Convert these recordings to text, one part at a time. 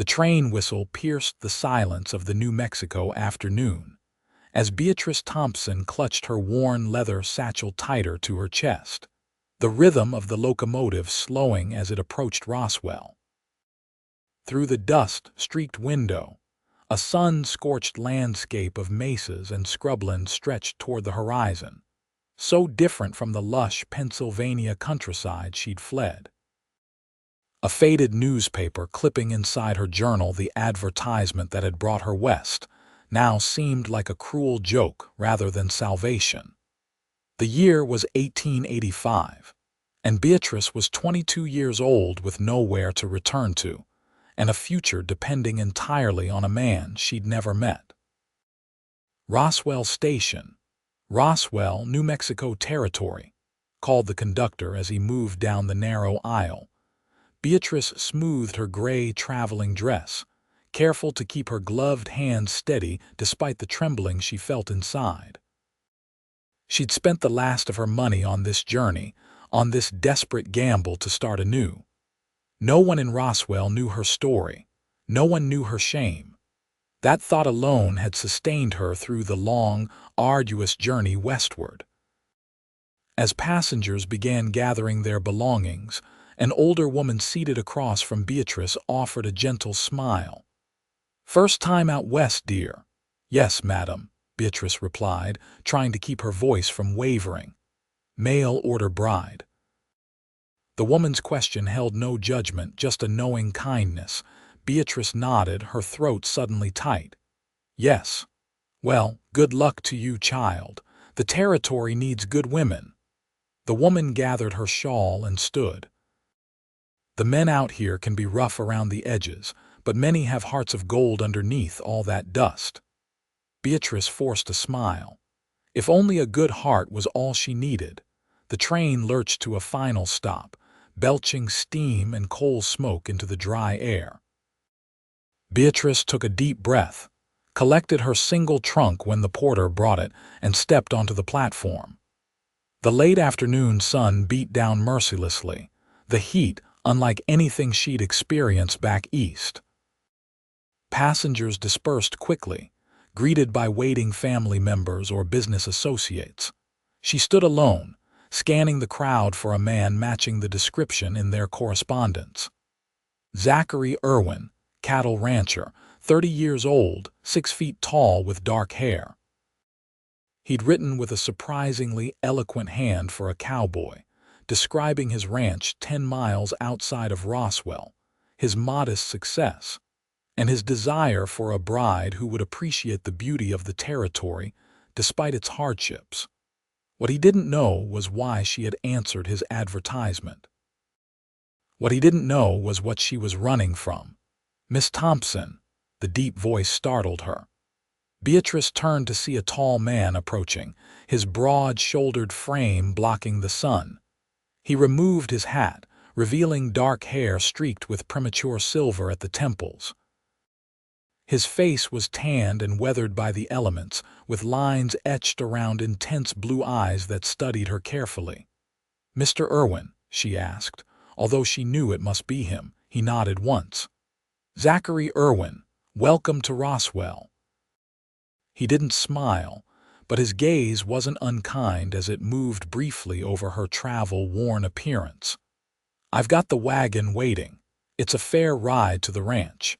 The train whistle pierced the silence of the New Mexico afternoon, as Beatrice Thompson clutched her worn leather satchel tighter to her chest, the rhythm of the locomotive slowing as it approached Roswell. Through the dust-streaked window, a sun-scorched landscape of mesas and scrubland stretched toward the horizon, so different from the lush Pennsylvania countryside she'd fled. A faded newspaper clipping inside her journal the advertisement that had brought her west now seemed like a cruel joke rather than salvation. The year was 1885, and Beatrice was 22 years old with nowhere to return to, and a future depending entirely on a man she'd never met. Roswell Station, Roswell, New Mexico Territory, called the conductor as he moved down the narrow aisle. Beatrice smoothed her gray traveling dress, careful to keep her gloved hands steady despite the trembling she felt inside. She'd spent the last of her money on this journey, on this desperate gamble to start anew. No one in Roswell knew her story. No one knew her shame. That thought alone had sustained her through the long, arduous journey westward. As passengers began gathering their belongings, an older woman seated across from Beatrice offered a gentle smile. "First time out west, dear?" "Yes, madam," Beatrice replied, trying to keep her voice from wavering. "Mail order bride." The woman's question held no judgment, just a knowing kindness. Beatrice nodded, her throat suddenly tight. "Yes." "Well, good luck to you, child. The territory needs good women." The woman gathered her shawl and stood. "The men out here can be rough around the edges, but many have hearts of gold underneath all that dust." Beatrice forced a smile. If only a good heart was all she needed. The train lurched to a final stop, belching steam and coal smoke into the dry air. Beatrice took a deep breath, collected her single trunk when the porter brought it, and stepped onto the platform. The late afternoon sun beat down mercilessly, the heat unlike anything she'd experienced back east. Passengers dispersed quickly, greeted by waiting family members or business associates. She stood alone, scanning the crowd for a man matching the description in their correspondence. Zachary Irwin, cattle rancher, 30 years old, 6 feet tall with dark hair. He'd written with a surprisingly eloquent hand for a cowboy, describing his ranch 10 miles outside of Roswell, his modest success, and his desire for a bride who would appreciate the beauty of the territory despite its hardships. What he didn't know was why she had answered his advertisement. What he didn't know was what she was running from. "Miss Thompson," the deep voice startled her. Beatrice turned to see a tall man approaching, his broad-shouldered frame blocking the sun. He removed his hat, revealing dark hair streaked with premature silver at the temples. His face was tanned and weathered by the elements, with lines etched around intense blue eyes that studied her carefully. "Mr. Irwin?" she asked. Although she knew it must be him, he nodded once. "Zachary Irwin, welcome to Roswell." He didn't smile, but his gaze wasn't unkind as it moved briefly over her travel-worn appearance. "I've got the wagon waiting. It's a fair ride to the ranch."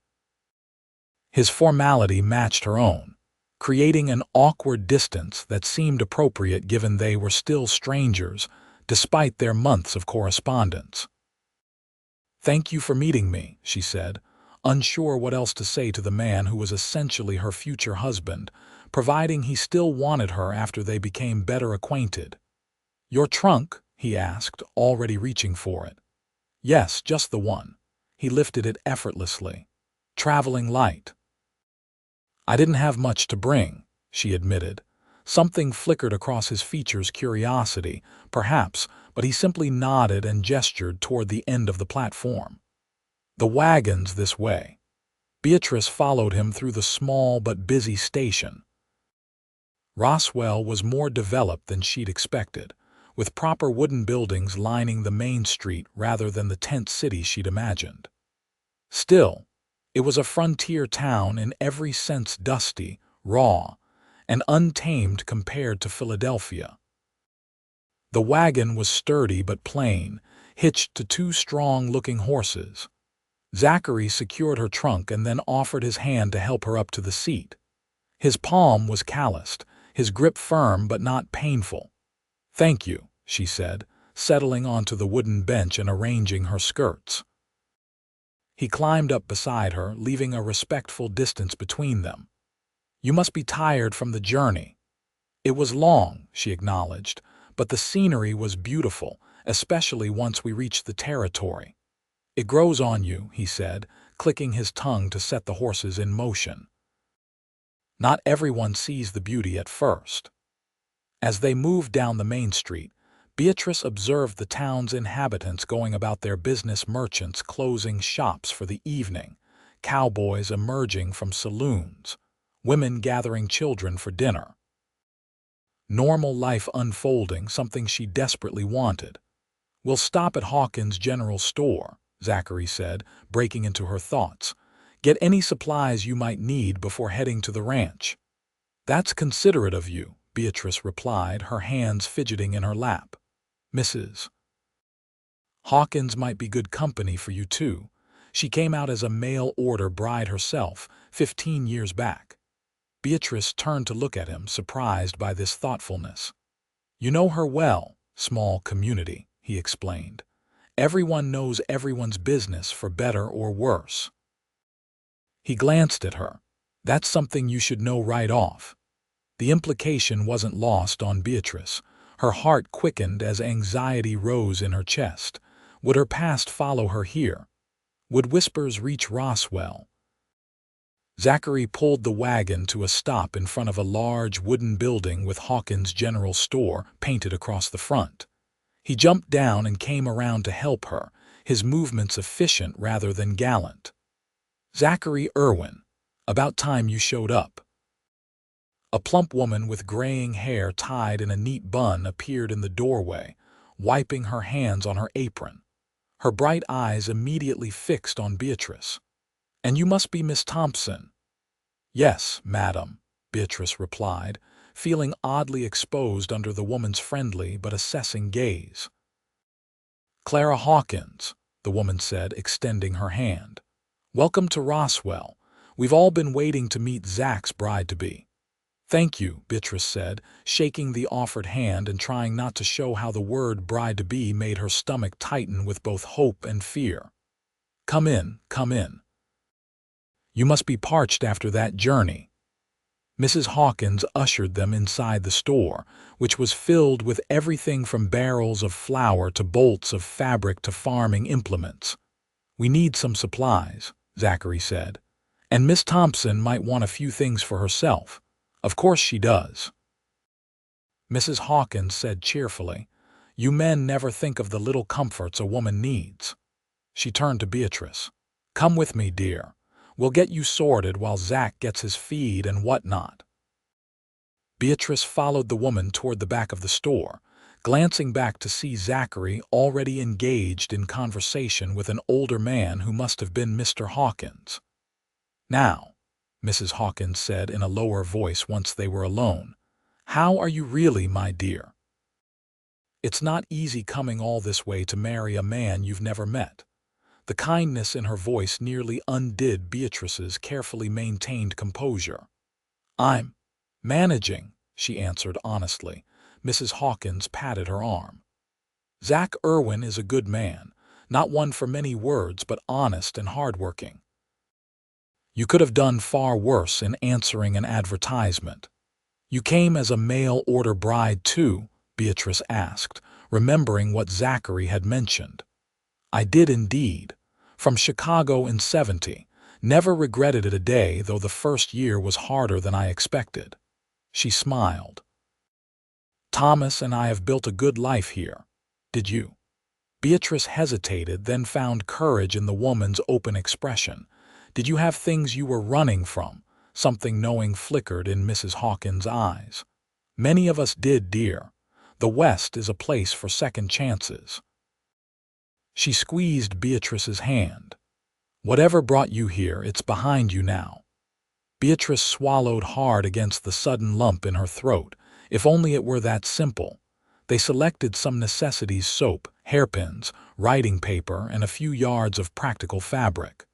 His formality matched her own, creating an awkward distance that seemed appropriate given they were still strangers, despite their months of correspondence. "Thank you for meeting me," she said, unsure what else to say to the man who was essentially her future husband, providing he still wanted her after they became better acquainted. "Your trunk?" he asked, already reaching for it. "Yes, just the one." He lifted it effortlessly. "Traveling light." "I didn't have much to bring," she admitted. Something flickered across his features, curiosity, perhaps, but he simply nodded and gestured toward the end of the platform. "The wagon's this way." Beatrice followed him through the small but busy station. Roswell was more developed than she'd expected, with proper wooden buildings lining the main street rather than the tent city she'd imagined. Still, It was a frontier town in every sense, dusty, raw, and untamed compared to Philadelphia. The wagon was sturdy but plain, hitched to two strong-looking horses. Zachary secured her trunk and then offered his hand to help her up to the seat. His palm was calloused, his grip firm but not painful. "Thank you," she said, settling onto the wooden bench and arranging her skirts. He climbed up beside her, leaving a respectful distance between them. "You must be tired from the journey." "It was long," she acknowledged, "but the scenery was beautiful, especially once we reached the territory." "It grows on you," he said, clicking his tongue to set the horses in motion. Not everyone sees the beauty at first. As they moved down the main street, Beatrice observed the town's inhabitants going about their business, merchants closing shops for the evening, cowboys emerging from saloons, women gathering children for dinner. Normal life unfolding, something she desperately wanted. "We'll stop at Hawkins' General Store," Zachary said, breaking into her thoughts. "Get any supplies you might need before heading to the ranch." "That's considerate of you," Beatrice replied, her hands fidgeting in her lap. "Mrs. Hawkins might be good company for you, too. She came out as a mail-order bride herself, 15 years back." Beatrice turned to look at him, surprised by this thoughtfulness. "You know her well, small community," he explained. "Everyone knows everyone's business, for better or worse." He glanced at her. "That's something you should know right off." The implication wasn't lost on Beatrice. Her heart quickened as anxiety rose in her chest. Would her past follow her here? Would whispers reach Roswell? Zachary pulled the wagon to a stop in front of a large wooden building with Hawkins' General Store painted across the front. He jumped down and came around to help her, his movements efficient rather than gallant. "Zachary Irwin, about time you showed up." A plump woman with graying hair tied in a neat bun appeared in the doorway, wiping her hands on her apron. Her bright eyes immediately fixed on Beatrice. "And you must be Miss Thompson." "Yes, madam," Beatrice replied, feeling oddly exposed under the woman's friendly but assessing gaze. "Clara Hawkins," the woman said, extending her hand. "Welcome to Roswell. We've all been waiting to meet Zach's bride-to-be." "Thank you," Beatrice said, shaking the offered hand and trying not to show how the word bride-to-be made her stomach tighten with both hope and fear. Come in, come in. You must be parched after that journey." Mrs. Hawkins ushered them inside the store, which was filled with everything from barrels of flour to bolts of fabric to farming implements. "We need some supplies," Zachary said. "And Miss Thompson might want a few things for herself." "Of course she does," Mrs. Hawkins said cheerfully. "You men never think of the little comforts a woman needs." She turned to Beatrice. "Come with me, dear. We'll get you sorted while Zach gets his feed and whatnot." Beatrice followed the woman toward the back of the store, glancing back to see Zachary already engaged in conversation with an older man who must have been Mr. Hawkins. "Now," Mrs. Hawkins said in a lower voice once they were alone, "how are you really, my dear? It's not easy coming all this way to marry a man you've never met." The kindness in her voice nearly undid Beatrice's carefully maintained composure. "I'm managing," she answered honestly. Mrs. Hawkins patted her arm. "Zach Irwin is a good man, not one for many words but honest and hardworking. You could have done far worse in answering an advertisement." "You came as a mail-order bride too?" Beatrice asked, remembering what Zachary had mentioned. "I did indeed. From Chicago in '70. Never regretted it a day, though the first year was harder than I expected." She smiled. "Thomas and I have built a good life here. Did you?" Beatrice hesitated, then found courage in the woman's open expression. "Did you have things you were running from?" Something knowing flickered in Mrs. Hawkins' eyes. "Many of us did, dear. The West is a place for second chances." She squeezed Beatrice's hand. Whatever brought you here, it's behind you now. Beatrice swallowed hard against the sudden lump in her throat. If only it were that simple. They selected some necessities: soap, hairpins, writing paper, and a few yards of practical fabric.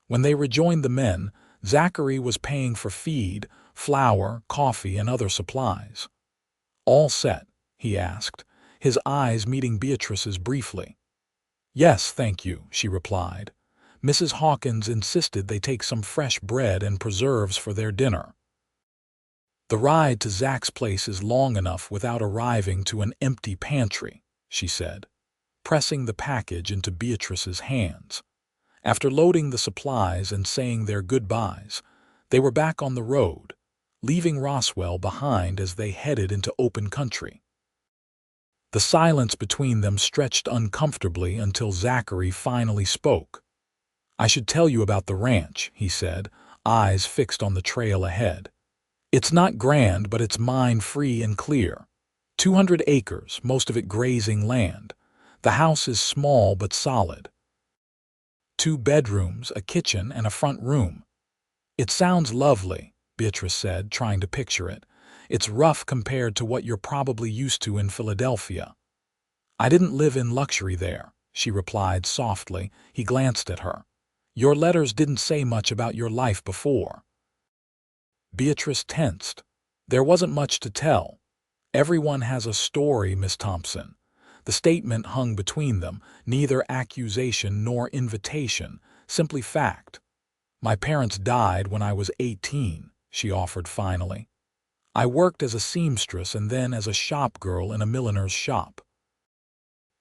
When they rejoined the men, Zachary was paying for feed, flour, coffee, and other supplies. "All set?" he asked, his eyes meeting Beatrice's briefly. "Yes, thank you," she replied. "Mrs. Hawkins insisted they take some fresh bread and preserves for their dinner." "The ride to Zach's place is long enough without arriving to an empty pantry," she said, pressing the package into Beatrice's hands. After loading the supplies and saying their goodbyes, they were back on the road, leaving Roswell behind as they headed into open country. The silence between them stretched uncomfortably until Zachary finally spoke. "I should tell you about the ranch," he said, eyes fixed on the trail ahead. "It's not grand, but it's mine, free and clear. 200 acres, most of it grazing land. The house is small but solid. 2 bedrooms, a kitchen, and a front room." "It sounds lovely," Beatrice said, trying to picture it. "It's rough compared to what you're probably used to in Philadelphia." "I didn't live in luxury there," she replied softly. He glanced at her. "Your letters didn't say much about your life before." Beatrice tensed. There wasn't much to tell. "Everyone has a story, Miss Thompson." The statement hung between them, neither accusation nor invitation, simply fact. "My parents died when I was 18, she offered finally. "I worked as a seamstress and then as a shop girl in a milliner's shop."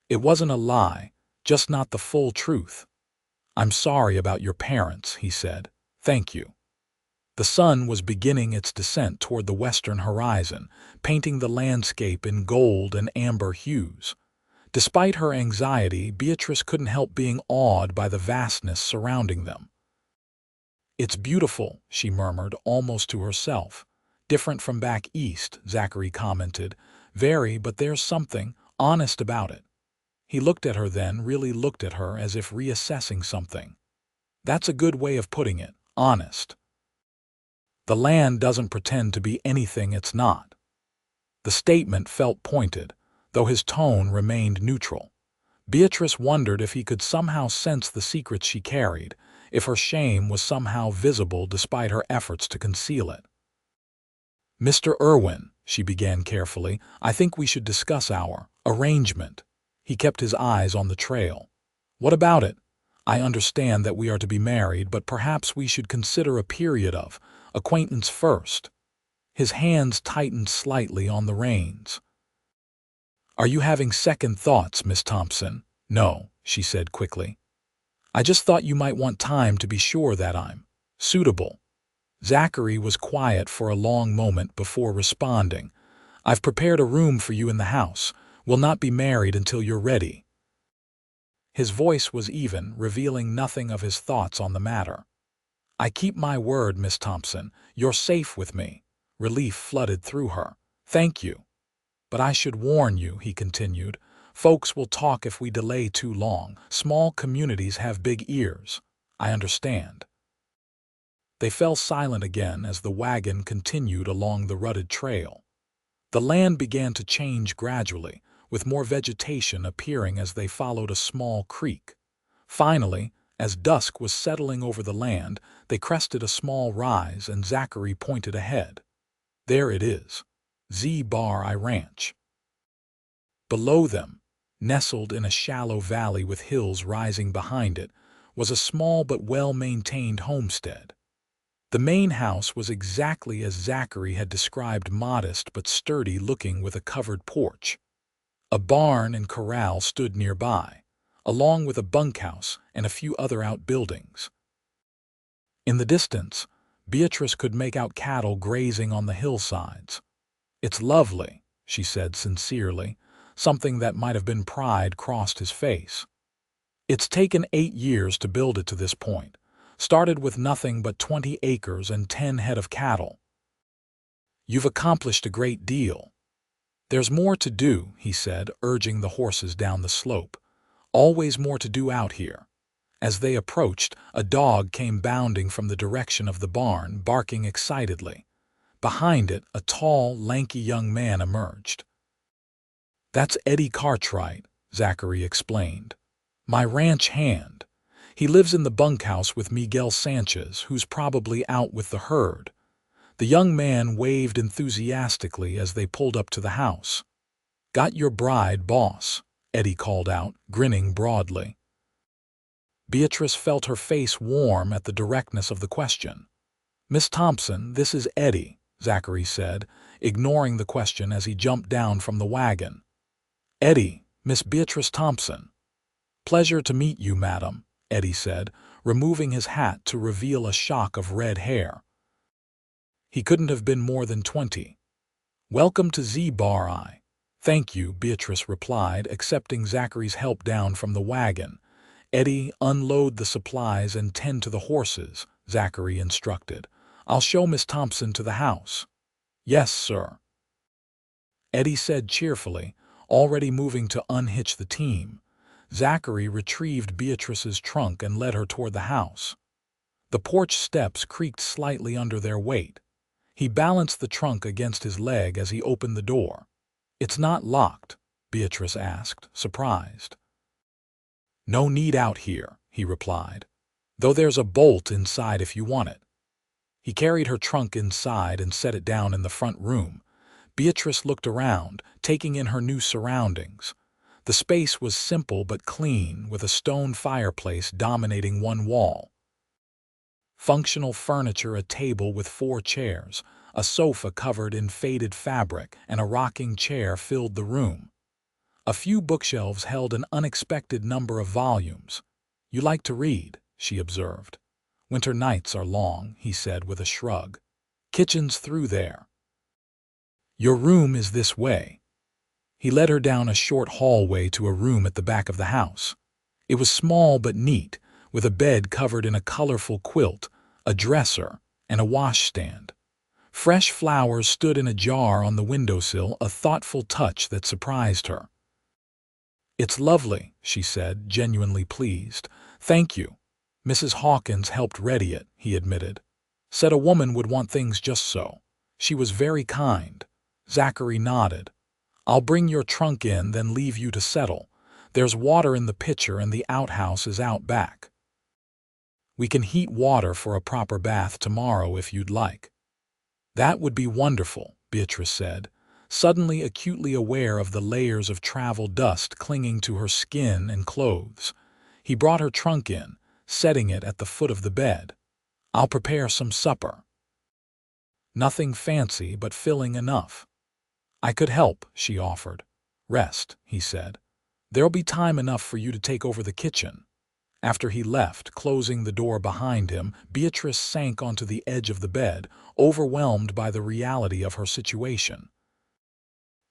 "It wasn't a lie, just not the full truth." "I'm sorry about your parents," he said. "Thank you." The sun was beginning its descent toward the western horizon, painting the landscape in gold and amber hues. Despite her anxiety, Beatrice couldn't help being awed by the vastness surrounding them. "It's beautiful," she murmured, almost to herself. "Different from back east," Zachary commented. "Very, but there's something honest about it." He looked at her then, really looked at her as if reassessing something. "That's a good way of putting it, honest. The land doesn't pretend to be anything it's not." The statement felt pointed, though his tone remained neutral. Beatrice wondered if he could somehow sense the secrets she carried, if her shame was somehow visible despite her efforts to conceal it. "Mr. Irwin," she began carefully, "I think we should discuss our arrangement." He kept his eyes on the trail. "What about it? I understand that we are to be married, but perhaps we should consider a period of acquaintance first." His hands tightened slightly on the reins. "Are you having second thoughts, Miss Thompson?" "No," she said quickly. "I just thought you might want time to be sure that I'm suitable." Zachary was quiet for a long moment before responding. "I've prepared a room for you in the house. We'll not be married until you're ready." His voice was even, revealing nothing of his thoughts on the matter. "I keep my word, Miss Thompson. You're safe with me." Relief flooded through her. "Thank you." "But I should warn you," he continued. "Folks will talk if we delay too long. Small communities have big ears." "I understand." They fell silent again as the wagon continued along the rutted trail. The land began to change gradually, with more vegetation appearing as they followed a small creek. Finally, as dusk was settling over the land, they crested a small rise and Zachary pointed ahead. "There it is. Z-Bar Ranch." Below them, nestled in a shallow valley with hills rising behind it, was a small but well-maintained homestead. The main house was exactly as Zachary had described, modest but sturdy looking with a covered porch. A barn and corral stood nearby, along with a bunkhouse and a few other outbuildings. In the distance, Beatrice could make out cattle grazing on the hillsides. "It's lovely," she said sincerely. Something that might have been pride crossed his face. "It's taken 8 years to build it to this point. Started with nothing but 20 acres and 10 head of cattle." "You've accomplished a great deal." "There's more to do," he said, urging the horses down the slope. "Always more to do out here." As they approached, a dog came bounding from the direction of the barn, barking excitedly. Behind it, a tall, lanky young man emerged. "That's Eddie Cartwright," Zachary explained. "My ranch hand. He lives in the bunkhouse with Miguel Sanchez, who's probably out with the herd." The young man waved enthusiastically as they pulled up to the house. "Got your bride, boss," Eddie called out, grinning broadly. Beatrice felt her face warm at the directness of the question. "Miss Thompson, this is Eddie," Zachary said, ignoring the question as he jumped down from the wagon. "Eddie, Miss Beatrice Thompson." "Pleasure to meet you, madam," Eddie said, removing his hat to reveal a shock of red hair. He couldn't have been more than 20. "Welcome to Z-Bar. "Thank you," Beatrice replied, accepting Zachary's help down from the wagon. "Eddie, unload the supplies and tend to the horses," Zachary instructed. "I'll show Miss Thompson to the house." "Yes, sir," Eddie said cheerfully, already moving to unhitch the team. Zachary retrieved Beatrice's trunk and led her toward the house. The porch steps creaked slightly under their weight. He balanced the trunk against his leg as he opened the door. "It's not locked?" Beatrice asked, surprised. "No need out here," he replied, "though there's a bolt inside if you want it." He carried her trunk inside and set it down in the front room. Beatrice looked around, taking in her new surroundings. The space was simple but clean, with a stone fireplace dominating one wall. Functional furniture, a table with 4 chairs, a sofa covered in faded fabric, and a rocking chair filled the room. A few bookshelves held an unexpected number of volumes. "You like to read," she observed. "Winter nights are long," he said with a shrug. "Kitchen's through there. Your room is this way." He led her down a short hallway to a room at the back of the house. It was small but neat, with a bed covered in a colorful quilt, a dresser, and a washstand. Fresh flowers stood in a jar on the windowsill, a thoughtful touch that surprised her. "It's lovely," she said, genuinely pleased. "Thank you. Mrs. Hawkins helped ready it," he admitted. "Said a woman would want things just so. She was very kind." Zachary nodded. "I'll bring your trunk in, then leave you to settle. There's water in the pitcher and the outhouse is out back. We can heat water for a proper bath tomorrow if you'd like." "That would be wonderful," Beatrice said, suddenly acutely aware of the layers of travel dust clinging to her skin and clothes. He brought her trunk in, setting it at the foot of the bed. "I'll prepare some supper." "Nothing fancy, but filling enough." "I could help," she offered. "Rest," he said. "There'll be time enough for you to take over the kitchen." After he left, closing the door behind him, Beatrice sank onto the edge of the bed, overwhelmed by the reality of her situation.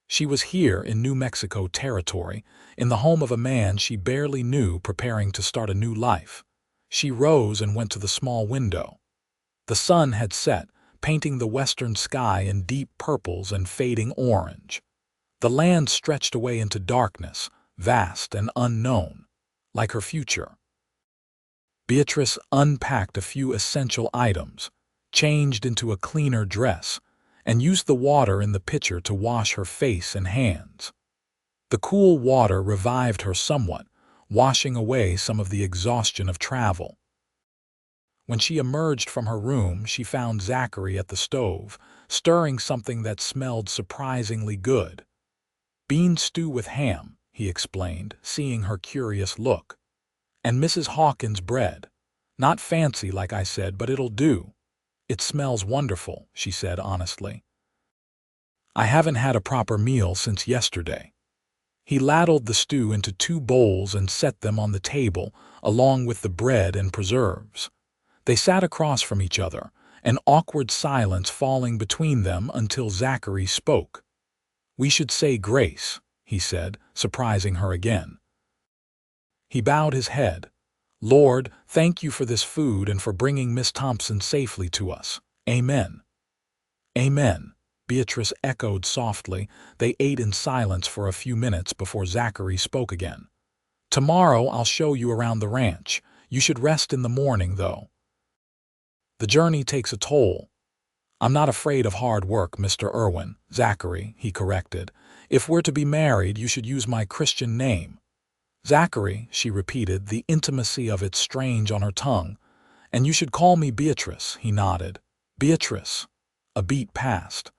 She was here in New Mexico territory, in the home of a man she barely knew, preparing to start a new life. She rose and went to the small window. The sun had set, painting the western sky in deep purples and fading orange. The land stretched away into darkness, vast and unknown, like her future. Beatrice unpacked a few essential items, changed into a cleaner dress, and used the water in the pitcher to wash her face and hands. The cool water revived her somewhat, washing away some of the exhaustion of travel. When she emerged from her room, she found Zachary at the stove, stirring something that smelled surprisingly good. "Bean stew with ham," he explained, seeing her curious look. "And Mrs. Hawkins' bread. Not fancy, like I said, but it'll do." "It smells wonderful," she said honestly. "I haven't had a proper meal since yesterday." He ladled the stew into 2 bowls and set them on the table, along with the bread and preserves. They sat across from each other, an awkward silence falling between them until Zachary spoke. "We should say grace," he said, surprising her again. He bowed his head. "Lord, thank you for this food and for bringing Miss Thompson safely to us. Amen." "Amen," Beatrice echoed softly. They ate in silence for a few minutes before Zachary spoke again. "Tomorrow I'll show you around the ranch. You should rest in the morning, though. The journey takes a toll. I'm not afraid of hard work, Mr. Irwin, Zachary, he corrected. If we're to be married, you should use my Christian name. Zachary, she repeated, the intimacy of it strange on her tongue. And you should call me Beatrice, he nodded. Beatrice. A beat passed.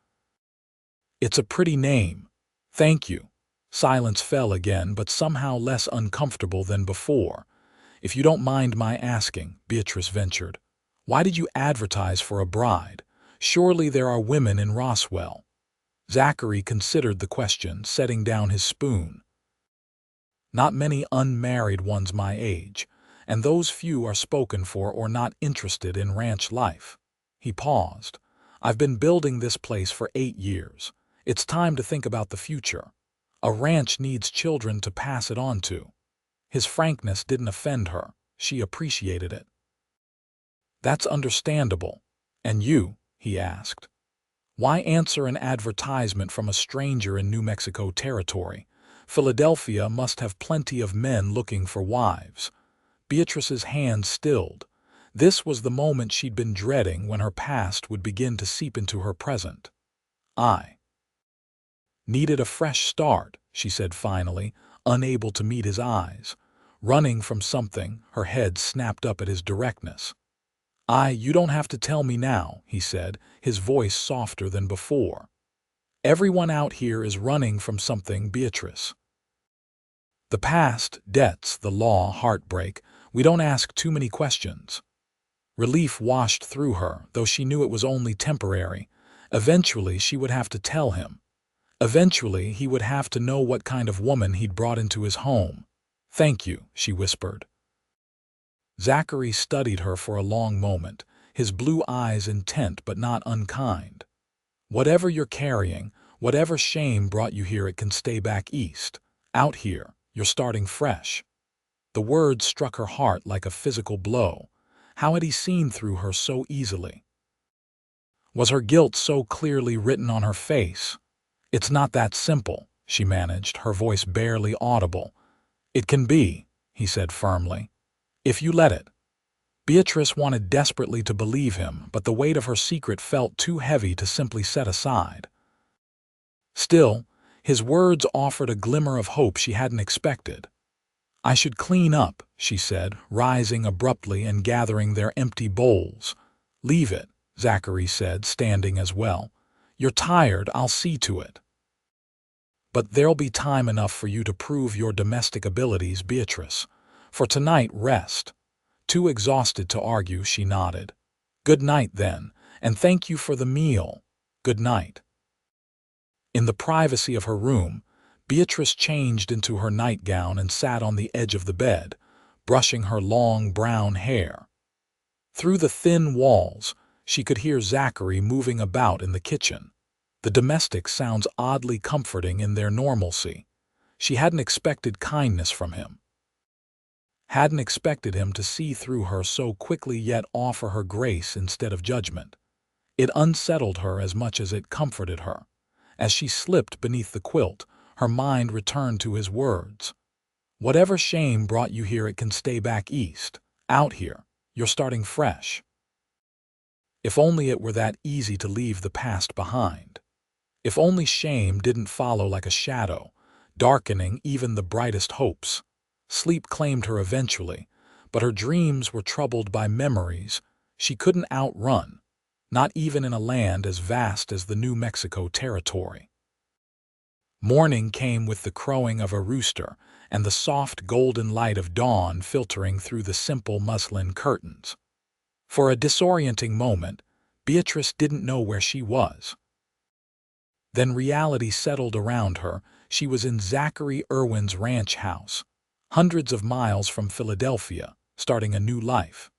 It's a pretty name. Thank you. Silence fell again, but somehow less uncomfortable than before. If you don't mind my asking, Beatrice ventured, why did you advertise for a bride? Surely there are women in Roswell. Zachary considered the question, setting down his spoon. Not many unmarried ones my age, and those few are spoken for or not interested in ranch life. He paused. I've been building this place for 8 years. It's time to think about the future. A ranch needs children to pass it on to. His frankness didn't offend her. She appreciated it. That's understandable. And you? He asked. Why answer an advertisement from a stranger in New Mexico territory? Philadelphia must have plenty of men looking for wives. Beatrice's hand stilled. This was the moment she'd been dreading, when her past would begin to seep into her present. I needed a fresh start, she said finally, unable to meet his eyes. Running from something, her head snapped up at his directness. You don't have to tell me now, he said, his voice softer than before. Everyone out here is running from something, Beatrice. The past, debts, the law, heartbreak. We don't ask too many questions. Relief washed through her, though she knew it was only temporary. Eventually she would have to tell him. Eventually he would have to know what kind of woman he'd brought into his home. Thank you, she whispered. Zachary studied her for a long moment, his blue eyes intent but not unkind. Whatever you're carrying, whatever shame brought you here, it can stay back east. Out here, you're starting fresh. The words struck her heart like a physical blow. How had he seen through her so easily? Was her guilt so clearly written on her face? It's not that simple, she managed, her voice barely audible. It can be, he said firmly, if you let it. Beatrice wanted desperately to believe him, but the weight of her secret felt too heavy to simply set aside. Still, his words offered a glimmer of hope she hadn't expected. I should clean up, she said, rising abruptly and gathering their empty bowls. Leave it, Zachary said, standing as well. You're tired, I'll see to it. But there'll be time enough for you to prove your domestic abilities, Beatrice. For tonight, rest. Too exhausted to argue, she nodded. Good night, then, and thank you for the meal. Good night. In the privacy of her room, Beatrice changed into her nightgown and sat on the edge of the bed, brushing her long brown hair. Through the thin walls, she could hear Zachary moving about in the kitchen. The domestic sounds oddly comforting in their normalcy. She hadn't expected kindness from him. Hadn't expected him to see through her so quickly yet offer her grace instead of judgment. It unsettled her as much as it comforted her. As she slipped beneath the quilt, her mind returned to his words. Whatever shame brought you here, it can stay back east. Out here, you're starting fresh. If only it were that easy to leave the past behind. If only shame didn't follow like a shadow, darkening even the brightest hopes. Sleep claimed her eventually, but her dreams were troubled by memories she couldn't outrun, not even in a land as vast as the New Mexico territory. Morning came with the crowing of a rooster and the soft golden light of dawn filtering through the simple muslin curtains. For a disorienting moment, Beatrice didn't know where she was. Then reality settled around her. She was in Zachary Irwin's ranch house, hundreds of miles from Philadelphia, starting a new life.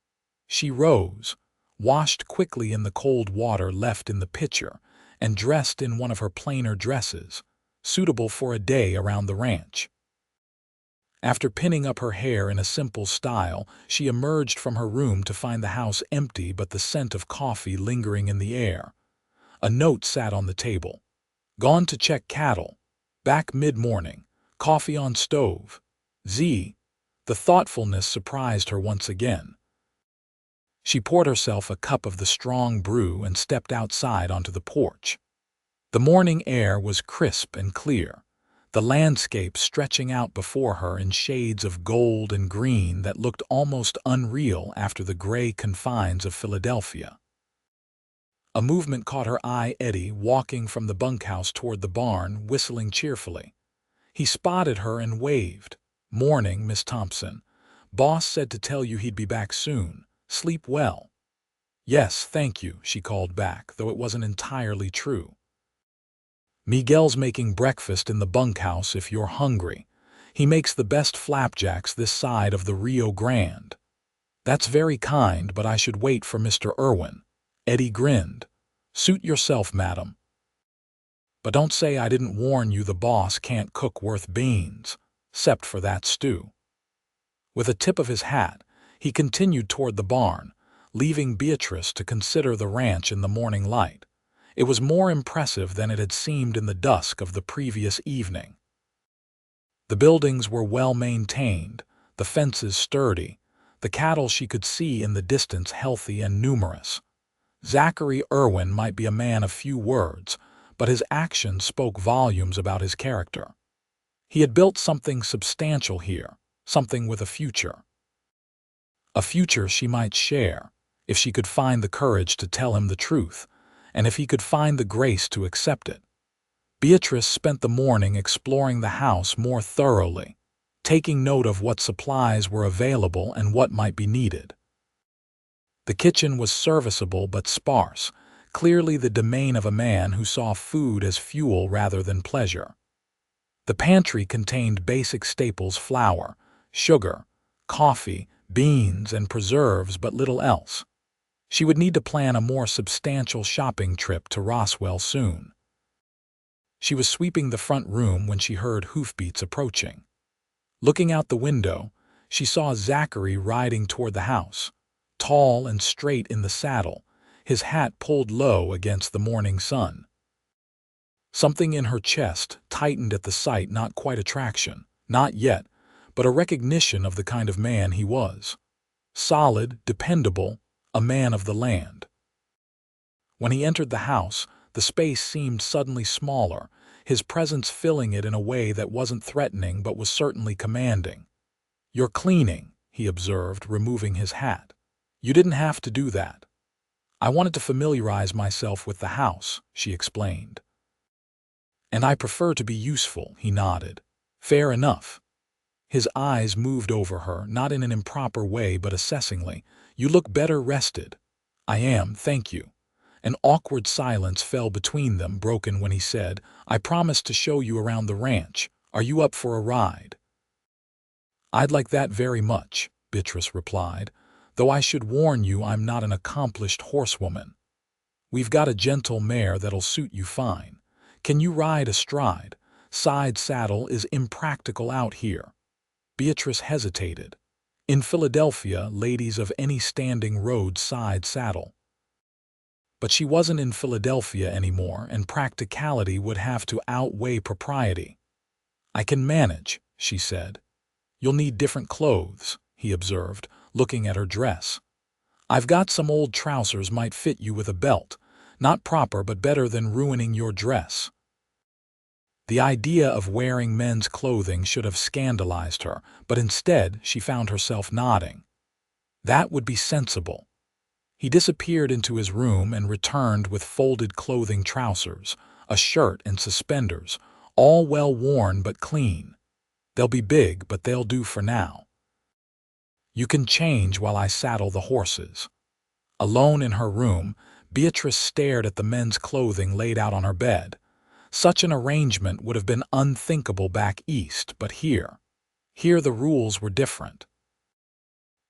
She rose, washed quickly in the cold water left in the pitcher, and dressed in one of her plainer dresses, suitable for a day around the ranch. After pinning up her hair in a simple style, she emerged from her room to find the house empty but the scent of coffee lingering in the air. A note sat on the table. Gone to check cattle. Back mid-morning. Coffee on stove. Z. The thoughtfulness surprised her once again. She poured herself a cup of the strong brew and stepped outside onto the porch. The morning air was crisp and clear, the landscape stretching out before her in shades of gold and green that looked almost unreal after the gray confines of Philadelphia. A movement caught her eye. Eddie, walking from the bunkhouse toward the barn, whistling cheerfully. He spotted her and waved. "Morning, Miss Thompson. Boss said to tell you he'd be back soon. Sleep well." "Yes, thank you," she called back, though it wasn't entirely true. "Miguel's making breakfast in the bunkhouse if you're hungry. He makes the best flapjacks this side of the Rio Grande." "That's very kind, but I should wait for Mr. Irwin." Eddie grinned. "Suit yourself, madam. But don't say I didn't warn you the boss can't cook worth beans, 'cept for that stew." With a tip of his hat, he continued toward the barn, leaving Beatrice to consider the ranch in the morning light. It was more impressive than it had seemed in the dusk of the previous evening. The buildings were well maintained, the fences sturdy, the cattle she could see in the distance healthy and numerous. Zachary Irwin might be a man of few words, but his actions spoke volumes about his character. He had built something substantial here, something with a future. A future she might share, if she could find the courage to tell him the truth, and if he could find the grace to accept it. Beatrice spent the morning exploring the house more thoroughly, taking note of what supplies were available and what might be needed. The kitchen was serviceable but sparse, clearly the domain of a man who saw food as fuel rather than pleasure. The pantry contained basic staples: flour, sugar, coffee, beans, and preserves, but little else. She would need to plan a more substantial shopping trip to Roswell soon. She was sweeping the front room when she heard hoofbeats approaching. Looking out the window, she saw Zachary riding toward the house, tall and straight in the saddle, his hat pulled low against the morning sun. Something in her chest tightened at the sight, not quite attraction, not yet, but a recognition of the kind of man he was. Solid, dependable, a man of the land. When he entered the house, the space seemed suddenly smaller, his presence filling it in a way that wasn't threatening but was certainly commanding. "You're cleaning," he observed, removing his hat. "You didn't have to do that." "I wanted to familiarize myself with the house," she explained. "And I prefer to be useful," he nodded. "Fair enough." His eyes moved over her, not in an improper way but assessingly. "You look better rested." "I am, thank you." An awkward silence fell between them, broken when he said, "I promised to show you around the ranch. Are you up for a ride?" "I'd like that very much," Beatrice replied, "though I should warn you I'm not an accomplished horsewoman. We've got a gentle mare that'll suit you fine. Can you ride astride? Side saddle is impractical out here." Beatrice hesitated. In Philadelphia, ladies of any standing rode side saddle. But she wasn't in Philadelphia anymore, and practicality would have to outweigh propriety. "I can manage," she said. "You'll need different clothes," he observed, looking at her dress. "I've got some old trousers might fit you with a belt. Not proper, but better than ruining your dress." The idea of wearing men's clothing should have scandalized her, but instead she found herself nodding. That would be sensible. He disappeared into his room and returned with folded clothing: trousers, a shirt, and suspenders, all well worn but clean. "They'll be big, but they'll do for now. You can change while I saddle the horses." Alone in her room, Beatrice stared at the men's clothing laid out on her bed. Such an arrangement would have been unthinkable back east, but here the rules were different.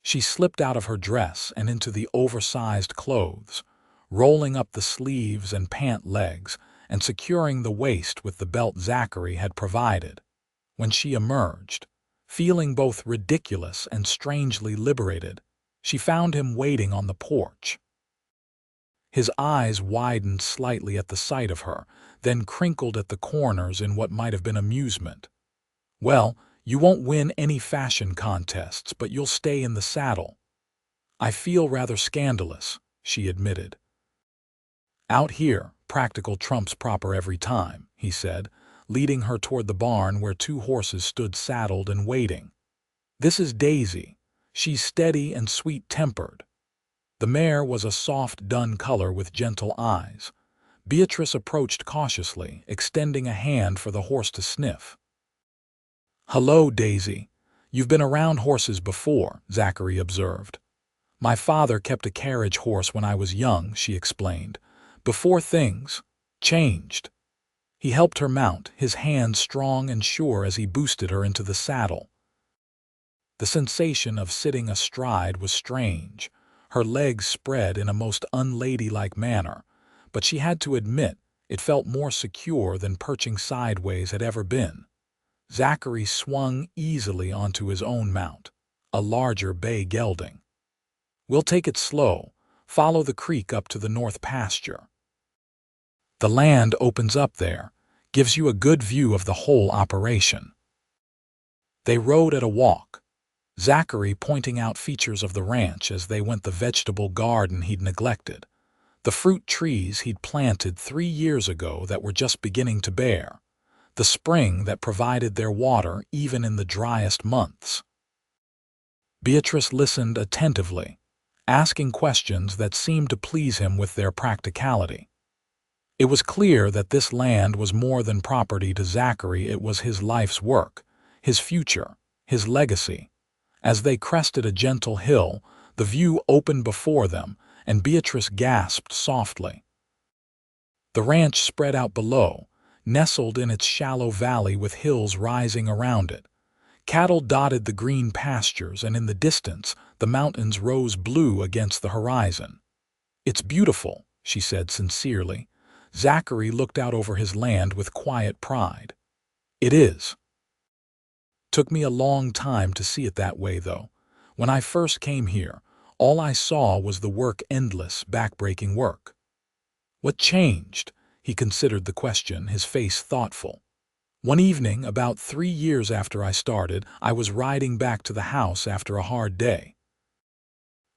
She slipped out of her dress and into the oversized clothes, rolling up the sleeves and pant legs and securing the waist with the belt Zachary had provided. When she emerged, feeling both ridiculous and strangely liberated, she found him waiting on the porch. His eyes widened slightly at the sight of her, then crinkled at the corners in what might have been amusement. "Well, You won't win any fashion contests, but you'll stay in the saddle." "I feel rather scandalous," she admitted. "Out here, practical trumps proper every time," he said, leading her toward the barn where 2 horses stood saddled and waiting. "This is Daisy. She's steady and sweet-tempered." The mare was a soft dun color with gentle eyes. Beatrice approached cautiously, extending a hand for the horse to sniff. "Hello, Daisy. You've been around horses before," Zachary observed. "My father kept a carriage horse when I was young," she explained, "before things changed." He helped her mount, his hands strong and sure as he boosted her into the saddle. The sensation of sitting astride was strange. Her legs spread in a most unladylike manner, but she had to admit it felt more secure than perching sideways had ever been. Zachary swung easily onto his own mount, a larger bay gelding. "We'll take it slow. Follow the creek up to the north pasture. The land opens up there, gives you a good view of the whole operation." They rode at a walk, Zachary pointing out features of the ranch as they went: the vegetable garden he'd neglected, the fruit trees he'd planted 3 years ago that were just beginning to bear, the spring that provided their water even in the driest months. Beatrice listened attentively, asking questions that seemed to please him with their practicality. It was clear that this land was more than property to Zachary. It was his life's work, his future, his legacy. As they crested a gentle hill, the view opened before them, and Beatrice gasped softly. The ranch spread out below, nestled in its shallow valley with hills rising around it. Cattle dotted the green pastures, and in the distance, the mountains rose blue against the horizon. "It's beautiful," she said sincerely. Zachary looked out over his land with quiet pride. "It is. Took me a long time to see it that way, though. When I first came here, all I saw was the work, endless, backbreaking work." "What changed?" He considered the question, his face thoughtful. "One evening, about 3 years after I started, I was riding back to the house after a hard day.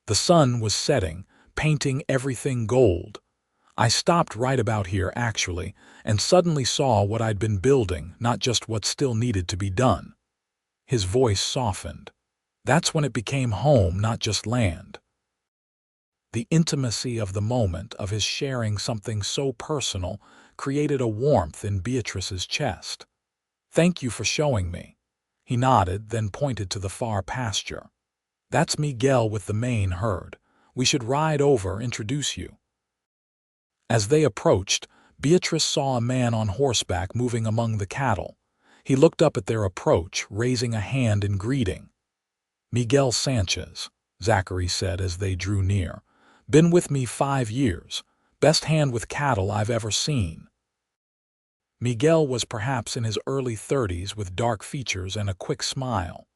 The sun was setting, painting everything gold. I stopped right about here, actually, and suddenly saw what I'd been building, not just what still needed to be done." His voice softened. "That's when it became home, not just land." The intimacy of the moment, of his sharing something so personal, created a warmth in Beatrice's chest. "Thank you for showing me." He nodded, then pointed to the far pasture. "That's Miguel with the main herd. We should ride over, introduce you." As they approached, Beatrice saw a man on horseback moving among the cattle. He looked up at their approach, raising a hand in greeting. "Miguel Sanchez," Zachary said as they drew near. "Been with me 5 years. Best hand with cattle I've ever seen." Miguel was perhaps in his early 30s, with dark features and a quick smile.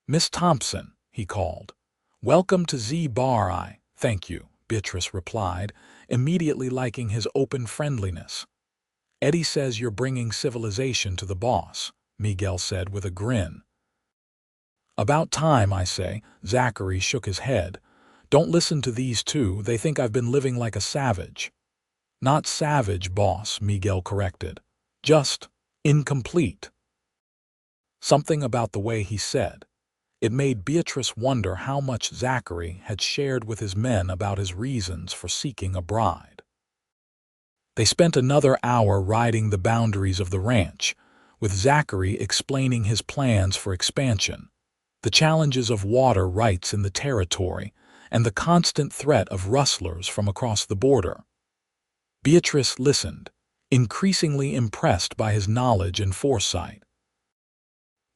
"Miss Thompson," he called. "Welcome to Z-Bar." "I thank you," Beatrice replied, immediately liking his open friendliness. "Eddie says you're bringing civilization to the boss," Miguel said with a grin. "About time, I say." Zachary shook his head. "Don't listen to these two, they think I've been living like a savage." "Not savage, boss," Miguel corrected. "Just incomplete." Something about the way he said it made Beatrice wonder how much Zachary had shared with his men about his reasons for seeking a bride. They spent another hour riding the boundaries of the ranch, with Zachary explaining his plans for expansion, the challenges of water rights in the territory, and the constant threat of rustlers from across the border. Beatrice listened, increasingly impressed by his knowledge and foresight.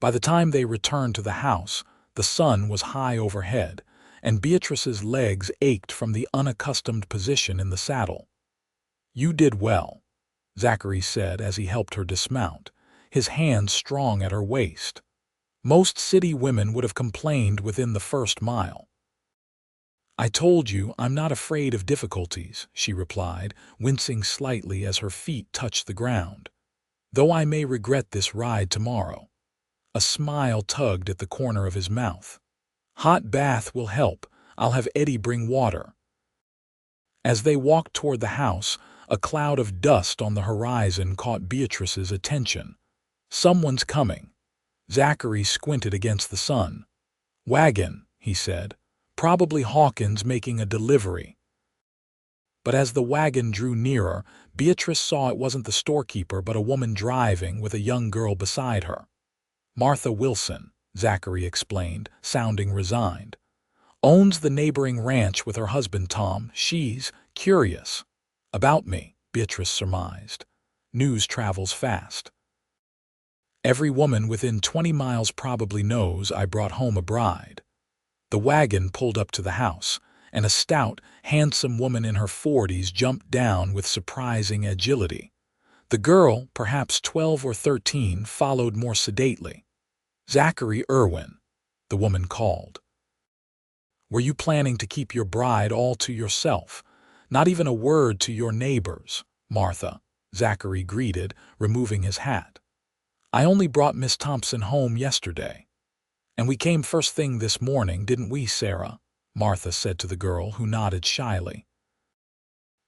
By the time they returned to the house, the sun was high overhead, and Beatrice's legs ached from the unaccustomed position in the saddle. "You did well," Zachary said as he helped her dismount, his hands strong at her waist. "Most city women would have complained within the first mile." "I told you I'm not afraid of difficulties," she replied, wincing slightly as her feet touched the ground. "Though I may regret this ride tomorrow. A smile tugged at the corner of his mouth. "Hot bath will help. I'll have Eddie bring water." As they walked toward the house, a cloud of dust on the horizon caught Beatrice's attention. "Someone's coming." Zachary squinted against the sun. "Wagon," he said. "Probably Hawkins making a delivery." But as the wagon drew nearer, Beatrice saw it wasn't the storekeeper but a woman driving with a young girl beside her. "Martha Wilson," Zachary explained, sounding resigned. "Owns the neighboring ranch with her husband Tom. She's curious." "About me," Beatrice surmised. News travels fast. "Every woman within 20 miles probably knows I brought home a bride." The wagon pulled up to the house, and a stout, handsome woman in her 40s jumped down with surprising agility. The girl, perhaps 12 or 13, followed more sedately. "Zachary Irwin," the woman called. "Were you planning to keep your bride all to yourself? Not even a word to your neighbors?" "Martha," Zachary greeted, removing his hat. "I only brought Miss Thompson home yesterday." "And we came first thing this morning, didn't we, Sarah?" Martha said to the girl, who nodded shyly.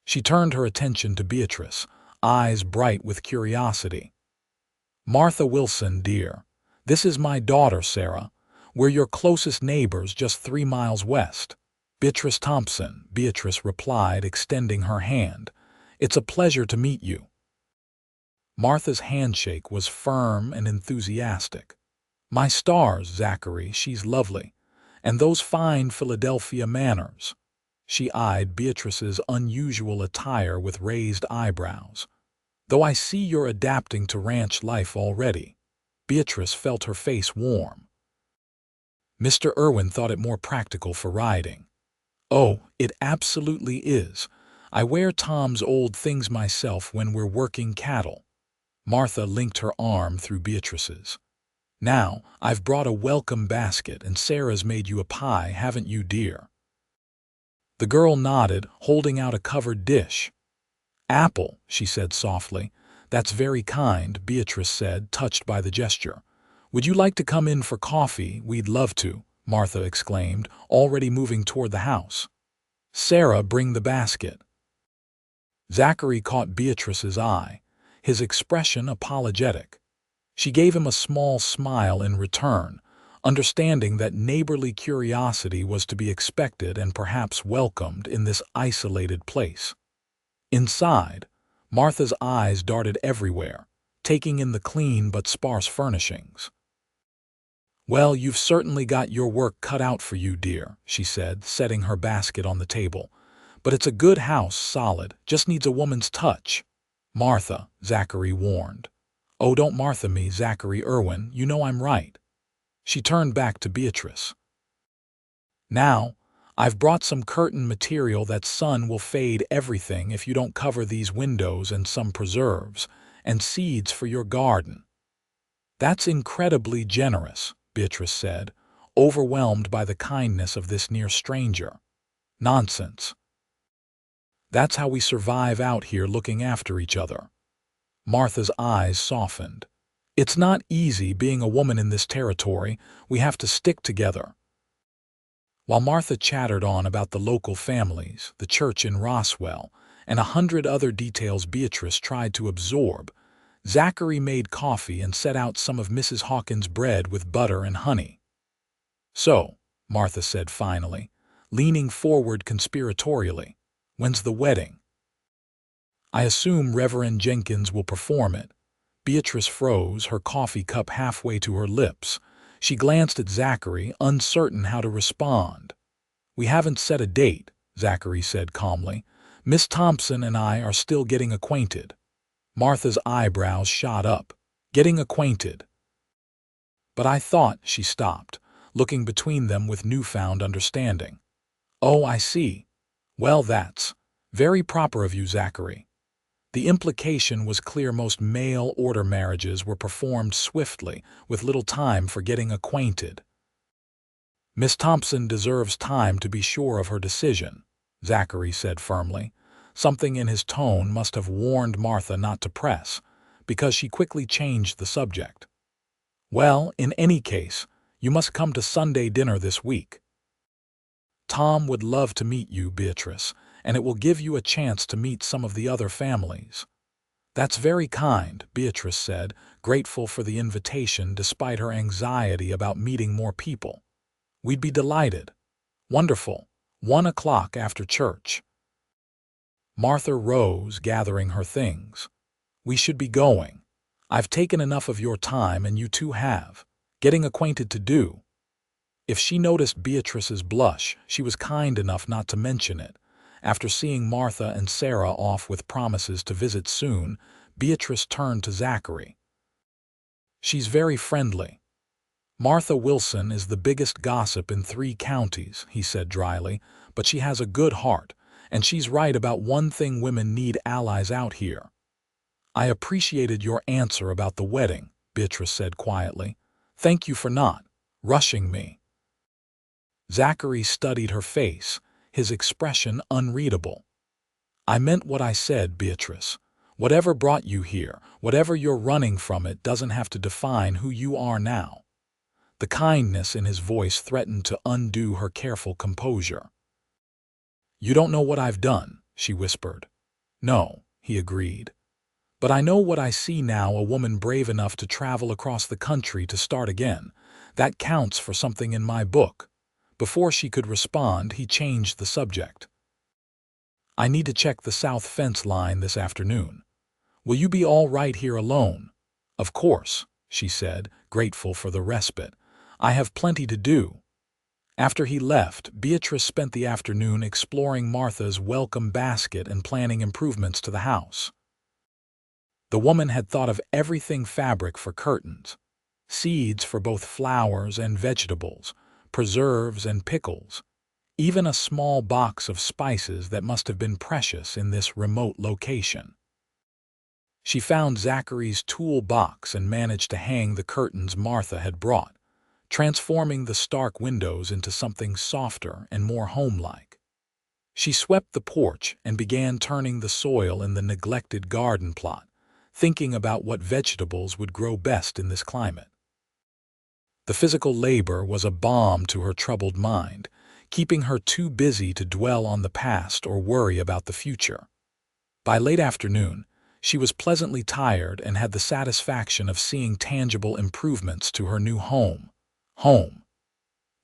She turned her attention to Beatrice, eyes bright with curiosity. "Martha Wilson, dear. This is my daughter, Sarah. We're your closest neighbors just 3 miles west." "Beatrice Thompson," Beatrice replied, extending her hand. "It's a pleasure to meet you." Martha's handshake was firm and enthusiastic. "My stars, Zachary, she's lovely. And those fine Philadelphia manners." She eyed Beatrice's unusual attire with raised eyebrows. "Though I see you're adapting to ranch life already." Beatrice felt her face warm. "Mr. Irwin thought it more practical for riding." "Oh, it absolutely is. I wear Tom's old things myself when we're working cattle." Martha linked her arm through Beatrice's. "Now, I've brought a welcome basket, and Sarah's made you a pie, haven't you, dear?" The girl nodded, holding out a covered dish. "Apple," she said softly. "That's very kind," Beatrice said, touched by the gesture. "Would you like to come in for coffee? We'd love to," Martha exclaimed, already moving toward the house. "Sarah, bring the basket." Zachary caught Beatrice's eye, his expression apologetic. She gave him a small smile in return, understanding that neighborly curiosity was to be expected and perhaps welcomed in this isolated place. Inside, Martha's eyes darted everywhere, taking in the clean but sparse furnishings. "Well, you've certainly got your work cut out for you, dear," she said, setting her basket on the table. "But it's a good house, solid, just needs a woman's touch." "Martha," Zachary warned. "Oh, don't Martha me, Zachary Irwin, you know I'm right." She turned back to Beatrice. "Now, I've brought some curtain material that sun will fade everything if you don't cover these windows, and some preserves, and seeds for your garden." "That's incredibly generous," Beatrice said, overwhelmed by the kindness of this near stranger. "Nonsense. That's how we survive out here, looking after each other." Martha's eyes softened. "It's not easy being a woman in this territory. We have to stick together." While Martha chattered on about the local families, the church in Roswell, and 100 other details Beatrice tried to absorb, Zachary made coffee and set out some of Mrs. Hawkins' bread with butter and honey. "So," Martha said finally, leaning forward conspiratorially, "when's the wedding?" "I assume Reverend Jenkins will perform it." Beatrice froze, her coffee cup halfway to her lips. She glanced at Zachary, uncertain how to respond. "We haven't set a date," Zachary said calmly. "Miss Thompson and I are still getting acquainted." Martha's eyebrows shot up. "Getting acquainted." "But I thought," she stopped, looking between them with newfound understanding. "Oh, I see. Well, that's very proper of you, Zachary." The implication was clear. Most mail-order marriages were performed swiftly, with little time for getting acquainted. "Miss Thompson deserves time to be sure of her decision," Zachary said firmly. Something in his tone must have warned Martha not to press, because she quickly changed the subject. Well, in any case, you must come to Sunday dinner this week. Tom would love to meet you, Beatrice, and it will give you a chance to meet some of the other families. That's very kind, Beatrice said, grateful for the invitation despite her anxiety about meeting more people. We'd be delighted. Wonderful. 1 o'clock after church. Martha rose, gathering her things. We should be going. I've taken enough of your time and you too have. Getting acquainted to do. If she noticed Beatrice's blush, she was kind enough not to mention it. After seeing Martha and Sarah off with promises to visit soon, Beatrice turned to Zachary. She's very friendly. Martha Wilson is the biggest gossip in 3 counties, he said dryly, but she has a good heart, and she's right about one thing: women need allies out here. I appreciated your answer about the wedding, Beatrice said quietly. Thank you for not rushing me. Zachary studied her face, his expression unreadable. I meant what I said, Beatrice. Whatever brought you here, whatever you're running from, it doesn't have to define who you are now. The kindness in his voice threatened to undo her careful composure. You don't know what I've done, she whispered. No, he agreed. But I know what I see now: a woman brave enough to travel across the country to start again. That counts for something in my book. Before she could respond, he changed the subject. I need to check the south fence line this afternoon. Will you be all right here alone? Of course, she said, grateful for the respite. I have plenty to do. After he left, Beatrice spent the afternoon exploring Martha's welcome basket and planning improvements to the house. The woman had thought of everything: fabric for curtains, seeds for both flowers and vegetables, preserves and pickles, even a small box of spices that must have been precious in this remote location. She found Zachary's toolbox and managed to hang the curtains Martha had brought, transforming the stark windows into something softer and more homelike. She swept the porch and began turning the soil in the neglected garden plot, thinking about what vegetables would grow best in this climate. The physical labor was a balm to her troubled mind, keeping her too busy to dwell on the past or worry about the future. By late afternoon, she was pleasantly tired and had the satisfaction of seeing tangible improvements to her new home. Home.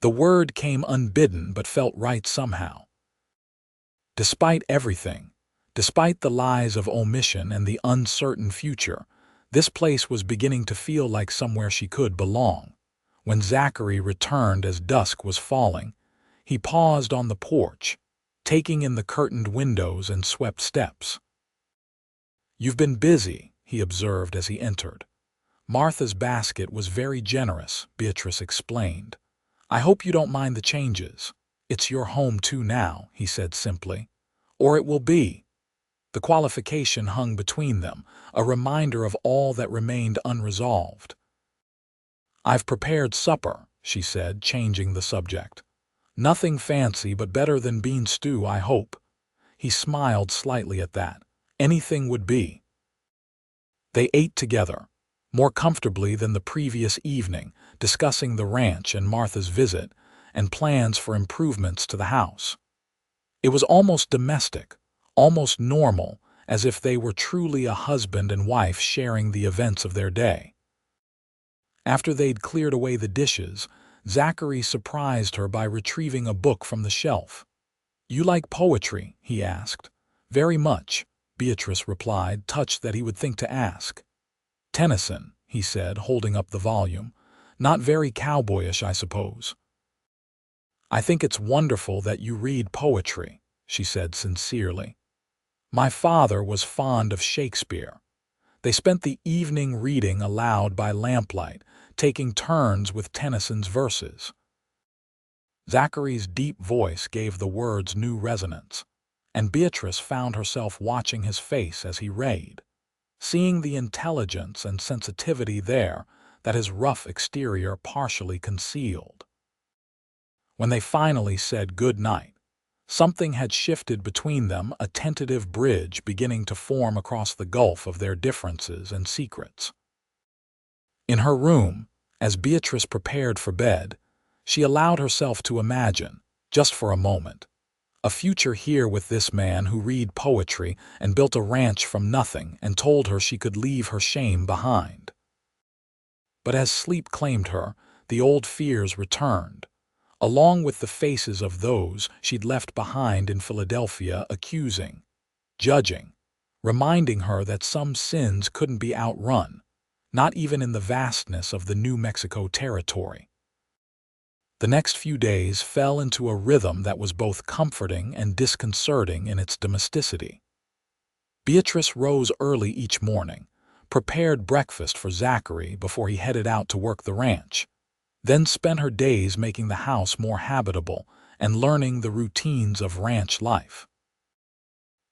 The word came unbidden but felt right somehow. Despite everything, despite the lies of omission and the uncertain future, this place was beginning to feel like somewhere she could belong. When Zachary returned as dusk was falling, he paused on the porch, taking in the curtained windows and swept steps. You've been busy, he observed as he entered. Martha's basket was very generous, Beatrice explained. I hope you don't mind the changes. It's your home too now, he said simply. Or it will be. The qualification hung between them, a reminder of all that remained unresolved. I've prepared supper, she said, changing the subject. Nothing fancy, but better than bean stew, I hope. He smiled slightly at that. Anything would be. They ate together, more comfortably than the previous evening, discussing the ranch and Martha's visit, and plans for improvements to the house. It was almost domestic, almost normal, as if they were truly a husband and wife sharing the events of their day. After they'd cleared away the dishes, Zachary surprised her by retrieving a book from the shelf. You like poetry? He asked. Very much, Beatrice replied, touched that he would think to ask. Tennyson, he said, holding up the volume. Not very cowboyish, I suppose. I think it's wonderful that you read poetry, she said sincerely. My father was fond of Shakespeare. They spent the evening reading aloud by lamplight, taking turns with Tennyson's verses. Zachary's deep voice gave the words new resonance, and Beatrice found herself watching his face as he read, seeing the intelligence and sensitivity there that his rough exterior partially concealed. When they finally said good night, something had shifted between them, a tentative bridge beginning to form across the gulf of their differences and secrets. In her room, As Beatrice prepared for bed, she allowed herself to imagine, just for a moment, a future here with this man who read poetry and built a ranch from nothing and told her she could leave her shame behind. But as sleep claimed her, the old fears returned, along with the faces of those she'd left behind in Philadelphia, accusing, judging, reminding her that some sins couldn't be outrun, not even in the vastness of the New Mexico territory. The next few days fell into a rhythm that was both comforting and disconcerting in its domesticity. Beatrice rose early each morning, prepared breakfast for Zachary before he headed out to work the ranch, then spent her days making the house more habitable and learning the routines of ranch life.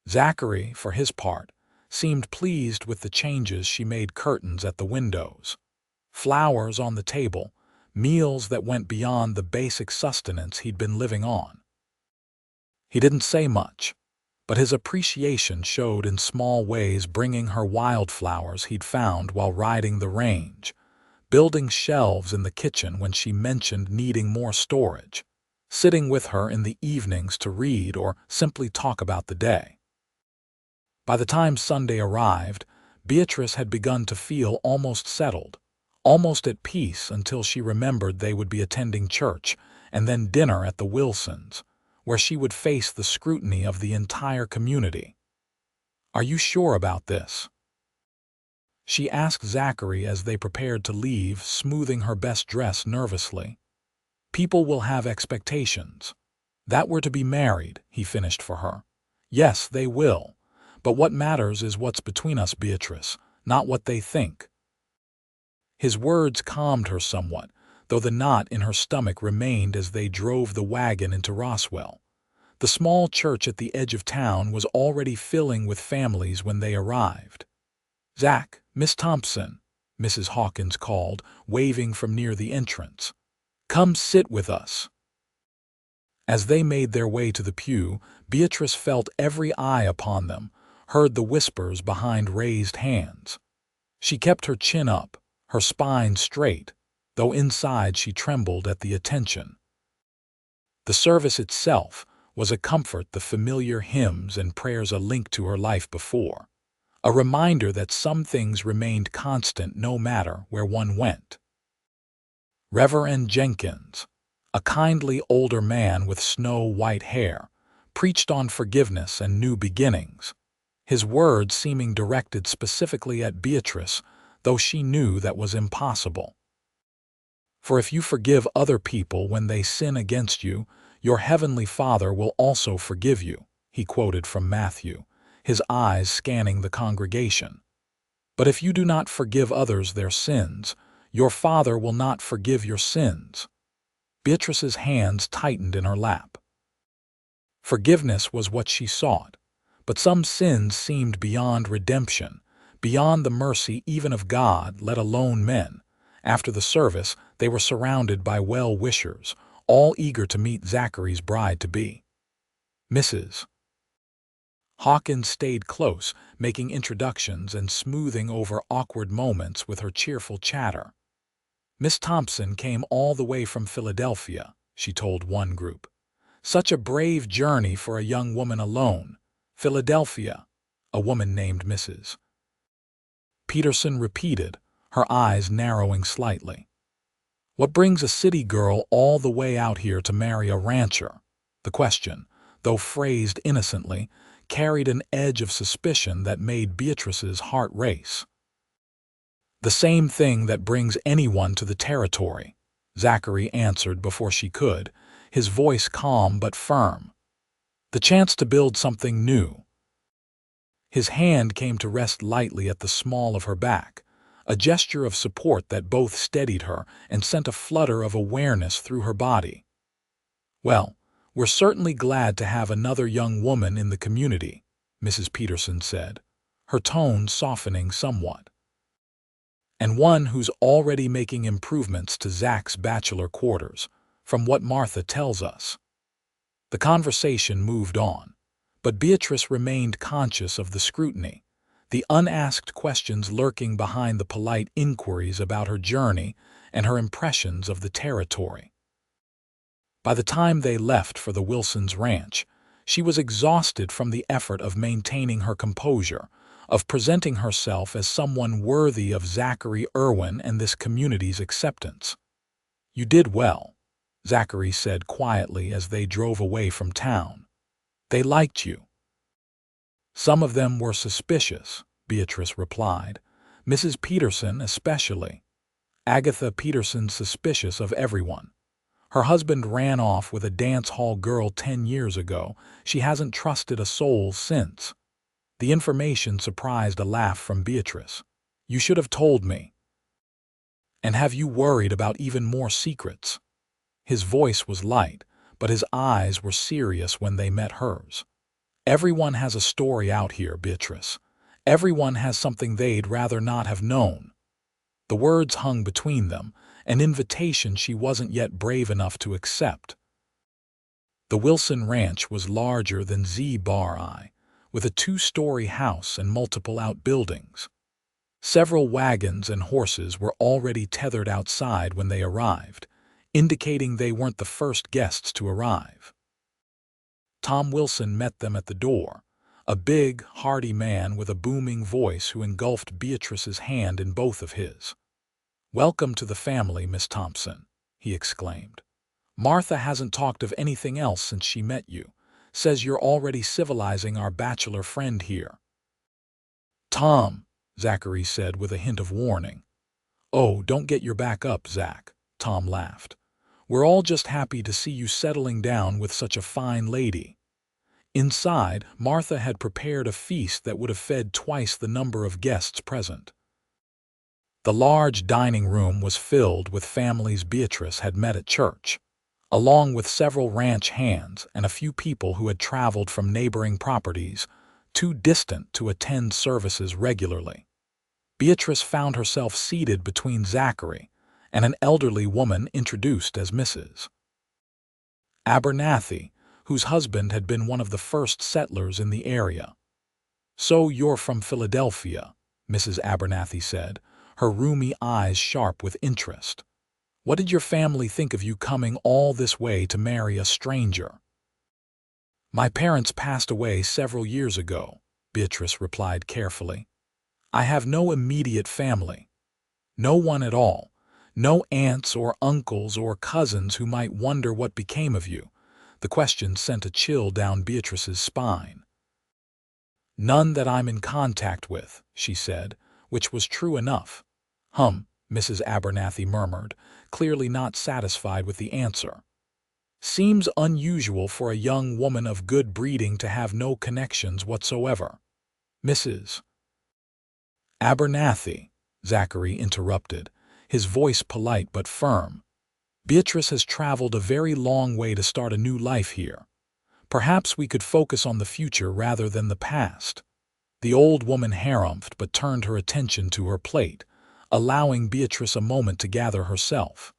Zachary, for his part, seemed pleased with the changes she made: curtains at the windows, flowers on the table, meals that went beyond the basic sustenance he'd been living on. He didn't say much, but his appreciation showed in small ways, bringing her wildflowers he'd found while riding the range, building shelves in the kitchen when she mentioned needing more storage, sitting with her in the evenings to read or simply talk about the day. By the time Sunday arrived, Beatrice had begun to feel almost settled, almost at peace, until she remembered they would be attending church and then dinner at the Wilsons, where she would face the scrutiny of the entire community. "Are you sure about this?" she asked Zachary as they prepared to leave, smoothing her best dress nervously. "People will have expectations. That we're to be married," he finished for her. "Yes, they will. But what matters is what's between us, Beatrice, not what they think." His words calmed her somewhat, though the knot in her stomach remained as they drove the wagon into Roswell. The small church at the edge of town was already filling with families when they arrived. "Zach, Miss Thompson," Mrs. Hawkins called, waving from near the entrance. "Come sit with us." As they made their way to the pew, Beatrice felt every eye upon them, heard the whispers behind raised hands. She kept her chin up, her spine straight, though inside she trembled at the attention. The service itself was a comfort, the familiar hymns and prayers a link to her life before, a reminder that some things remained constant no matter where one went. Reverend Jenkins, a kindly older man with snow-white hair, preached on forgiveness and new beginnings, his words seeming directed specifically at Beatrice, though she knew that was impossible. "For if you forgive other people when they sin against you, your heavenly Father will also forgive you," he quoted from Matthew, his eyes scanning the congregation. "But if you do not forgive others their sins, your Father will not forgive your sins." Beatrice's hands tightened in her lap. Forgiveness was what she sought, but some sins seemed beyond redemption, beyond the mercy even of God, let alone men. After the service, they were surrounded by well-wishers, all eager to meet Zachary's bride-to-be. Mrs. Hawkins stayed close, making introductions and smoothing over awkward moments with her cheerful chatter. "Miss Thompson came all the way from Philadelphia," she told one group. "Such a brave journey for a young woman alone. Philadelphia," a woman named Mrs. Peterson repeated, her eyes narrowing slightly. "What brings a city girl all the way out here to marry a rancher?" The question, though phrased innocently, carried an edge of suspicion that made Beatrice's heart race. "The same thing that brings anyone to the territory," Zachary answered before she could, his voice calm but firm. "The chance to build something new." His hand came to rest lightly at the small of her back, a gesture of support that both steadied her and sent a flutter of awareness through her body. "Well, we're certainly glad to have another young woman in the community," Mrs. Peterson said, her tone softening somewhat. "And one who's already making improvements to Zach's bachelor quarters, from what Martha tells us." The conversation moved on, but Beatrice remained conscious of the scrutiny, the unasked questions lurking behind the polite inquiries about her journey and her impressions of the territory. By the time they left for the Wilsons' ranch, she was exhausted from the effort of maintaining her composure, of presenting herself as someone worthy of Zachary Irwin and this community's acceptance. "You did well," Zachary said quietly as they drove away from town. "They liked you." "Some of them were suspicious," Beatrice replied. "Mrs. Peterson especially. Agatha Peterson's suspicious of everyone. Her husband ran off with a dance hall girl 10 years ago. She hasn't trusted a soul since." The information surprised a laugh from Beatrice. "You should have told me." "And have you worried about even more secrets?" His voice was light, but his eyes were serious when they met hers. "Everyone has a story out here, Beatrice. Everyone has something they'd rather not have known." The words hung between them, an invitation she wasn't yet brave enough to accept. The Wilson Ranch was larger than Z-Bar-I, with a 2-story house and multiple outbuildings. Several wagons and horses were already tethered outside when they arrived, indicating they weren't the first guests to arrive. Tom Wilson met them at the door, a big, hearty man with a booming voice who engulfed Beatrice's hand in both of his. "Welcome to the family, Miss Thompson," he exclaimed. "Martha hasn't talked of anything else since she met you. Says you're already civilizing our bachelor friend here." "Tom," Zachary said with a hint of warning. "Oh, don't get your back up, Zach," Tom laughed. "We're all just happy to see you settling down with such a fine lady." Inside, Martha had prepared a feast that would have fed twice the number of guests present. The large dining room was filled with families Beatrice had met at church, along with several ranch hands and a few people who had traveled from neighboring properties, too distant to attend services regularly. Beatrice found herself seated between Zachary and an elderly woman introduced as Mrs. Abernathy, whose husband had been one of the first settlers in the area. "So you're from Philadelphia," Mrs. Abernathy said, her roomy eyes sharp with interest. "What did your family think of you coming all this way to marry a stranger?" "My parents passed away several years ago," Beatrice replied carefully. "I have no immediate family. No one at all. No aunts or uncles or cousins who might wonder what became of you." The question sent a chill down Beatrice's spine. "None that I'm in contact with," she said, which was true enough. Mrs. Abernathy murmured, clearly not satisfied with the answer. "Seems unusual for a young woman of good breeding to have no connections whatsoever." "Mrs. Abernathy," Zachary interrupted, his voice polite but firm. "Beatrice has traveled a very long way to start a new life here. Perhaps we could focus on the future rather than the past." The old woman harumphed but turned her attention to her plate, allowing Beatrice a moment to gather herself.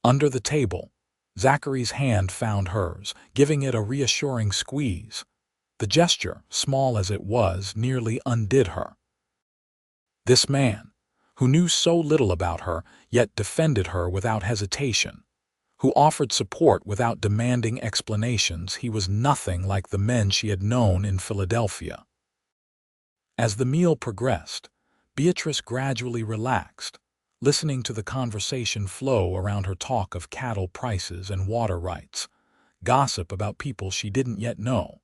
Under the table, Zachary's hand found hers, giving it a reassuring squeeze. The gesture, small as it was, nearly undid her. This man, who knew so little about her, yet defended her without hesitation, who offered support without demanding explanations, he was nothing like the men she had known in Philadelphia. As the meal progressed, Beatrice gradually relaxed, listening to the conversation flow around her talk of cattle prices and water rights, gossip about people she didn't yet know,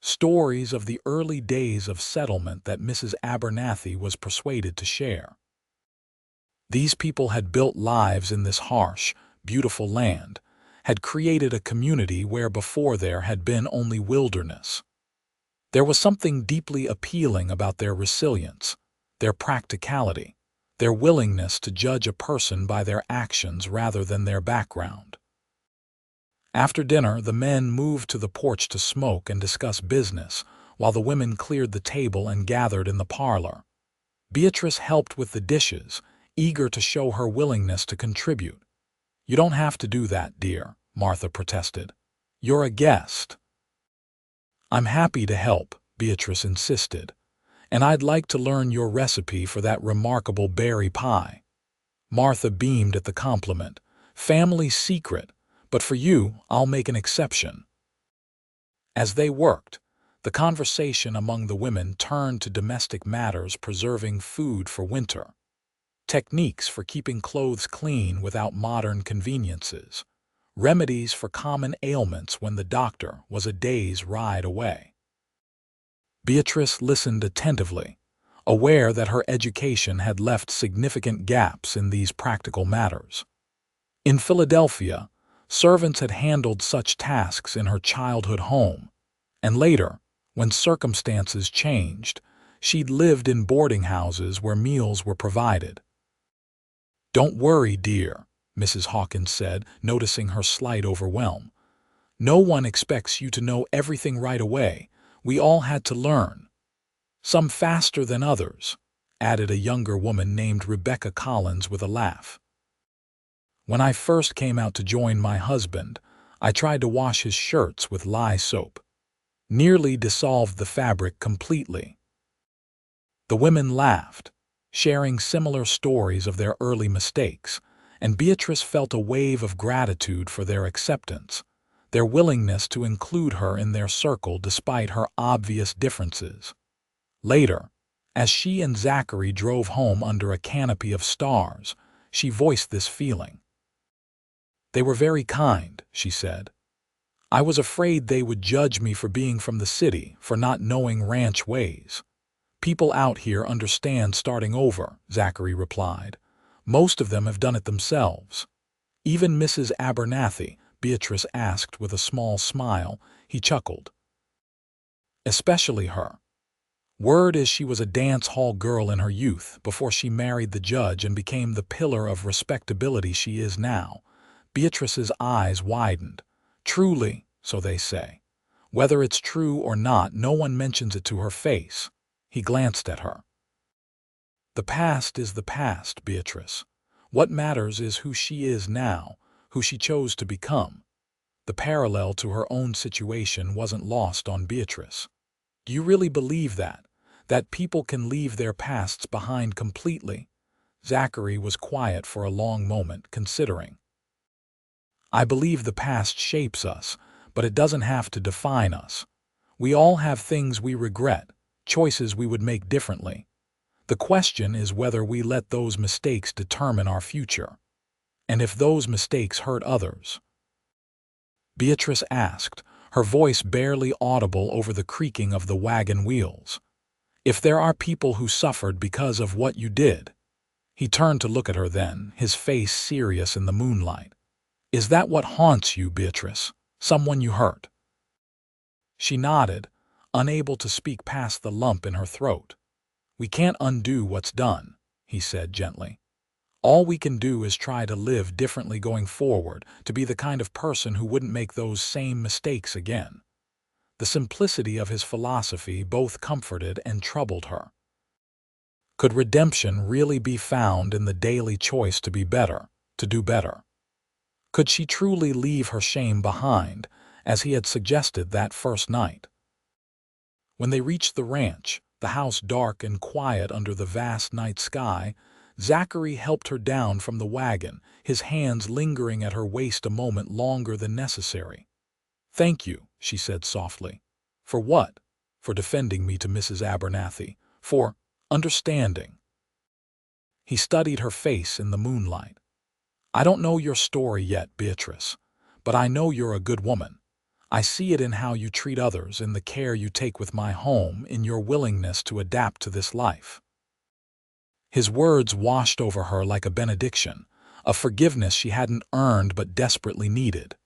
stories of the early days of settlement that Mrs. Abernathy was persuaded to share. These people had built lives in this harsh, beautiful land, had created a community where before there had been only wilderness. There was something deeply appealing about their resilience, their practicality, their willingness to judge a person by their actions rather than their background. After dinner, the men moved to the porch to smoke and discuss business, while the women cleared the table and gathered in the parlor. Beatrice helped with the dishes, eager to show her willingness to contribute. "You don't have to do that, dear," Martha protested. "You're a guest." "I'm happy to help," Beatrice insisted, and I'd like to learn your recipe for that remarkable berry pie." Martha beamed at the compliment. "Family secret, but for you, I'll make an exception." As they worked, the conversation among the women turned to domestic matters, preserving food for winter, techniques for keeping clothes clean without modern conveniences, remedies for common ailments when the doctor was a day's ride away. Beatrice listened attentively, aware that her education had left significant gaps in these practical matters. In Philadelphia, servants had handled such tasks in her childhood home, and later, when circumstances changed, she'd lived in boarding houses where meals were provided. "Don't worry, dear," Mrs. Hawkins said, noticing her slight overwhelm. "No one expects you to know everything right away. We all had to learn. Some faster than others," added a younger woman named Rebecca Collins with a laugh. "When I first came out to join my husband, I tried to wash his shirts with lye soap. Nearly dissolved the fabric completely." The women laughed, sharing similar stories of their early mistakes, and Beatrice felt a wave of gratitude for their acceptance, their willingness to include her in their circle despite her obvious differences. Later, as she and Zachary drove home under a canopy of stars, she voiced this feeling. "They were very kind," she said. "I was afraid they would judge me for being from the city, for not knowing ranch ways." "People out here understand starting over," Zachary replied. "Most of them have done it themselves." "Even Mrs. Abernathy?" Beatrice asked with a small smile. He chuckled. "Especially her. Word is she was a dance hall girl in her youth before she married the judge and became the pillar of respectability she is now." Beatrice's eyes widened. "Truly, so they say. Whether it's true or not, no one mentions it to her face." He glanced at her. "The past is the past, Beatrice. What matters is who she is now, who she chose to become." The parallel to her own situation wasn't lost on Beatrice. "Do you really believe that? That people can leave their pasts behind completely?" Zachary was quiet for a long moment, considering. "I believe the past shapes us, but it doesn't have to define us. We all have things we regret, choices we would make differently. The question is whether we let those mistakes determine our future. And if those mistakes hurt others?" Beatrice asked, her voice barely audible over the creaking of the wagon wheels. "If there are people who suffered because of what you did?" He turned to look at her then, his face serious in the moonlight. "Is that what haunts you, Beatrice? Someone you hurt?" She nodded, unable to speak past the lump in her throat. "We can't undo what's done," he said gently. "All we can do is try to live differently going forward, to be the kind of person who wouldn't make those same mistakes again." The simplicity of his philosophy both comforted and troubled her. Could redemption really be found in the daily choice to be better, to do better? Could she truly leave her shame behind, as he had suggested that first night? When they reached the ranch, the house dark and quiet under the vast night sky, Zachary helped her down from the wagon, his hands lingering at her waist a moment longer than necessary. "Thank you," she said softly. "For what?" "For defending me to Mrs. Abernathy. For understanding." He studied her face in the moonlight. "I don't know your story yet, Beatrice, but I know you're a good woman. I see it in how you treat others, in the care you take with my home, in your willingness to adapt to this life." His words washed over her like a benediction, a forgiveness she hadn't earned but desperately needed.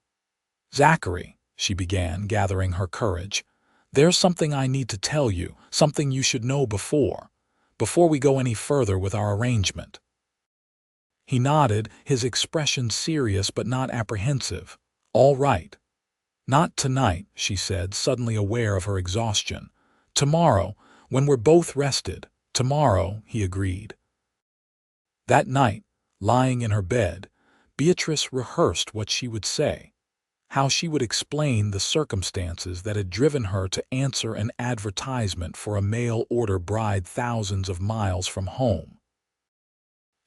"Zachary," she began, gathering her courage, "there's something I need to tell you, something you should know before we go any further with our arrangement." He nodded, his expression serious but not apprehensive. "All right." "Not tonight," she said, suddenly aware of her exhaustion. "Tomorrow, when we're both rested." "Tomorrow," he agreed. That night, lying in her bed, Beatrice rehearsed what she would say. how she would explain the circumstances that had driven her to answer an advertisement for a mail-order bride thousands of miles from home.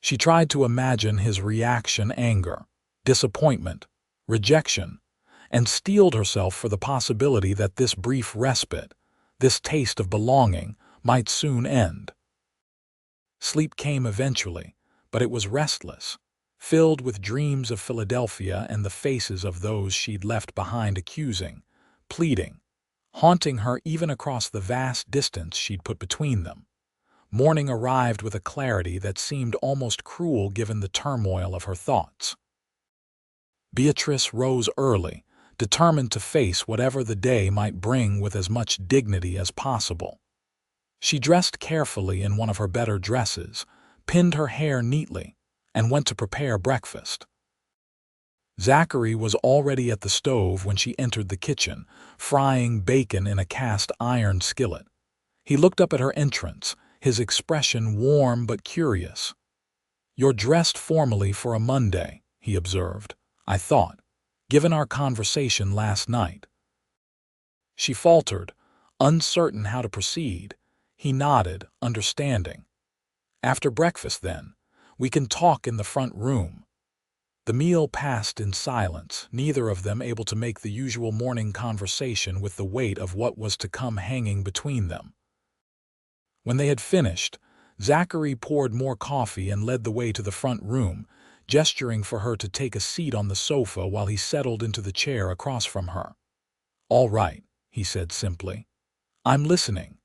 She tried to imagine his reaction: anger, disappointment, rejection, and steeled herself for the possibility that this brief respite, this taste of belonging, might soon end. Sleep came eventually, but it was restless, filled with dreams of Philadelphia and the faces of those she'd left behind, accusing, pleading, haunting her even across the vast distance she'd put between them. Morning arrived with a clarity that seemed almost cruel given the turmoil of her thoughts. Beatrice rose early, determined to face whatever the day might bring with as much dignity as possible. She dressed carefully in one of her better dresses, pinned her hair neatly, and went to prepare breakfast. Zachary was already at the stove when she entered the kitchen, frying bacon in a cast-iron skillet. He looked up at her entrance, his expression warm but curious. "You're dressed formally for a Monday," he observed, "I thought, given our conversation last night." She faltered, uncertain how to proceed. He nodded, understanding. "After breakfast, then. We can talk in the front room." The meal passed in silence, neither of them able to make the usual morning conversation with the weight of what was to come hanging between them. When they had finished, Zachary poured more coffee and led the way to the front room, gesturing for her to take a seat on the sofa while he settled into the chair across from her. "All right," he said simply. "I'm listening."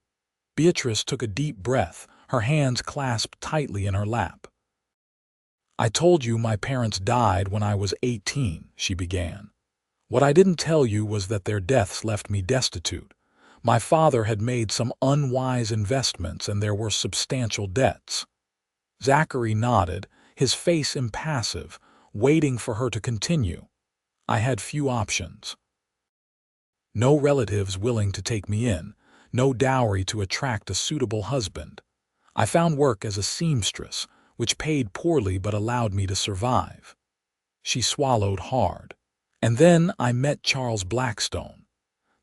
Beatrice took a deep breath, her hands clasped tightly in her lap. "I told you my parents died when I was 18, she began. "What I didn't tell you was that their deaths left me destitute. My father had made some unwise investments and there were substantial debts." Zachary nodded, his face impassive, waiting for her to continue. "I had few options. No relatives willing to take me in, no dowry to attract a suitable husband. I found work as a seamstress, which paid poorly but allowed me to survive." She swallowed hard. "And then I met Charles Blackstone."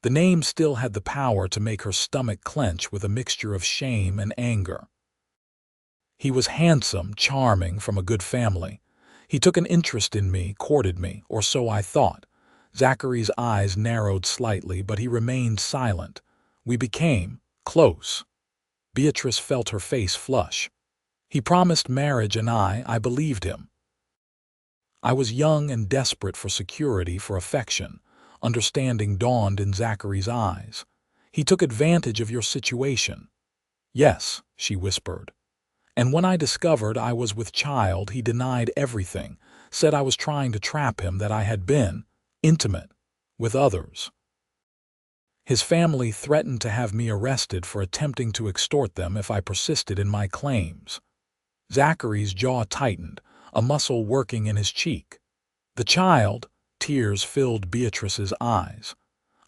The name still had the power to make her stomach clench with a mixture of shame and anger. "He was handsome, charming, from a good family. He took an interest in me, courted me, or so I thought." Zachary's eyes narrowed slightly, but he remained silent. "We became close." Beatrice felt her face flush. "He promised marriage and I believed him. I was young and desperate for security, for affection." Understanding dawned in Zachary's eyes. "He took advantage of your situation." "Yes," she whispered. "And when I discovered I was with child, he denied everything, said I was trying to trap him, that I had been intimate with others. His family threatened to have me arrested for attempting to extort them if I persisted in my claims." Zachary's jaw tightened, a muscle working in his cheek. "The child," tears filled Beatrice's eyes.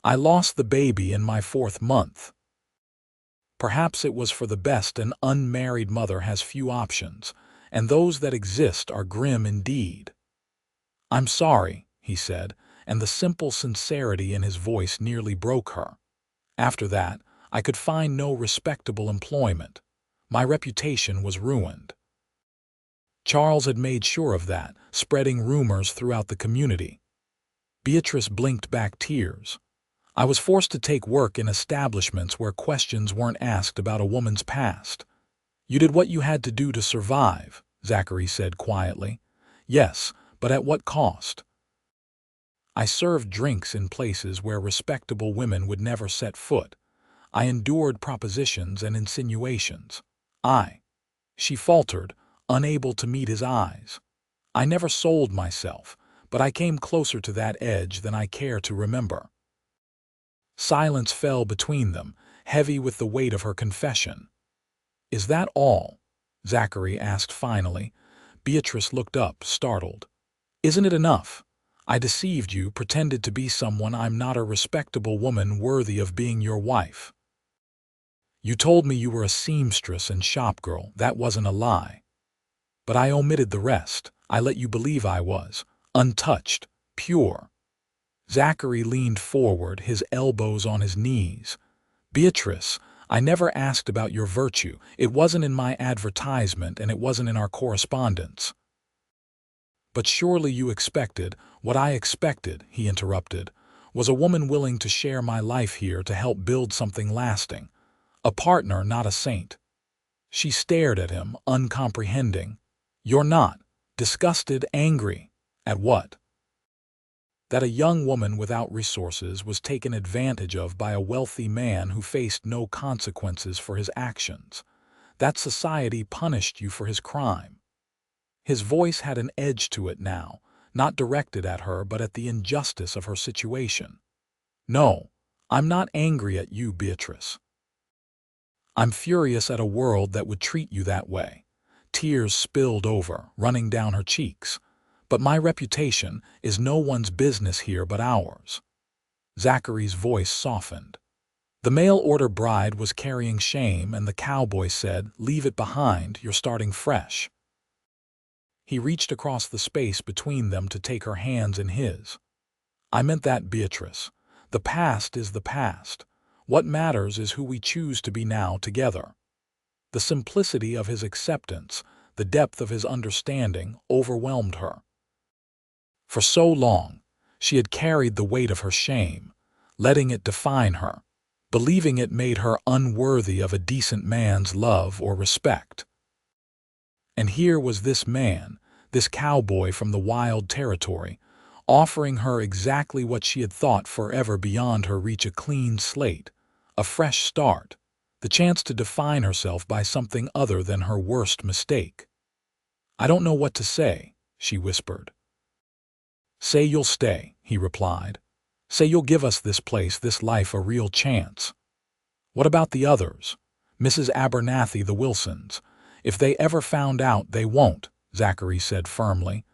"I lost the baby in my 4th month." Perhaps it was for the best. An unmarried mother has few options, and those that exist are grim indeed. "I'm sorry," he said, and the simple sincerity in his voice nearly broke her. "After that, I could find no respectable employment. My reputation was ruined." Charles had made sure of that, spreading rumors throughout the community. Beatrice blinked back tears. "I was forced to take work in establishments where questions weren't asked about a woman's past." "You did what you had to do to survive," Zachary said quietly. "Yes, but at what cost?" "I served drinks in places where respectable women would never set foot. I endured propositions and insinuations. She faltered, unable to meet his eyes. "I never sold myself, but I came closer to that edge than I care to remember." Silence fell between them, heavy with the weight of her confession. "Is that all?" Zachary asked finally. Beatrice looked up, startled. "Isn't it enough? I deceived you, pretended to be someone I'm not, a respectable woman worthy of being your wife. You told me you were a seamstress and shopgirl. That wasn't a lie. But I omitted the rest. I let you believe I was untouched, pure." Zachary leaned forward, his elbows on his knees. Beatrice, I never asked about your virtue. It wasn't in my advertisement and it wasn't in our correspondence. But surely you expected, what I expected, he interrupted, was a woman willing to share my life here to help build something lasting. A partner, not a saint. She stared at him, uncomprehending. You're not. Disgusted, angry. At what? That a young woman without resources was taken advantage of by a wealthy man who faced no consequences for his actions. That society punished you for his crime. His voice had an edge to it now, not directed at her but at the injustice of her situation. No, I'm not angry at you, Beatrice. I'm furious at a world that would treat you that way. Tears spilled over, running down her cheeks. But my reputation is no one's business here but ours. Zachary's voice softened. The mail-order bride was carrying shame, and the cowboy said, "Leave it behind, you're starting fresh." He reached across the space between them to take her hands in his. I meant that, Beatrice. The past is the past. What matters is who we choose to be now together. The simplicity of his acceptance, the depth of his understanding, overwhelmed her. For so long, she had carried the weight of her shame, letting it define her, believing it made her unworthy of a decent man's love or respect. And here was this man, this cowboy from the wild territory, offering her exactly what she had thought forever beyond her reach: a clean slate, a fresh start, the chance to define herself by something other than her worst mistake. I don't know what to say, she whispered. Say you'll stay, he replied. Say you'll give us this place, this life, a real chance. What about the others? Mrs. Abernathy, the Wilsons. If they ever found out, they won't, Zachary said firmly.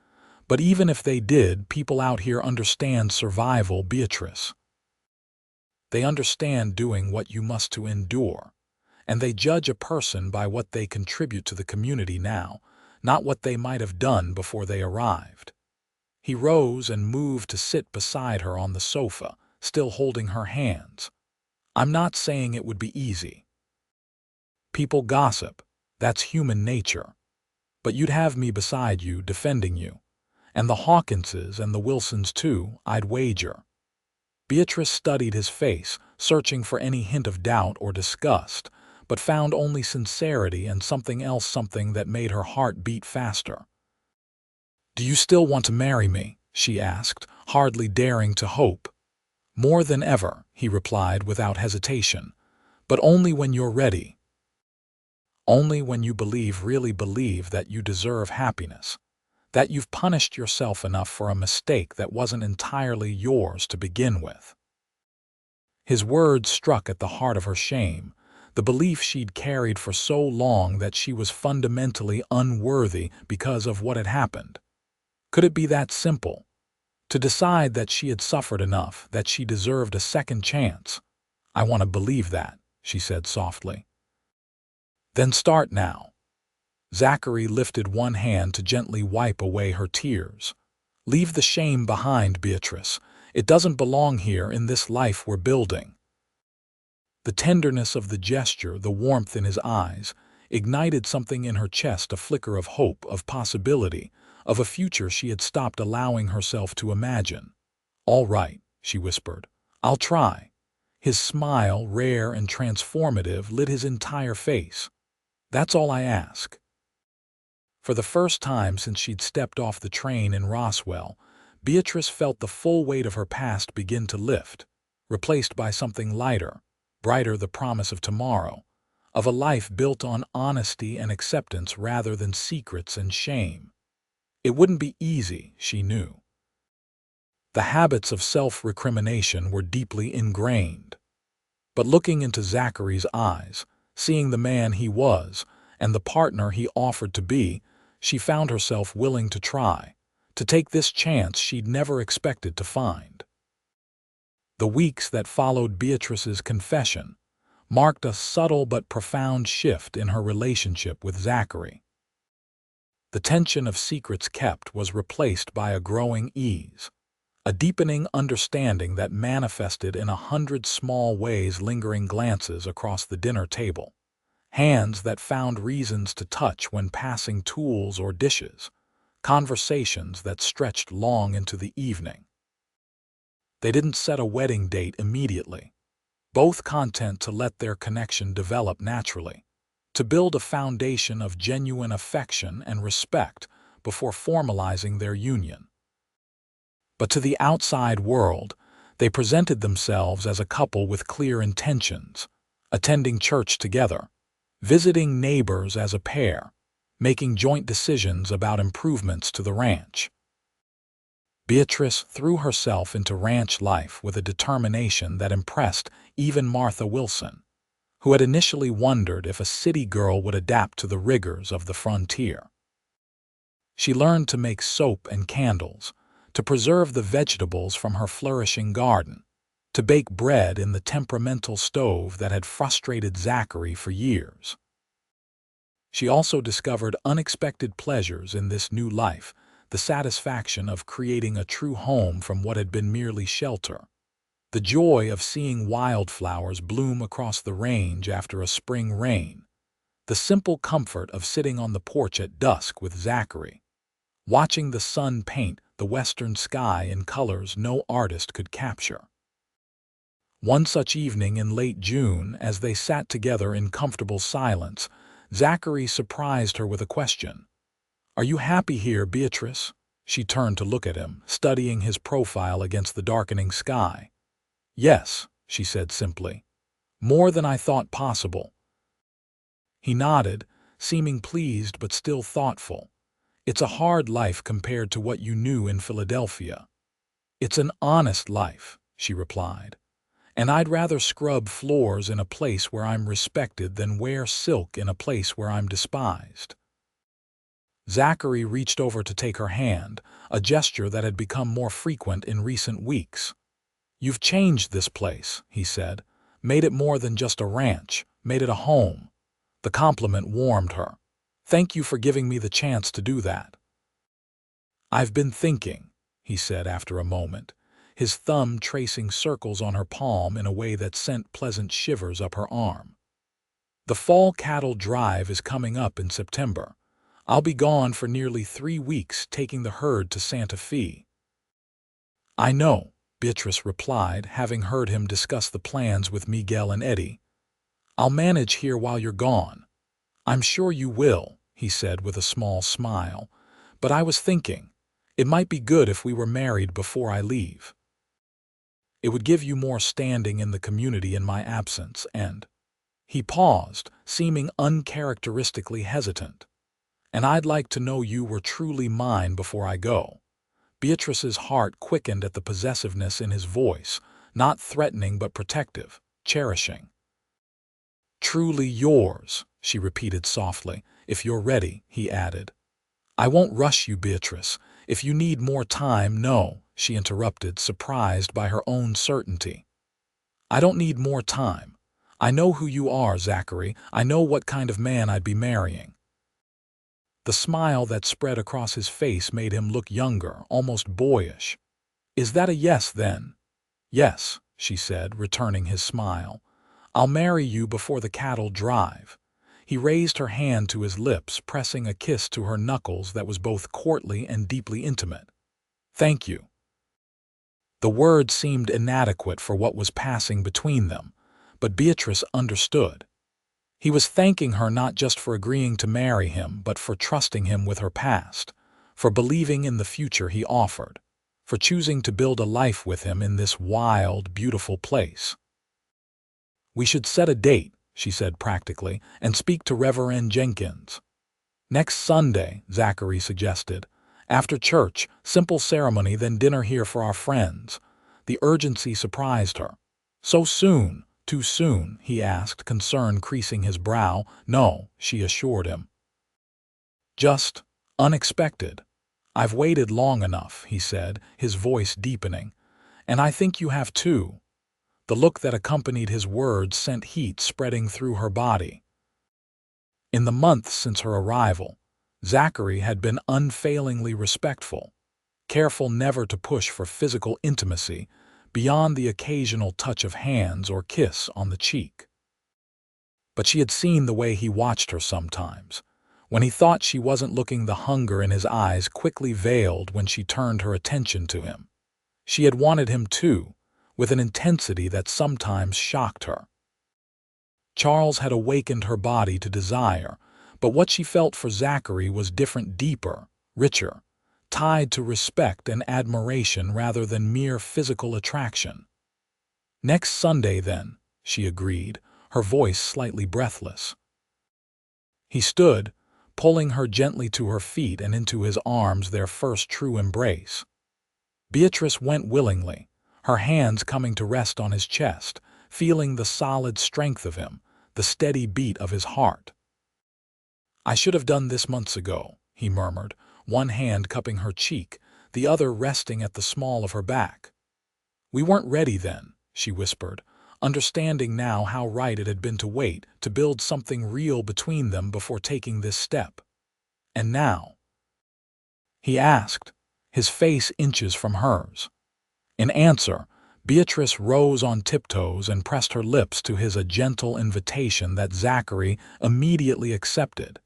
But even if they did, people out here understand survival, Beatrice. They understand doing what you must to endure. And they judge a person by what they contribute to the community now, not what they might have done before they arrived. He rose and moved to sit beside her on the sofa, still holding her hands. I'm not saying it would be easy. People gossip. That's human nature. But you'd have me beside you, defending you. And the Hawkinses and the Wilsons too, I'd wager. Beatrice studied his face, searching for any hint of doubt or disgust, but found only sincerity and something else, something that made her heart beat faster. Do you still want to marry me? She asked, hardly daring to hope. More than ever, he replied without hesitation. But only when you're ready. Only when you really believe that you deserve happiness, that you've punished yourself enough for a mistake that wasn't entirely yours to begin with. His words struck at the heart of her shame, the belief she'd carried for so long that she was fundamentally unworthy because of what had happened. Could it be that simple? To decide that she had suffered enough, that she deserved a second chance? I want to believe that, she said softly. Then start now. Zachary lifted one hand to gently wipe away her tears. Leave the shame behind, Beatrice. It doesn't belong here in this life we're building. The tenderness of the gesture, the warmth in his eyes, ignited something in her chest, a flicker of hope, of possibility, of a future she had stopped allowing herself to imagine. All right, she whispered. I'll try. His smile, rare and transformative, lit his entire face. That's all I ask. For the first time since she'd stepped off the train in Roswell, Beatrice felt the full weight of her past begin to lift, replaced by something lighter, brighter, the promise of tomorrow, of a life built on honesty and acceptance rather than secrets and shame. It wouldn't be easy, she knew. The habits of self-recrimination were deeply ingrained. But looking into Zachary's eyes, seeing the man he was and the partner he offered to be, she found herself willing to try, to take this chance she'd never expected to find. The weeks that followed Beatrice's confession marked a subtle but profound shift in her relationship with Zachary. The tension of secrets kept was replaced by a growing ease, a deepening understanding that manifested in 100 small ways, lingering glances across the dinner table, hands that found reasons to touch when passing tools or dishes, conversations that stretched long into the evening. They didn't set a wedding date immediately, both content to let their connection develop naturally, to build a foundation of genuine affection and respect before formalizing their union. But to the outside world, they presented themselves as a couple with clear intentions, attending church together, visiting neighbors as a pair, making joint decisions about improvements to the ranch. Beatrice threw herself into ranch life with a determination that impressed even Martha Wilson, who had initially wondered if a city girl would adapt to the rigors of the frontier. She learned to make soap and candles, to preserve the vegetables from her flourishing garden, to bake bread in the temperamental stove that had frustrated Zachary for years. She also discovered unexpected pleasures in this new life, the satisfaction of creating a true home from what had been merely shelter, the joy of seeing wildflowers bloom across the range after a spring rain, the simple comfort of sitting on the porch at dusk with Zachary, watching the sun paint the western sky in colors no artist could capture. One such evening in late June, as they sat together in comfortable silence, Zachary surprised her with a question. "Are you happy here, Beatrice?" She turned to look at him, studying his profile against the darkening sky. "Yes," she said simply. "More than I thought possible." He nodded, seeming pleased but still thoughtful. "It's a hard life compared to what you knew in Philadelphia." "It's an honest life," she replied. "And I'd rather scrub floors in a place where I'm respected than wear silk in a place where I'm despised." Zachary reached over to take her hand, a gesture that had become more frequent in recent weeks. "You've changed this place," he said, "made it more than just a ranch, made it a home." The compliment warmed her. "Thank you for giving me the chance to do that." "I've been thinking," he said after a moment, his thumb tracing circles on her palm in a way that sent pleasant shivers up her arm. "The fall cattle drive is coming up in September. I'll be gone for nearly 3 weeks taking the herd to Santa Fe." "I know," Beatrice replied, having heard him discuss the plans with Miguel and Eddie. "I'll manage here while you're gone." "I'm sure you will," he said with a small smile. "But I was thinking, it might be good if we were married before I leave. It would give you more standing in the community in my absence, and—" He paused, seeming uncharacteristically hesitant. "And I'd like to know you were truly mine before I go." Beatrice's heart quickened at the possessiveness in his voice, not threatening but protective, cherishing. "Truly yours," she repeated softly. "If you're ready," he added. "I won't rush you, Beatrice. If you need more time—" "No," she interrupted, surprised by her own certainty. "I don't need more time. I know who you are, Zachary. I know what kind of man I'd be marrying." The smile that spread across his face made him look younger, almost boyish. "Is that a yes, then?" "Yes," she said, returning his smile. "I'll marry you before the cattle drive." He raised her hand to his lips, pressing a kiss to her knuckles that was both courtly and deeply intimate. "Thank you." The word seemed inadequate for what was passing between them, but Beatrice understood. He was thanking her not just for agreeing to marry him, but for trusting him with her past, for believing in the future he offered, for choosing to build a life with him in this wild, beautiful place. "We should set a date," she said practically, "and speak to Reverend Jenkins." "Next Sunday," Zachary suggested. "After church, simple ceremony, then dinner here for our friends." The urgency surprised her. "So soon? Too soon?" he asked, concern creasing his brow. "No," she assured him. "Just unexpected." "I've waited long enough," he said, his voice deepening. "And I think you have too." The look that accompanied his words sent heat spreading through her body. In the months since her arrival, Zachary had been unfailingly respectful, careful never to push for physical intimacy beyond the occasional touch of hands or kiss on the cheek. But she had seen the way he watched her sometimes. When he thought she wasn't looking, the hunger in his eyes quickly veiled when she turned her attention to him. She had wanted him too, with an intensity that sometimes shocked her. Charles had awakened her body to desire, but what she felt for Zachary was different, deeper, richer, tied to respect and admiration rather than mere physical attraction. "Next Sunday, then," she agreed, her voice slightly breathless. He stood, pulling her gently to her feet and into his arms, their first true embrace. Beatrice went willingly, her hands coming to rest on his chest, feeling the solid strength of him, the steady beat of his heart. "I should have done this months ago," he murmured, one hand cupping her cheek, the other resting at the small of her back. "We weren't ready then," she whispered, understanding now how right it had been to wait, to build something real between them before taking this step. "And now?" he asked, his face inches from hers. In answer, Beatrice rose on tiptoes and pressed her lips to his, a gentle invitation that Zachary immediately accepted,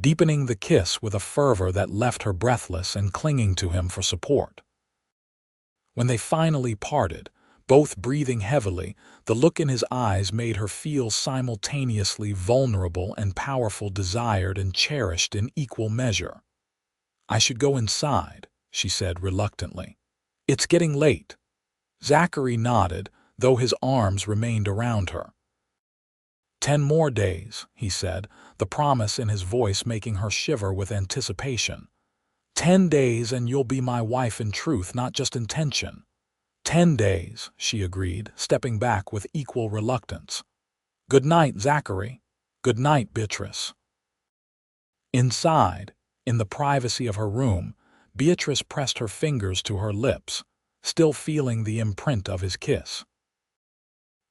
deepening the kiss with a fervor that left her breathless and clinging to him for support. When they finally parted, both breathing heavily, the look in his eyes made her feel simultaneously vulnerable and powerful, desired and cherished in equal measure. "I should go inside," she said reluctantly. "It's getting late." Zachary nodded, though his arms remained around her. 10 more days," he said, the promise in his voice making her shiver with anticipation. 10 days and you'll be my wife in truth, not just intention." 10 days, she agreed, stepping back with equal reluctance. "Good night, Zachary." "Good night, Beatrice." Inside, in the privacy of her room, Beatrice pressed her fingers to her lips, still feeling the imprint of his kiss.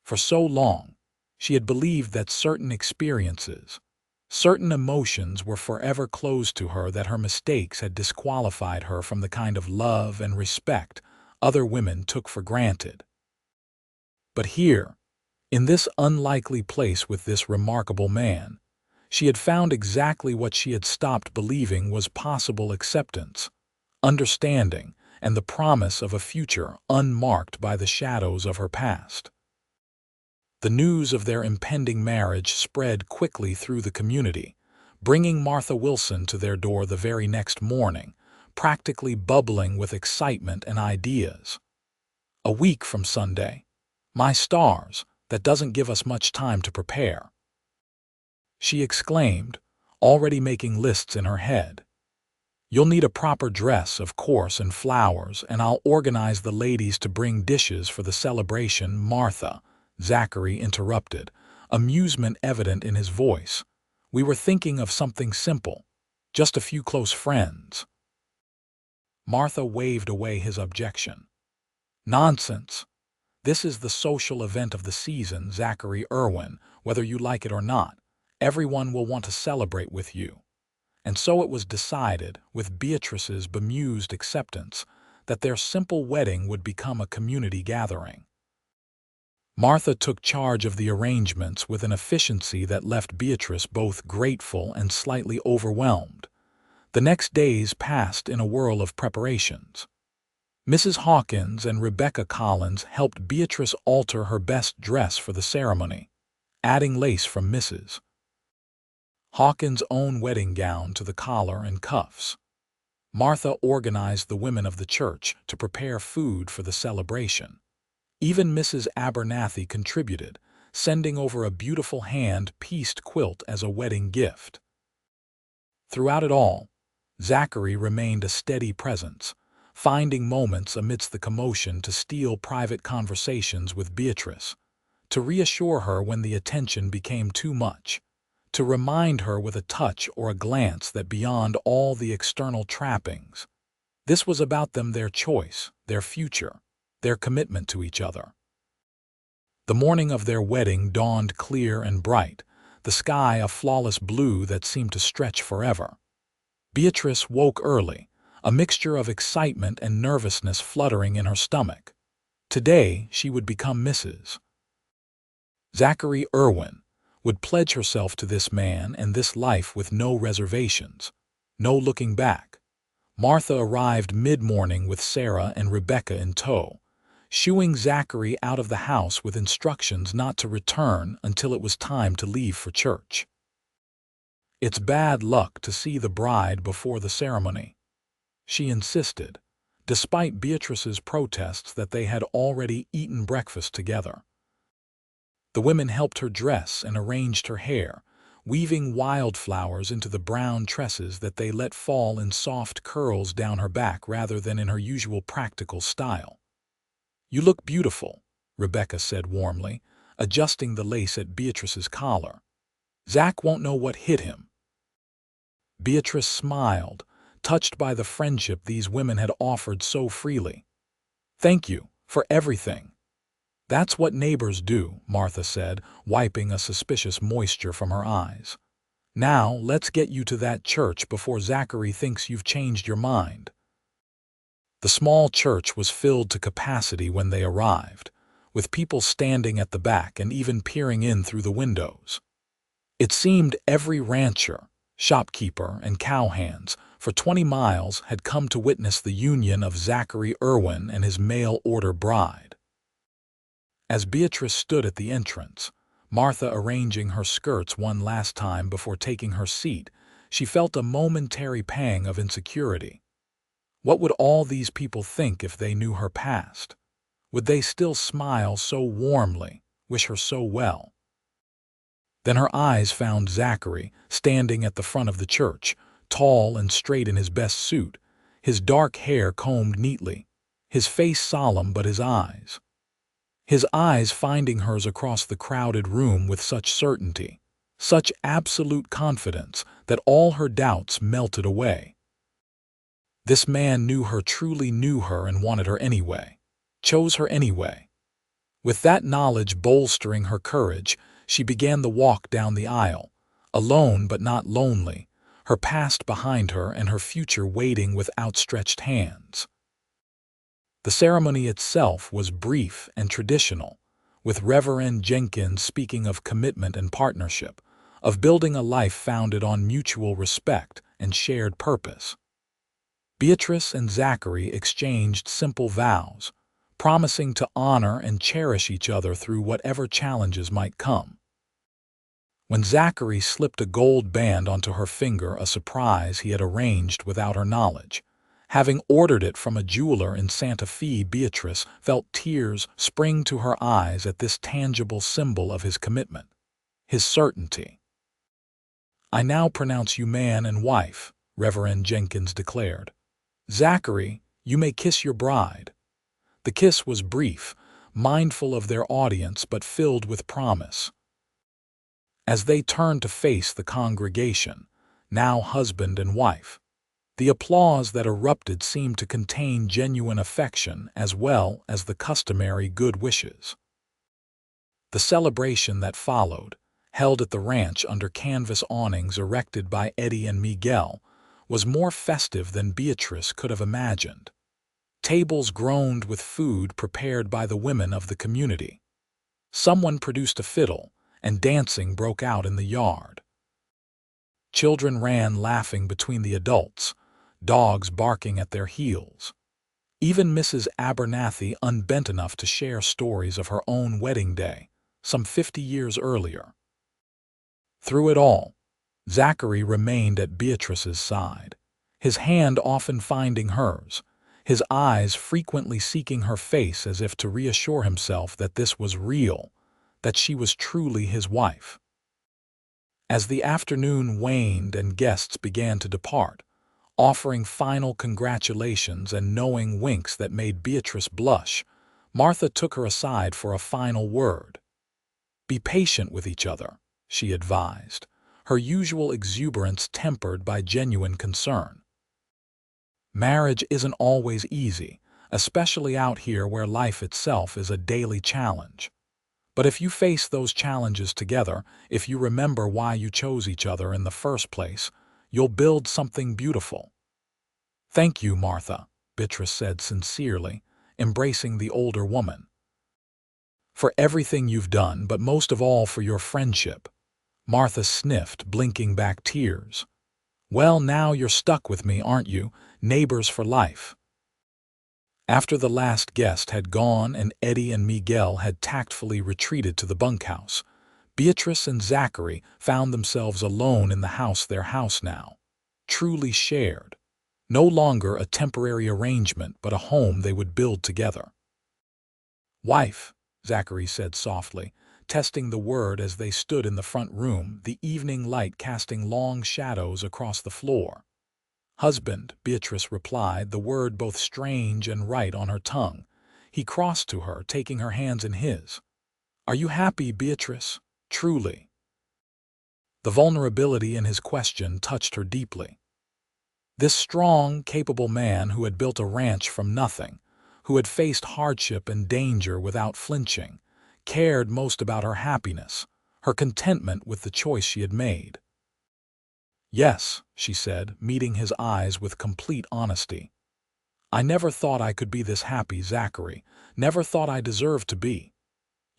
For so long, she had believed that certain experiences, certain emotions were forever closed to her, that her mistakes had disqualified her from the kind of love and respect other women took for granted. But here, in this unlikely place with this remarkable man, she had found exactly what she had stopped believing was possible: acceptance, understanding, and the promise of a future unmarked by the shadows of her past. The news of their impending marriage spread quickly through the community, bringing Martha Wilson to their door the very next morning, practically bubbling with excitement and ideas. "A week from Sunday. My stars, that doesn't give us much time to prepare," she exclaimed, already making lists in her head. "You'll need a proper dress, of course, and flowers, and I'll organize the ladies to bring dishes for the celebration." "Martha," Zachary interrupted, amusement evident in his voice, "we were thinking of something simple, just a few close friends." Martha waved away his objection. "Nonsense. This is the social event of the season, Zachary Irwin, whether you like it or not. Everyone will want to celebrate with you." And so it was decided, with Beatrice's bemused acceptance, that their simple wedding would become a community gathering. Martha took charge of the arrangements with an efficiency that left Beatrice both grateful and slightly overwhelmed. The next days passed in a whirl of preparations. Mrs. Hawkins and Rebecca Collins helped Beatrice alter her best dress for the ceremony, adding lace from Mrs. Hawkins' own wedding gown to the collar and cuffs. Martha organized the women of the church to prepare food for the celebration. Even Mrs. Abernathy contributed, sending over a beautiful hand-pieced quilt as a wedding gift. Throughout it all, Zachary remained a steady presence, finding moments amidst the commotion to steal private conversations with Beatrice, to reassure her when the attention became too much, to remind her with a touch or a glance that beyond all the external trappings, this was about them, their choice, their future, their commitment to each other. The morning of their wedding dawned clear and bright, the sky a flawless blue that seemed to stretch forever. Beatrice woke early, a mixture of excitement and nervousness fluttering in her stomach. Today, she would become Mrs. Zachary Irwin, would pledge herself to this man and this life with no reservations, no looking back. Martha arrived mid-morning with Sarah and Rebecca in tow, shooing Zachary out of the house with instructions not to return until it was time to leave for church. It's bad luck to see the bride before the ceremony, she insisted, despite Beatrice's protests that they had already eaten breakfast together. The women helped her dress and arranged her hair, weaving wildflowers into the brown tresses that they let fall in soft curls down her back rather than in her usual practical style. "You look beautiful," Rebecca said warmly, adjusting the lace at Beatrice's collar. "Zach won't know what hit him." Beatrice smiled, touched by the friendship these women had offered so freely. "Thank you for everything." "That's what neighbors do," Martha said, wiping a suspicious moisture from her eyes. "Now let's get you to that church before Zachary thinks you've changed your mind." The small church was filled to capacity when they arrived, with people standing at the back and even peering in through the windows. It seemed every rancher, shopkeeper, and cowhands for 20 miles had come to witness the union of Zachary Irwin and his mail-order bride. As Beatrice stood at the entrance, Martha arranging her skirts one last time before taking her seat, she felt a momentary pang of insecurity. What would all these people think if they knew her past? Would they still smile so warmly, wish her so well? Then her eyes found Zachary, standing at the front of the church, tall and straight in his best suit, his dark hair combed neatly, his face solemn but his eyes finding hers across the crowded room with such certainty, such absolute confidence that all her doubts melted away. This man knew her, truly knew her, and wanted her anyway, chose her anyway. With that knowledge bolstering her courage, she began the walk down the aisle, alone but not lonely, her past behind her and her future waiting with outstretched hands. The ceremony itself was brief and traditional, with Reverend Jenkins speaking of commitment and partnership, of building a life founded on mutual respect and shared purpose. Beatrice and Zachary exchanged simple vows, promising to honor and cherish each other through whatever challenges might come. When Zachary slipped a gold band onto her finger, a surprise he had arranged without her knowledge, having ordered it from a jeweler in Santa Fe, Beatrice felt tears spring to her eyes at this tangible symbol of his commitment, his certainty. "I now pronounce you man and wife," Reverend Jenkins declared. "Zachary, you may kiss your bride." The kiss was brief, mindful of their audience but filled with promise. As they turned to face the congregation, now husband and wife, the applause that erupted seemed to contain genuine affection as well as the customary good wishes. The celebration that followed, held at the ranch under canvas awnings erected by Eddie and Miguel, was more festive than Beatrice could have imagined. Tables groaned with food prepared by the women of the community. Someone produced a fiddle, and dancing broke out in the yard. Children ran laughing between the adults, dogs barking at their heels. Even Mrs. Abernathy unbent enough to share stories of her own wedding day, some 50 years earlier. Through it all, Zachary remained at Beatrice's side, his hand often finding hers, his eyes frequently seeking her face as if to reassure himself that this was real, that she was truly his wife. As the afternoon waned and guests began to depart, offering final congratulations and knowing winks that made Beatrice blush, Martha took her aside for a final word. "Be patient with each other," she advised, her usual exuberance tempered by genuine concern. "Marriage isn't always easy, especially out here where life itself is a daily challenge. But if you face those challenges together, if you remember why you chose each other in the first place, you'll build something beautiful." "Thank you, Martha," Beatrice said sincerely, embracing the older woman. "For everything you've done, but most of all for your friendship." Martha sniffed, blinking back tears. "Well, now you're stuck with me, aren't you? Neighbors for life." After the last guest had gone and Eddie and Miguel had tactfully retreated to the bunkhouse, Beatrice and Zachary found themselves alone in the house, their house now, truly shared. No longer a temporary arrangement, but a home they would build together. "Wife," Zachary said softly, testing the word as they stood in the front room, the evening light casting long shadows across the floor. "Husband," Beatrice replied, the word both strange and right on her tongue. He crossed to her, taking her hands in his. "Are you happy, Beatrice? Truly?" The vulnerability in his question touched her deeply. This strong, capable man who had built a ranch from nothing, who had faced hardship and danger without flinching, cared most about her happiness, her contentment with the choice she had made. "Yes," she said, meeting his eyes with complete honesty. "I never thought I could be this happy, Zachary. Never thought I deserved to be."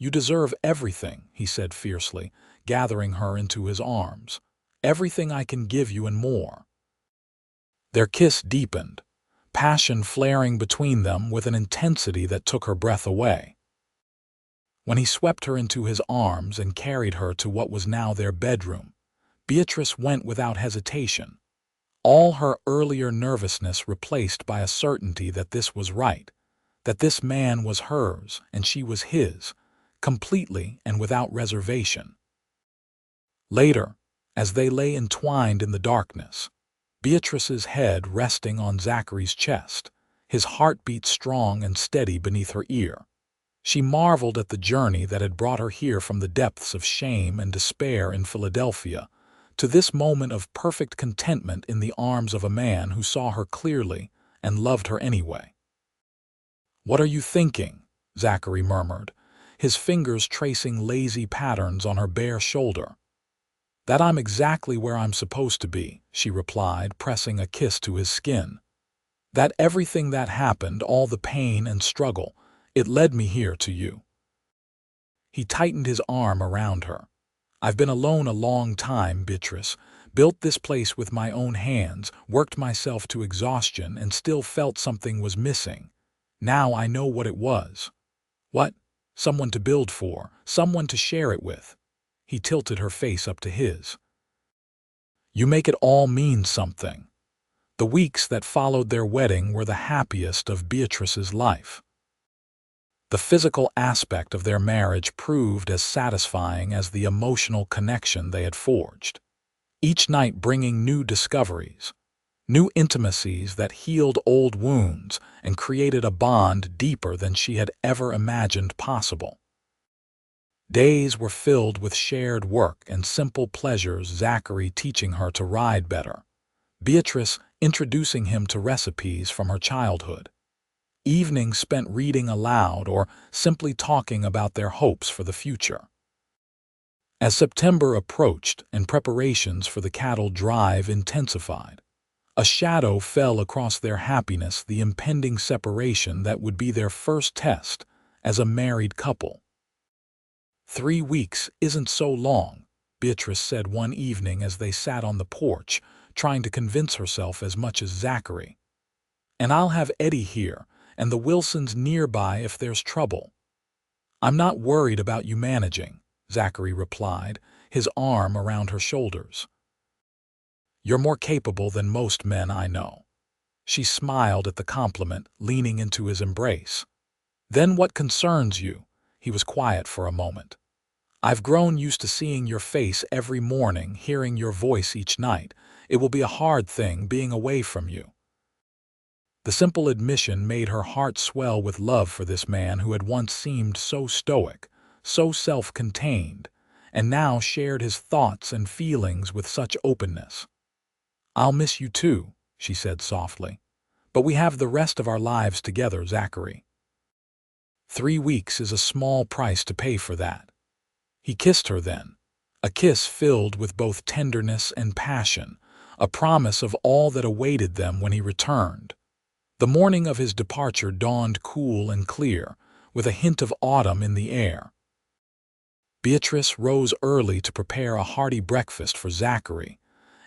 "You deserve everything," he said fiercely, gathering her into his arms. "Everything I can give you and more." Their kiss deepened, passion flaring between them with an intensity that took her breath away. When he swept her into his arms and carried her to what was now their bedroom, Beatrice went without hesitation, all her earlier nervousness replaced by a certainty that this was right, that this man was hers and she was his, completely and without reservation. Later, as they lay entwined in the darkness, Beatrice's head resting on Zachary's chest, his heartbeat strong and steady beneath her ear, she marveled at the journey that had brought her here from the depths of shame and despair in Philadelphia to this moment of perfect contentment in the arms of a man who saw her clearly and loved her anyway. "What are you thinking?" Zachary murmured, his fingers tracing lazy patterns on her bare shoulder. "That I'm exactly where I'm supposed to be," she replied, pressing a kiss to his skin. "That everything that happened, all the pain and struggle, it led me here to you." He tightened his arm around her. "I've been alone a long time, Beatrice. Built this place with my own hands, worked myself to exhaustion, and still felt something was missing. Now I know what it was." "What?" "Someone to build for, someone to share it with." He tilted her face up to his. "You make it all mean something." The weeks that followed their wedding were the happiest of Beatrice's life. The physical aspect of their marriage proved as satisfying as the emotional connection they had forged, each night bringing new discoveries, new intimacies that healed old wounds and created a bond deeper than she had ever imagined possible. Days were filled with shared work and simple pleasures, Zachary teaching her to ride better, Beatrice introducing him to recipes from her childhood. Evenings spent reading aloud or simply talking about their hopes for the future. As September approached and preparations for the cattle drive intensified, a shadow fell across their happiness, the impending separation that would be their first test as a married couple. 3 weeks isn't so long, Beatrice said one evening as they sat on the porch, trying to convince herself as much as Zachary. "And I'll have Eddie here, and the Wilsons nearby if there's trouble." "I'm not worried about you managing," Zachary replied, his arm around her shoulders. "You're more capable than most men I know." She smiled at the compliment, leaning into his embrace. "Then what concerns you?" He was quiet for a moment. "I've grown used to seeing your face every morning, hearing your voice each night. It will be a hard thing being away from you." The simple admission made her heart swell with love for this man who had once seemed so stoic, so self-contained, and now shared his thoughts and feelings with such openness. "I'll miss you too," she said softly. "But we have the rest of our lives together, Zachary." 3 weeks is a small price to pay for that. He kissed her then, a kiss filled with both tenderness and passion, a promise of all that awaited them when he returned. The morning of his departure dawned cool and clear, with a hint of autumn in the air. Beatrice rose early to prepare a hearty breakfast for Zachary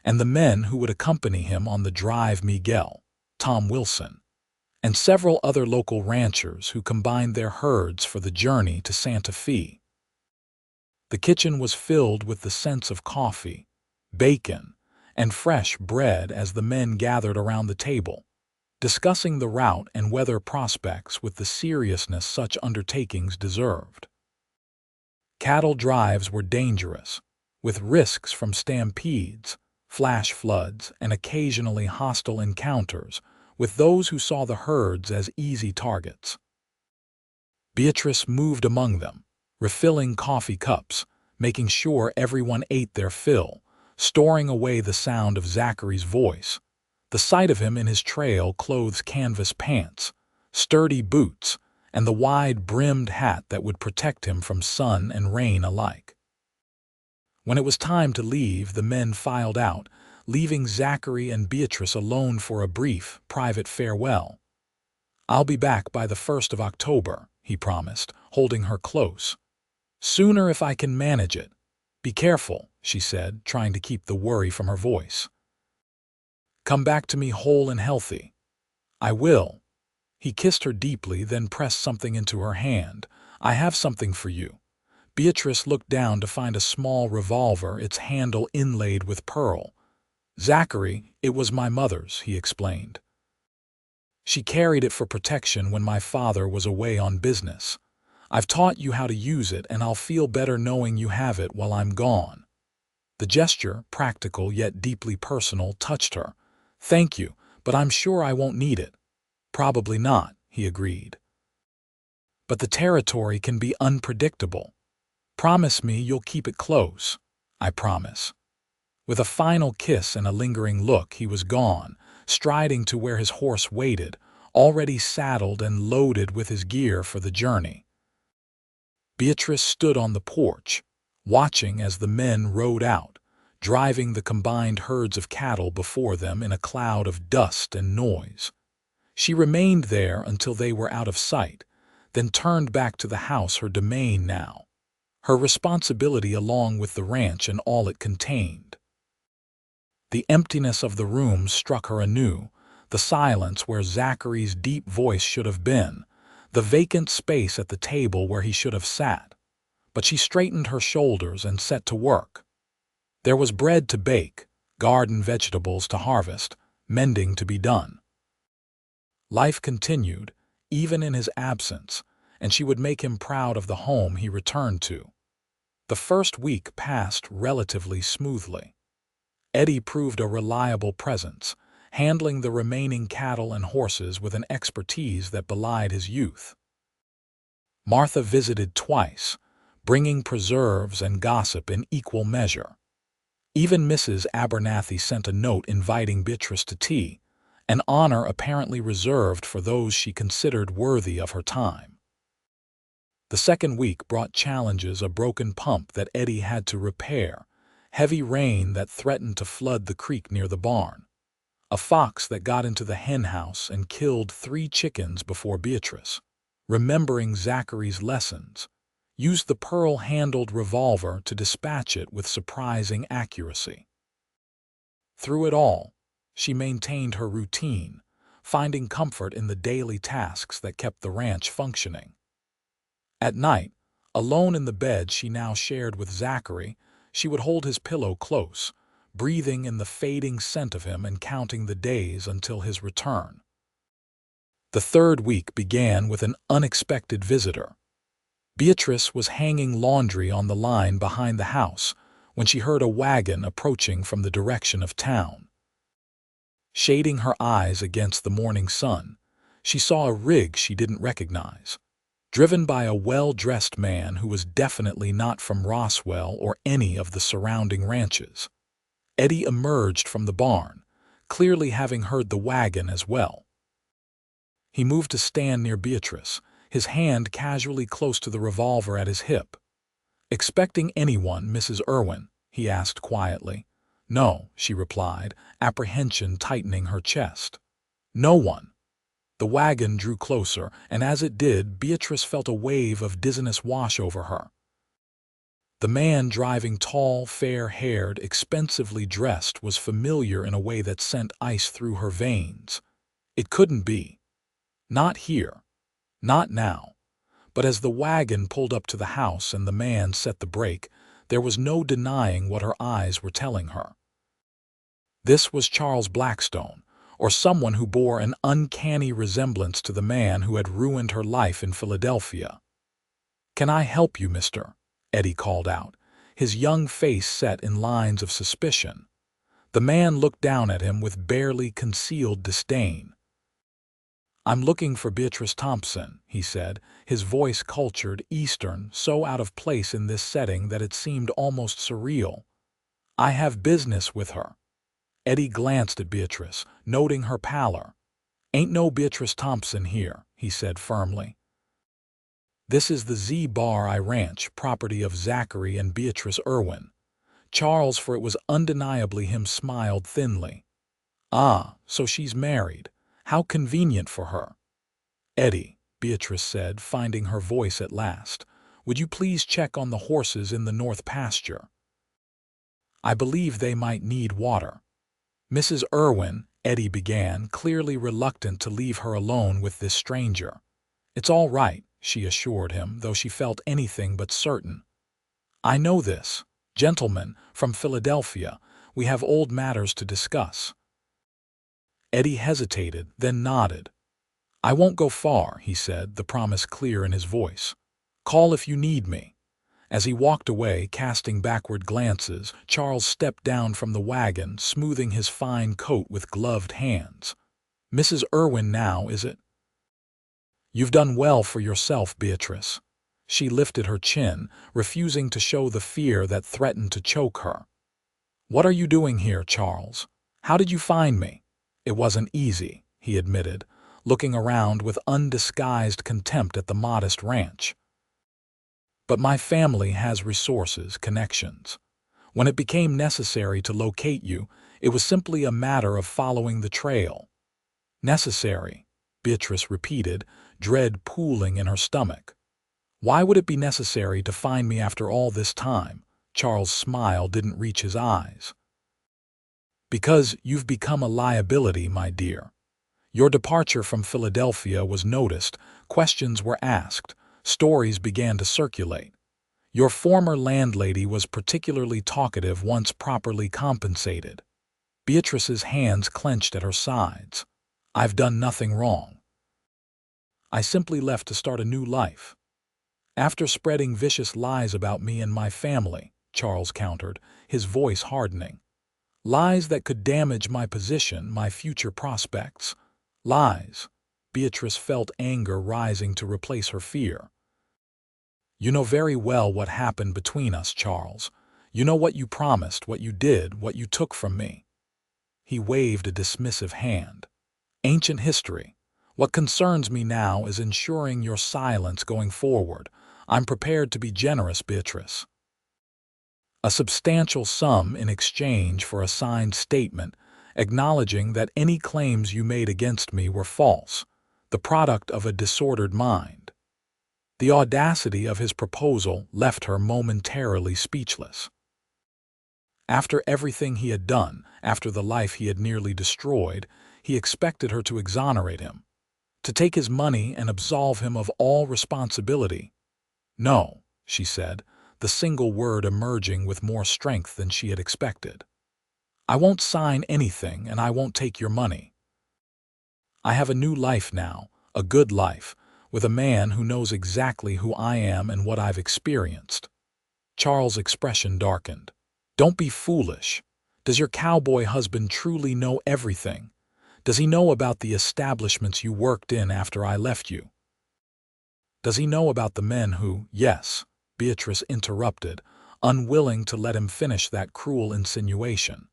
and the men who would accompany him on the drive: Miguel, Tom Wilson, and several other local ranchers who combined their herds for the journey to Santa Fe. The kitchen was filled with the scents of coffee, bacon, and fresh bread as the men gathered around the table, discussing the route and weather prospects with the seriousness such undertakings deserved. Cattle drives were dangerous, with risks from stampedes, flash floods, and occasionally hostile encounters with those who saw the herds as easy targets. Beatrice moved among them, refilling coffee cups, making sure everyone ate their fill, storing away the sound of Zachary's voice, the sight of him in his trail-clothes canvas pants, sturdy boots, and the wide-brimmed hat that would protect him from sun and rain alike. When it was time to leave, the men filed out, leaving Zachary and Beatrice alone for a brief, private farewell. "I'll be back by the 1st of October, he promised, holding her close. "Sooner if I can manage it. Be careful," she said, trying to keep the worry from her voice. "Come back to me whole and healthy." "I will." He kissed her deeply, then pressed something into her hand. "I have something for you." Beatrice looked down to find a small revolver, its handle inlaid with pearl. "Zachary, it was my mother's," he explained. "She carried it for protection when my father was away on business. I've taught you how to use it, and I'll feel better knowing you have it while I'm gone." The gesture, practical yet deeply personal, touched her. "Thank you, but I'm sure I won't need it." "Probably not," he agreed. "But the territory can be unpredictable. Promise me you'll keep it close." "I promise." With a final kiss and a lingering look, he was gone, striding to where his horse waited, already saddled and loaded with his gear for the journey. Beatrice stood on the porch, watching as the men rode out, driving the combined herds of cattle before them in a cloud of dust and noise. She remained there until they were out of sight, then turned back to the house, her domain now, her responsibility along with the ranch and all it contained. The emptiness of the room struck her anew, the silence where Zachary's deep voice should have been, the vacant space at the table where he should have sat. But she straightened her shoulders and set to work. There was bread to bake, garden vegetables to harvest, mending to be done. Life continued, even in his absence, and she would make him proud of the home he returned to. The first week passed relatively smoothly. Eddie proved a reliable presence, handling the remaining cattle and horses with an expertise that belied his youth. Martha visited twice, bringing preserves and gossip in equal measure. Even Mrs. Abernathy sent a note inviting Beatrice to tea, an honor apparently reserved for those she considered worthy of her time. The second week brought challenges: a broken pump that Eddie had to repair, heavy rain that threatened to flood the creek near the barn, a fox that got into the henhouse and killed 3 chickens before Beatrice, remembering Zachary's lessons, used the pearl-handled revolver to dispatch it with surprising accuracy. Through it all, she maintained her routine, finding comfort in the daily tasks that kept the ranch functioning. At night, alone in the bed she now shared with Zachary, she would hold his pillow close, breathing in the fading scent of him and counting the days until his return. The third week began with an unexpected visitor. Beatrice was hanging laundry on the line behind the house when she heard a wagon approaching from the direction of town. Shading her eyes against the morning sun, she saw a rig she didn't recognize, driven by a well-dressed man who was definitely not from Roswell or any of the surrounding ranches. Eddie emerged from the barn, clearly having heard the wagon as well. He moved to stand near Beatrice, his hand casually close to the revolver at his hip. "Expecting anyone, Mrs. Irwin?" he asked quietly. "No," she replied, apprehension tightening her chest. "No one." The wagon drew closer, and as it did, Beatrice felt a wave of dizziness wash over her. The man driving, tall, fair-haired, expensively dressed, was familiar in a way that sent ice through her veins. It couldn't be. Not here. Not now. But as the wagon pulled up to the house and the man set the brake, there was no denying what her eyes were telling her. This was Charles Blackstone, or someone who bore an uncanny resemblance to the man who had ruined her life in Philadelphia. "Can I help you, mister?" Eddie called out, his young face set in lines of suspicion. The man looked down at him with barely concealed disdain. "I'm looking for Beatrice Thompson," he said, his voice cultured, Eastern, so out of place in this setting that it seemed almost surreal. "I have business with her." Eddie glanced at Beatrice, noting her pallor. "Ain't no Beatrice Thompson here," he said firmly. "This is the Z-Bar I Ranch, property of Zachary and Beatrice Irwin." Charles, for it was undeniably him, smiled thinly. "Ah, so she's married. How convenient for her." "Eddie," Beatrice said, finding her voice at last, "would you please check on the horses in the north pasture? I believe they might need water." "Mrs. Irwin," Eddie began, clearly reluctant to leave her alone with this stranger. "It's all right," she assured him, though she felt anything but certain. "I know this. Gentlemen, from Philadelphia, we have old matters to discuss." Eddie hesitated, then nodded. "I won't go far," he said, the promise clear in his voice. "Call if you need me." As he walked away, casting backward glances, Charles stepped down from the wagon, smoothing his fine coat with gloved hands. "Mrs. Irwin now, is it?" "You've done well for yourself, Beatrice." She lifted her chin, refusing to show the fear that threatened to choke her. "What are you doing here, Charles? How did you find me?" "It wasn't easy," he admitted, looking around with undisguised contempt at the modest ranch. "But my family has resources, connections. When it became necessary to locate you, it was simply a matter of following the trail." "Necessary," Beatrice repeated, dread pooling in her stomach. "Why would it be necessary to find me after all this time?" Charles' smile didn't reach his eyes. "Because you've become a liability, my dear. Your departure from Philadelphia was noticed, questions were asked, stories began to circulate. Your former landlady was particularly talkative once properly compensated." Beatrice's hands clenched at her sides. "I've done nothing wrong. I simply left to start a new life." "After spreading vicious lies about me and my family," Charles countered, his voice hardening. "Lies that could damage my position, my future prospects. Lies." Beatrice felt anger rising to replace her fear. "You know very well what happened between us, Charles. You know what you promised, what you did, what you took from me." He waved a dismissive hand. "Ancient history. What concerns me now is ensuring your silence going forward. I'm prepared to be generous, Beatrice. A substantial sum in exchange for a signed statement acknowledging that any claims you made against me were false, the product of a disordered mind." The audacity of his proposal left her momentarily speechless. After everything he had done, after the life he had nearly destroyed, he expected her to exonerate him, to take his money and absolve him of all responsibility. "No," she said, the single word emerging with more strength than she had expected. "I won't sign anything, and I won't take your money. I have a new life now, a good life, with a man who knows exactly who I am and what I've experienced." Charles' expression darkened. "Don't be foolish. Does your cowboy husband truly know everything? Does he know about the establishments you worked in after I left you? Does he know about the men who—" "Yes," Beatrice interrupted, unwilling to let him finish that cruel insinuation.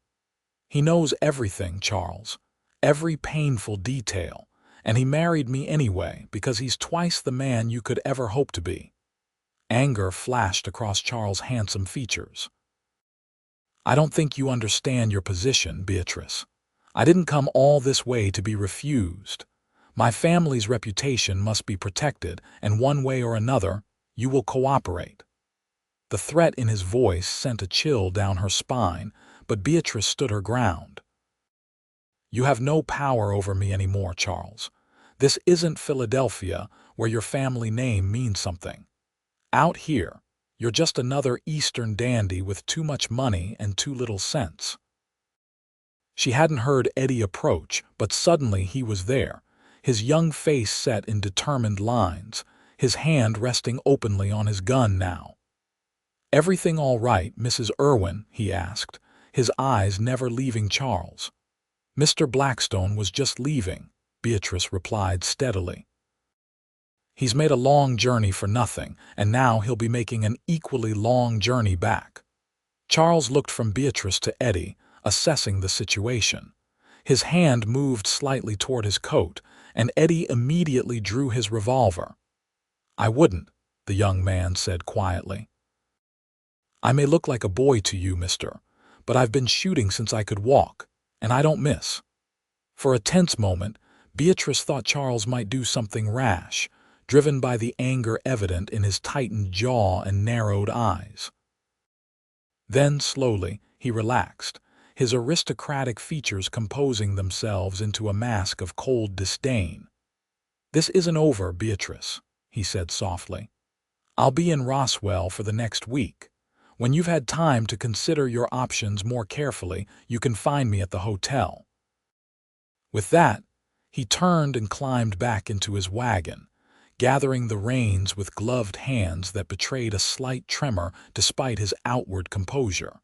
"He knows everything, Charles, every painful detail, and he married me anyway because he's twice the man you could ever hope to be." Anger flashed across Charles' handsome features. I don't think you understand your position, Beatrice. I didn't come all this way to be refused. My family's reputation must be protected, and one way or another, you will cooperate." The threat in his voice sent a chill down her spine, but Beatrice stood her ground. "You have no power over me anymore, Charles. This isn't Philadelphia, where your family name means something. Out here, you're just another Eastern dandy with too much money and too little sense." She hadn't heard Eddie approach, but suddenly he was there, his young face set in determined lines, his hand resting openly on his gun now. "Everything all right, Mrs. Irwin?" he asked, his eyes never leaving Charles. "Mr. Blackstone was just leaving," Beatrice replied steadily. "He's made a long journey for nothing, and now he'll be making an equally long journey back." Charles looked from Beatrice to Eddie, assessing the situation. His hand moved slightly toward his coat, and Eddie immediately drew his revolver. "I wouldn't," the young man said quietly. "I may look like a boy to you, mister, but I've been shooting since I could walk, and I don't miss." For a tense moment, Beatrice thought Charles might do something rash, driven by the anger evident in his tightened jaw and narrowed eyes. Then, slowly, he relaxed, his aristocratic features composing themselves into a mask of cold disdain. "This isn't over, Beatrice," he said softly. "I'll be in Roswell for the next week. When you've had time to consider your options more carefully, you can find me at the hotel." With that, he turned and climbed back into his wagon, gathering the reins with gloved hands that betrayed a slight tremor despite his outward composure.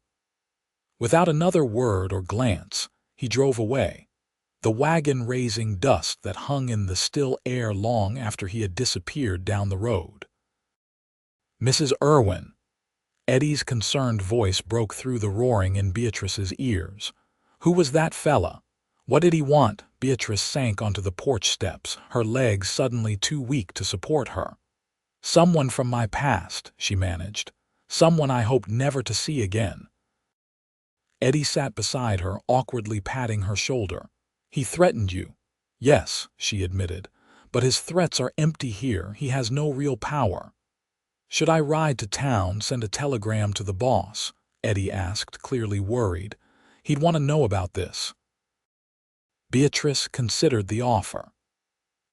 Without another word or glance, he drove away, the wagon raising dust that hung in the still air long after he had disappeared down the road. "Mrs. Irwin," Eddie's concerned voice broke through the roaring in Beatrice's ears. "Who was that fella? What did he want?" Beatrice sank onto the porch steps, her legs suddenly too weak to support her. "Someone from my past," she managed. "Someone I hoped never to see again." Eddie sat beside her, awkwardly patting her shoulder. "He threatened you." "Yes," she admitted, "but his threats are empty here. He has no real power." "Should I ride to town, send a telegram to the boss?" Eddie asked, clearly worried. He'd want to know about this. Beatrice considered the offer.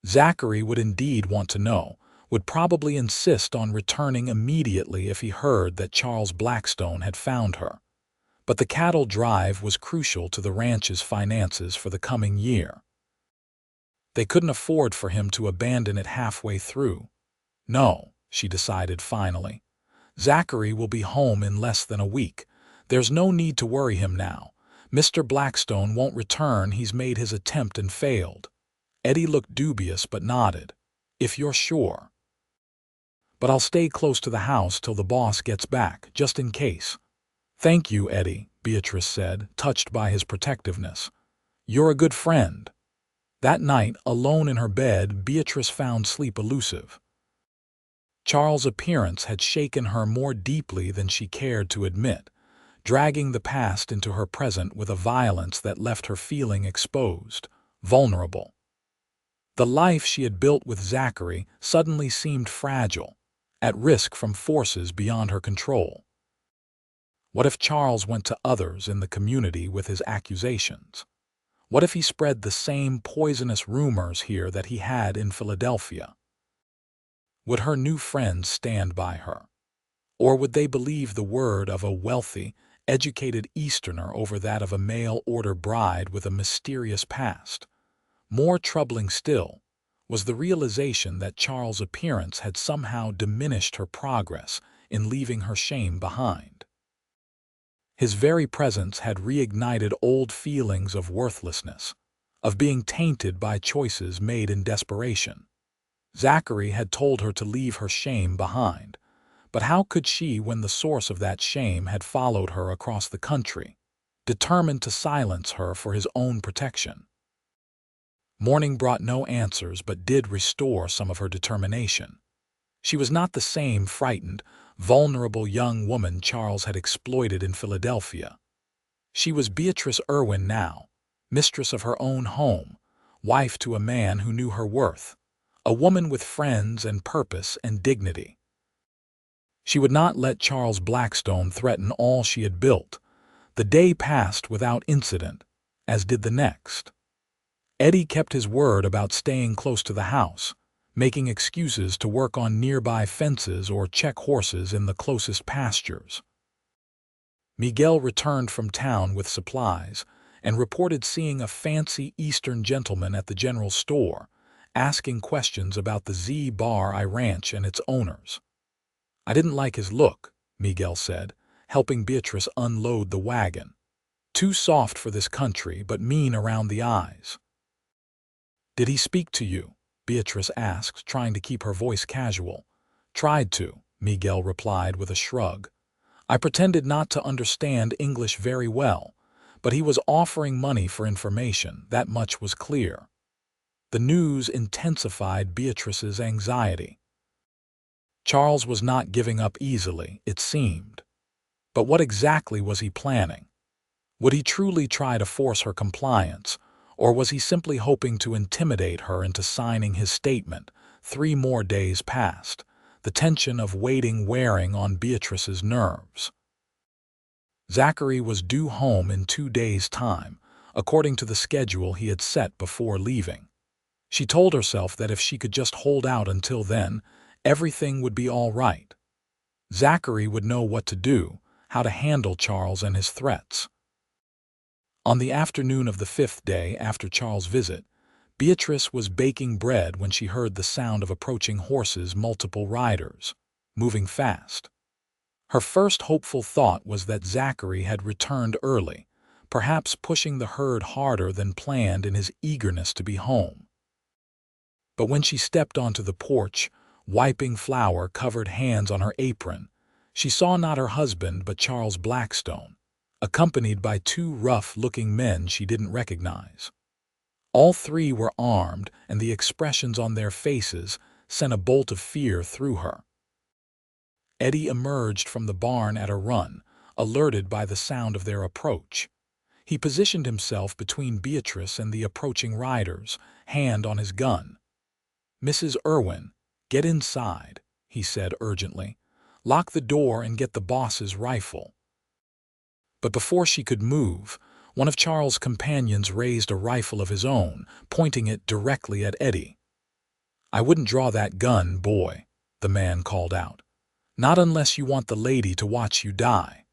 Zachary would indeed want to know, would probably insist on returning immediately if he heard that Charles Blackstone had found her. But the cattle drive was crucial to the ranch's finances for the coming year. They couldn't afford for him to abandon it halfway through. "No," she decided finally. "Zachary will be home in less than a week. There's no need to worry him now. Mr. Blackstone won't return. He's made his attempt and failed." Eddie looked dubious but nodded. "If you're sure." "But I'll stay close to the house till the boss gets back, just in case." "Thank you, Eddie," Beatrice said, touched by his protectiveness. "You're a good friend." That night, alone in her bed, Beatrice found sleep elusive. Charles' appearance had shaken her more deeply than she cared to admit, dragging the past into her present with a violence that left her feeling exposed, vulnerable. The life she had built with Zachary suddenly seemed fragile, at risk from forces beyond her control. What if Charles went to others in the community with his accusations? What if he spread the same poisonous rumors here that he had in Philadelphia? Would her new friends stand by her? Or would they believe the word of a wealthy, educated Easterner over that of a mail-order bride with a mysterious past? More troubling still was the realization that Charles' appearance had somehow diminished her progress in leaving her shame behind. His very presence had reignited old feelings of worthlessness, of being tainted by choices made in desperation. Zachary had told her to leave her shame behind, but how could she when the source of that shame had followed her across the country, determined to silence her for his own protection? Morning brought no answers but did restore some of her determination. She was not the same frightened, vulnerable young woman Charles had exploited in Philadelphia. She was Beatrice Irwin now, mistress of her own home, wife to a man who knew her worth, a woman with friends and purpose and dignity. She would not let Charles Blackstone threaten all she had built. The day passed without incident, as did the next. Eddie kept his word about staying close to the house, making excuses to work on nearby fences or check horses in the closest pastures. Miguel returned from town with supplies and reported seeing a fancy Eastern gentleman at the general store, asking questions about the Z-Bar ranch and its owners. I didn't like his look, Miguel said, helping Beatrice unload the wagon. Too soft for this country, but mean around the eyes. Did he speak to you? Beatrice asked, trying to keep her voice casual. Tried to, Miguel replied with a shrug. I pretended not to understand English very well, but he was offering money for information, that much was clear. The news intensified Beatrice's anxiety. Charles was not giving up easily, it seemed. But what exactly was he planning? Would he truly try to force her compliance, or was he simply hoping to intimidate her into signing his statement? 3 more days passed, the tension of waiting wearing on Beatrice's nerves. Zachary was due home in 2 days' time, according to the schedule he had set before leaving. She told herself that if she could just hold out until then, everything would be all right. Zachary would know what to do, how to handle Charles and his threats. On the afternoon of the 5th day after Charles' visit, Beatrice was baking bread when she heard the sound of approaching horses, multiple riders, moving fast. Her first hopeful thought was that Zachary had returned early, perhaps pushing the herd harder than planned in his eagerness to be home. But when she stepped onto the porch, wiping flour-covered hands on her apron, she saw not her husband but Charles Blackstone, accompanied by 2 rough-looking men she didn't recognize. All 3 were armed, and the expressions on their faces sent a bolt of fear through her. Eddie emerged from the barn at a run, alerted by the sound of their approach. He positioned himself between Beatrice and the approaching riders, hand on his gun. Mrs. Irwin, get inside, he said urgently. Lock the door and get the boss's rifle. But before she could move, one of Charles' companions raised a rifle of his own, pointing it directly at Eddie. I wouldn't draw that gun, boy, the man called out. Not unless you want the lady to watch you die.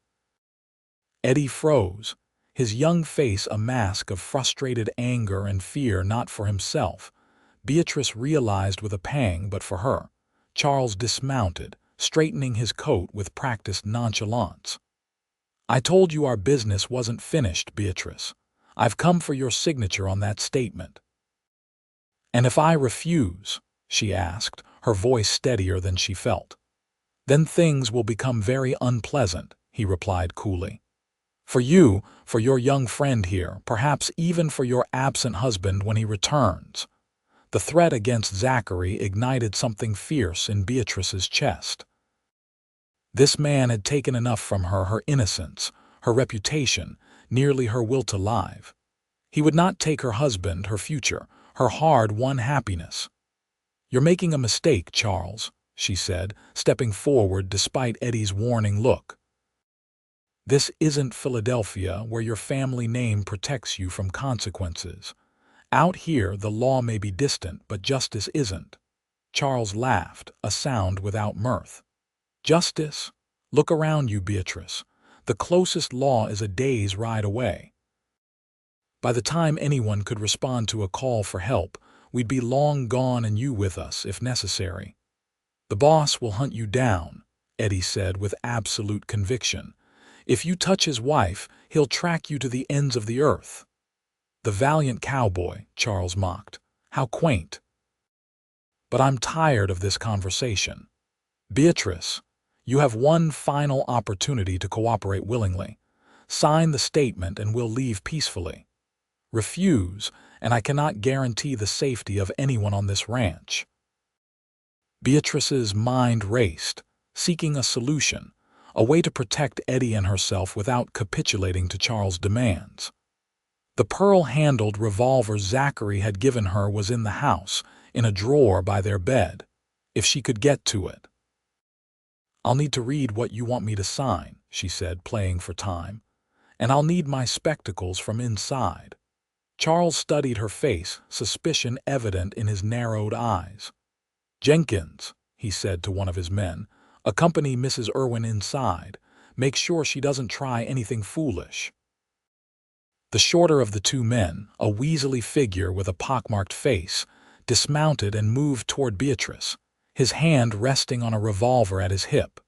Eddie froze, his young face a mask of frustrated anger and fear, not for himself. Beatrice realized with a pang, but for her. Charles dismounted, straightening his coat with practiced nonchalance. I told you our business wasn't finished, Beatrice. I've come for your signature on that statement. And if I refuse, she asked, her voice steadier than she felt. Then things will become very unpleasant, he replied coolly. For you, for your young friend here, perhaps even for your absent husband when he returns. The threat against Zachary ignited something fierce in Beatrice's chest. This man had taken enough from her, her innocence, her reputation, nearly her will to live. He would not take her husband, her future, her hard-won happiness. You're making a mistake, Charles, she said, stepping forward despite Eddie's warning look. This isn't Philadelphia, where your family name protects you from consequences. Out here, the law may be distant, but justice isn't. Charles laughed, a sound without mirth. Justice? Look around you, Beatrice. The closest law is a day's ride away. By the time anyone could respond to a call for help, we'd be long gone and you with us, if necessary. The boss will hunt you down, Eddie said with absolute conviction. If you touch his wife, he'll track you to the ends of the earth. The valiant cowboy, Charles mocked. How quaint. But I'm tired of this conversation. Beatrice, you have one final opportunity to cooperate willingly. Sign the statement and we'll leave peacefully. Refuse, and I cannot guarantee the safety of anyone on this ranch. Beatrice's mind raced, seeking a solution, a way to protect Eddie and herself without capitulating to Charles' demands. The pearl-handled revolver Zachary had given her was in the house, in a drawer by their bed, if she could get to it. "I'll need to read what you want me to sign," she said, playing for time. "And I'll need my spectacles from inside." Charles studied her face, suspicion evident in his narrowed eyes. "Jenkins," he said to one of his men, "accompany Mrs. Irwin inside. Make sure she doesn't try anything foolish." The shorter of the two men, a weaselly figure with a pockmarked face, dismounted and moved toward Beatrice, his hand resting on a revolver at his hip.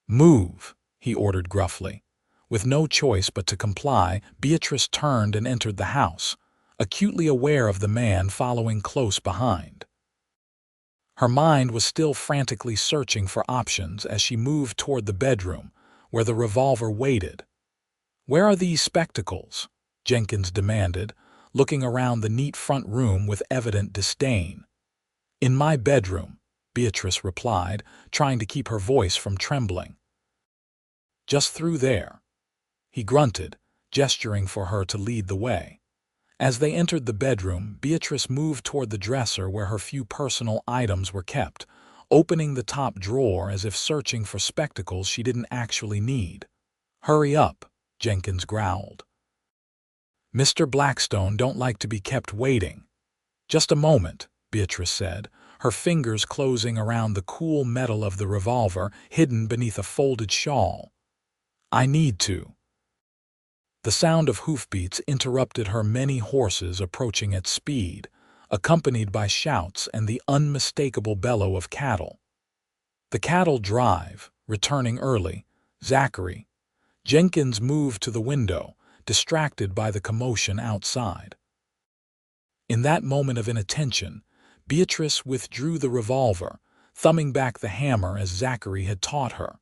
"Move," he ordered gruffly. With no choice but to comply, Beatrice turned and entered the house, acutely aware of the man following close behind. Her mind was still frantically searching for options as she moved toward the bedroom, where the revolver waited. "Where are these spectacles?" Jenkins demanded, looking around the neat front room with evident disdain. "In my bedroom," Beatrice replied, trying to keep her voice from trembling. "Just through there," he grunted, gesturing for her to lead the way. As they entered the bedroom, Beatrice moved toward the dresser where her few personal items were kept, opening the top drawer as if searching for spectacles she didn't actually need. "Hurry up," Jenkins growled. "Mr. Blackstone don't like to be kept waiting." "Just a moment," Beatrice said, her fingers closing around the cool metal of the revolver hidden beneath a folded shawl. "I need to." The sound of hoofbeats interrupted her many horses approaching at speed, accompanied by shouts and the unmistakable bellow of cattle. The cattle drive, returning early, Zachary. Jenkins moved to the window, distracted by the commotion outside. In that moment of inattention, Beatrice withdrew the revolver, thumbing back the hammer as Zachary had taught her.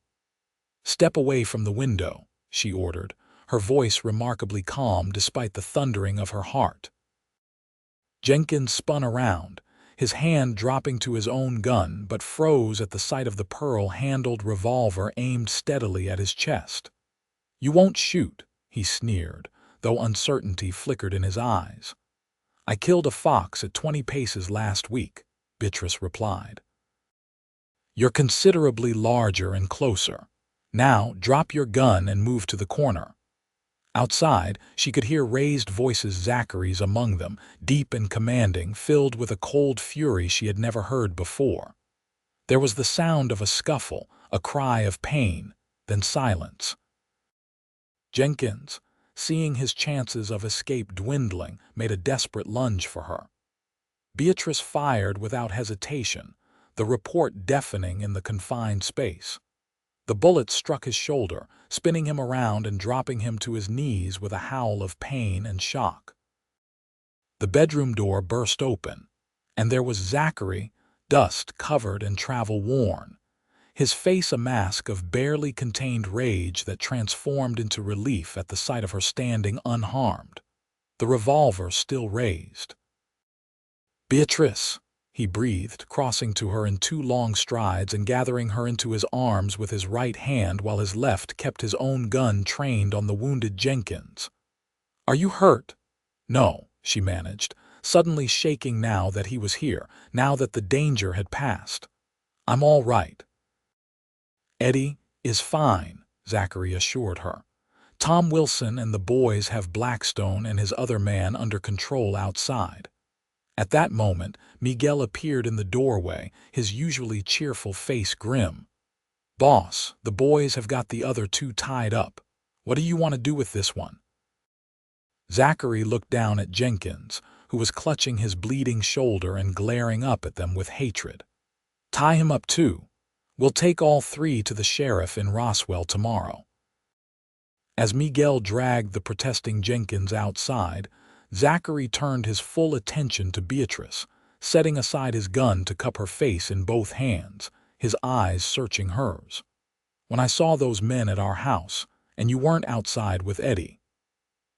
"Step away from the window," she ordered, her voice remarkably calm despite the thundering of her heart. Jenkins spun around, his hand dropping to his own gun, but froze at the sight of the pearl-handled revolver aimed steadily at his chest. "You won't shoot," he sneered, though uncertainty flickered in his eyes. "I killed a fox at 20 paces last week," Beatrice replied. "You're considerably larger and closer. Now drop your gun and move to the corner." Outside, she could hear raised voices, Zachary's among them, deep and commanding, filled with a cold fury she had never heard before. There was the sound of a scuffle, a cry of pain, then silence. Jenkins, seeing his chances of escape dwindling, made a desperate lunge for her. Beatrice fired without hesitation, the report deafening in the confined space. The bullet struck his shoulder, spinning him around and dropping him to his knees with a howl of pain and shock. The bedroom door burst open, and there was Zachary, dust-covered and travel-worn, his face a mask of barely contained rage that transformed into relief at the sight of her standing unharmed, the revolver still raised. "Beatrice," he breathed, crossing to her in 2 long strides and gathering her into his arms with his right hand while his left kept his own gun trained on the wounded Jenkins. "Are you hurt?" "No," she managed, suddenly shaking now that he was here, now that the danger had passed. "I'm all right." "Eddie is fine," Zachary assured her. "Tom Wilson and the boys have Blackstone and his other man under control outside." At that moment, Miguel appeared in the doorway, his usually cheerful face grim. "Boss, the boys have got the other 2 tied up. What do you want to do with this one?" Zachary looked down at Jenkins, who was clutching his bleeding shoulder and glaring up at them with hatred. "Tie him up too. We'll take all 3 to the sheriff in Roswell tomorrow." As Miguel dragged the protesting Jenkins outside, Zachary turned his full attention to Beatrice, setting aside his gun to cup her face in both hands, his eyes searching hers. "When I saw those men at our house, and you weren't outside with Eddie."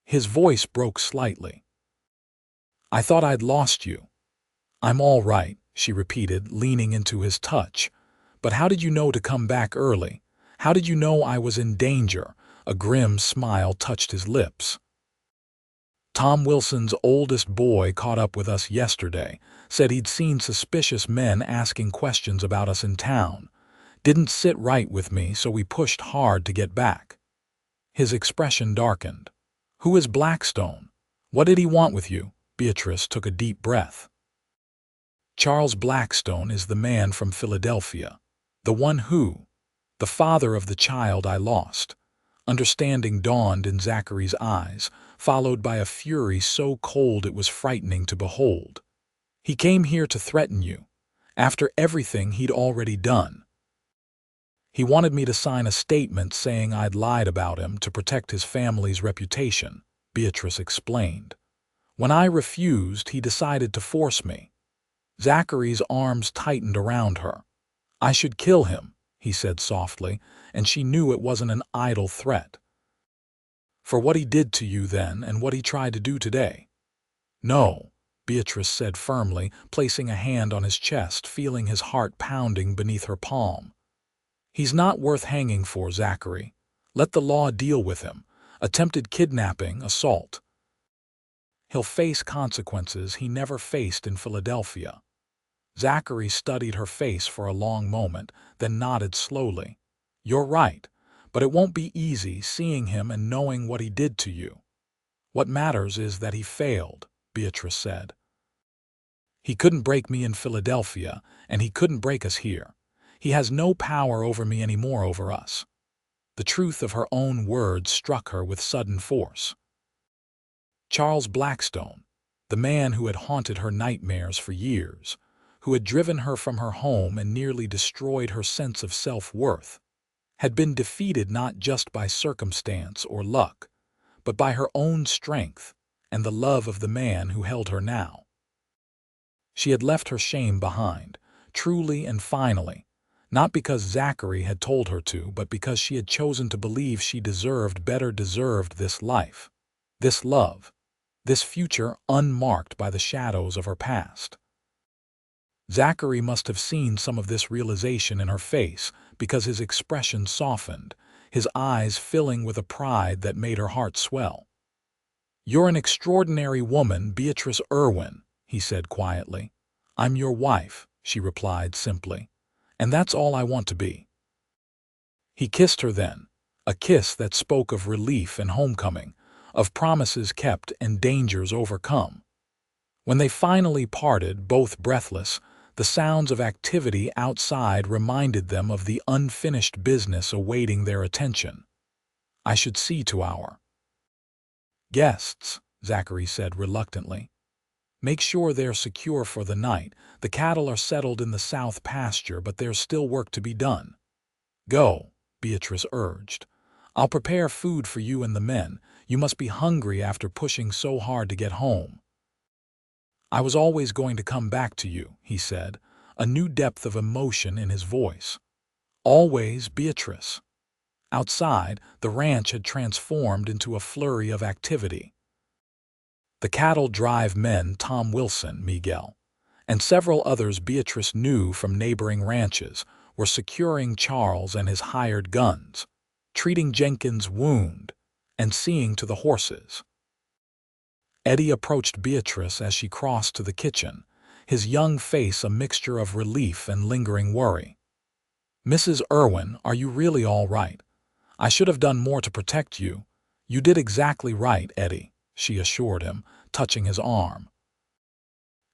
His voice broke slightly. "I thought I'd lost you." "I'm all right," she repeated, leaning into his touch. "But how did you know to come back early? How did you know I was in danger?" A grim smile touched his lips. "Tom Wilson's oldest boy caught up with us yesterday, said he'd seen suspicious men asking questions about us in town. Didn't sit right with me, so we pushed hard to get back." His expression darkened. "Who is Blackstone? What did he want with you?" Beatrice took a deep breath. "Charles Blackstone is the man from Philadelphia. The one who, the father of the child I lost." Understanding dawned in Zachary's eyes, followed by a fury so cold it was frightening to behold. "He came here to threaten you, after everything he'd already done. He wanted me to sign a statement saying I'd lied about him to protect his family's reputation," Beatrice explained. "When I refused, he decided to force me." Zachary's arms tightened around her. "I should kill him," he said softly, and she knew it wasn't an idle threat. "For what he did to you then and what he tried to do today?" "No," Beatrice said firmly, placing a hand on his chest, feeling his heart pounding beneath her palm. "He's not worth hanging for, Zachary. Let the law deal with him. Attempted kidnapping, assault. He'll face consequences he never faced in Philadelphia." Zachary studied her face for a long moment, then nodded slowly. "You're right, but it won't be easy seeing him and knowing what he did to you." "What matters is that he failed," Beatrice said. "He couldn't break me in Philadelphia, and he couldn't break us here. He has no power over me anymore over us." The truth of her own words struck her with sudden force. Charles Blackstone, the man who had haunted her nightmares for years, who had driven her from her home and nearly destroyed her sense of self-worth, had been defeated not just by circumstance or luck, but by her own strength and the love of the man who held her now. She had left her shame behind, truly and finally, not because Zachary had told her to, but because she had chosen to believe she deserved this life, this love, this future unmarked by the shadows of her past. Zachary must have seen some of this realization in her face, because his expression softened, his eyes filling with a pride that made her heart swell. "You're an extraordinary woman, Beatrice Irwin," he said quietly. "I'm your wife," she replied simply, "and that's all I want to be." He kissed her then, a kiss that spoke of relief and homecoming, of promises kept and dangers overcome. When they finally parted, both breathless, the sounds of activity outside reminded them of the unfinished business awaiting their attention. "I should see to our guests," Zachary said reluctantly. "Make sure they're secure for the night. The cattle are settled in the south pasture, but there's still work to be done." "Go," Beatrice urged. "I'll prepare food for you and the men. You must be hungry after pushing so hard to get home." "I was always going to come back to you," he said, a new depth of emotion in his voice. "Always, Beatrice." Outside, the ranch had transformed into a flurry of activity. The cattle drive men, Tom Wilson, Miguel, and several others Beatrice knew from neighboring ranches, were securing Charles and his hired guns, treating Jenkins' wound, and seeing to the horses. Eddie approached Beatrice as she crossed to the kitchen, his young face a mixture of relief and lingering worry. "Mrs. Irwin, are you really all right? I should have done more to protect you." "You did exactly right, Eddie," she assured him, touching his arm.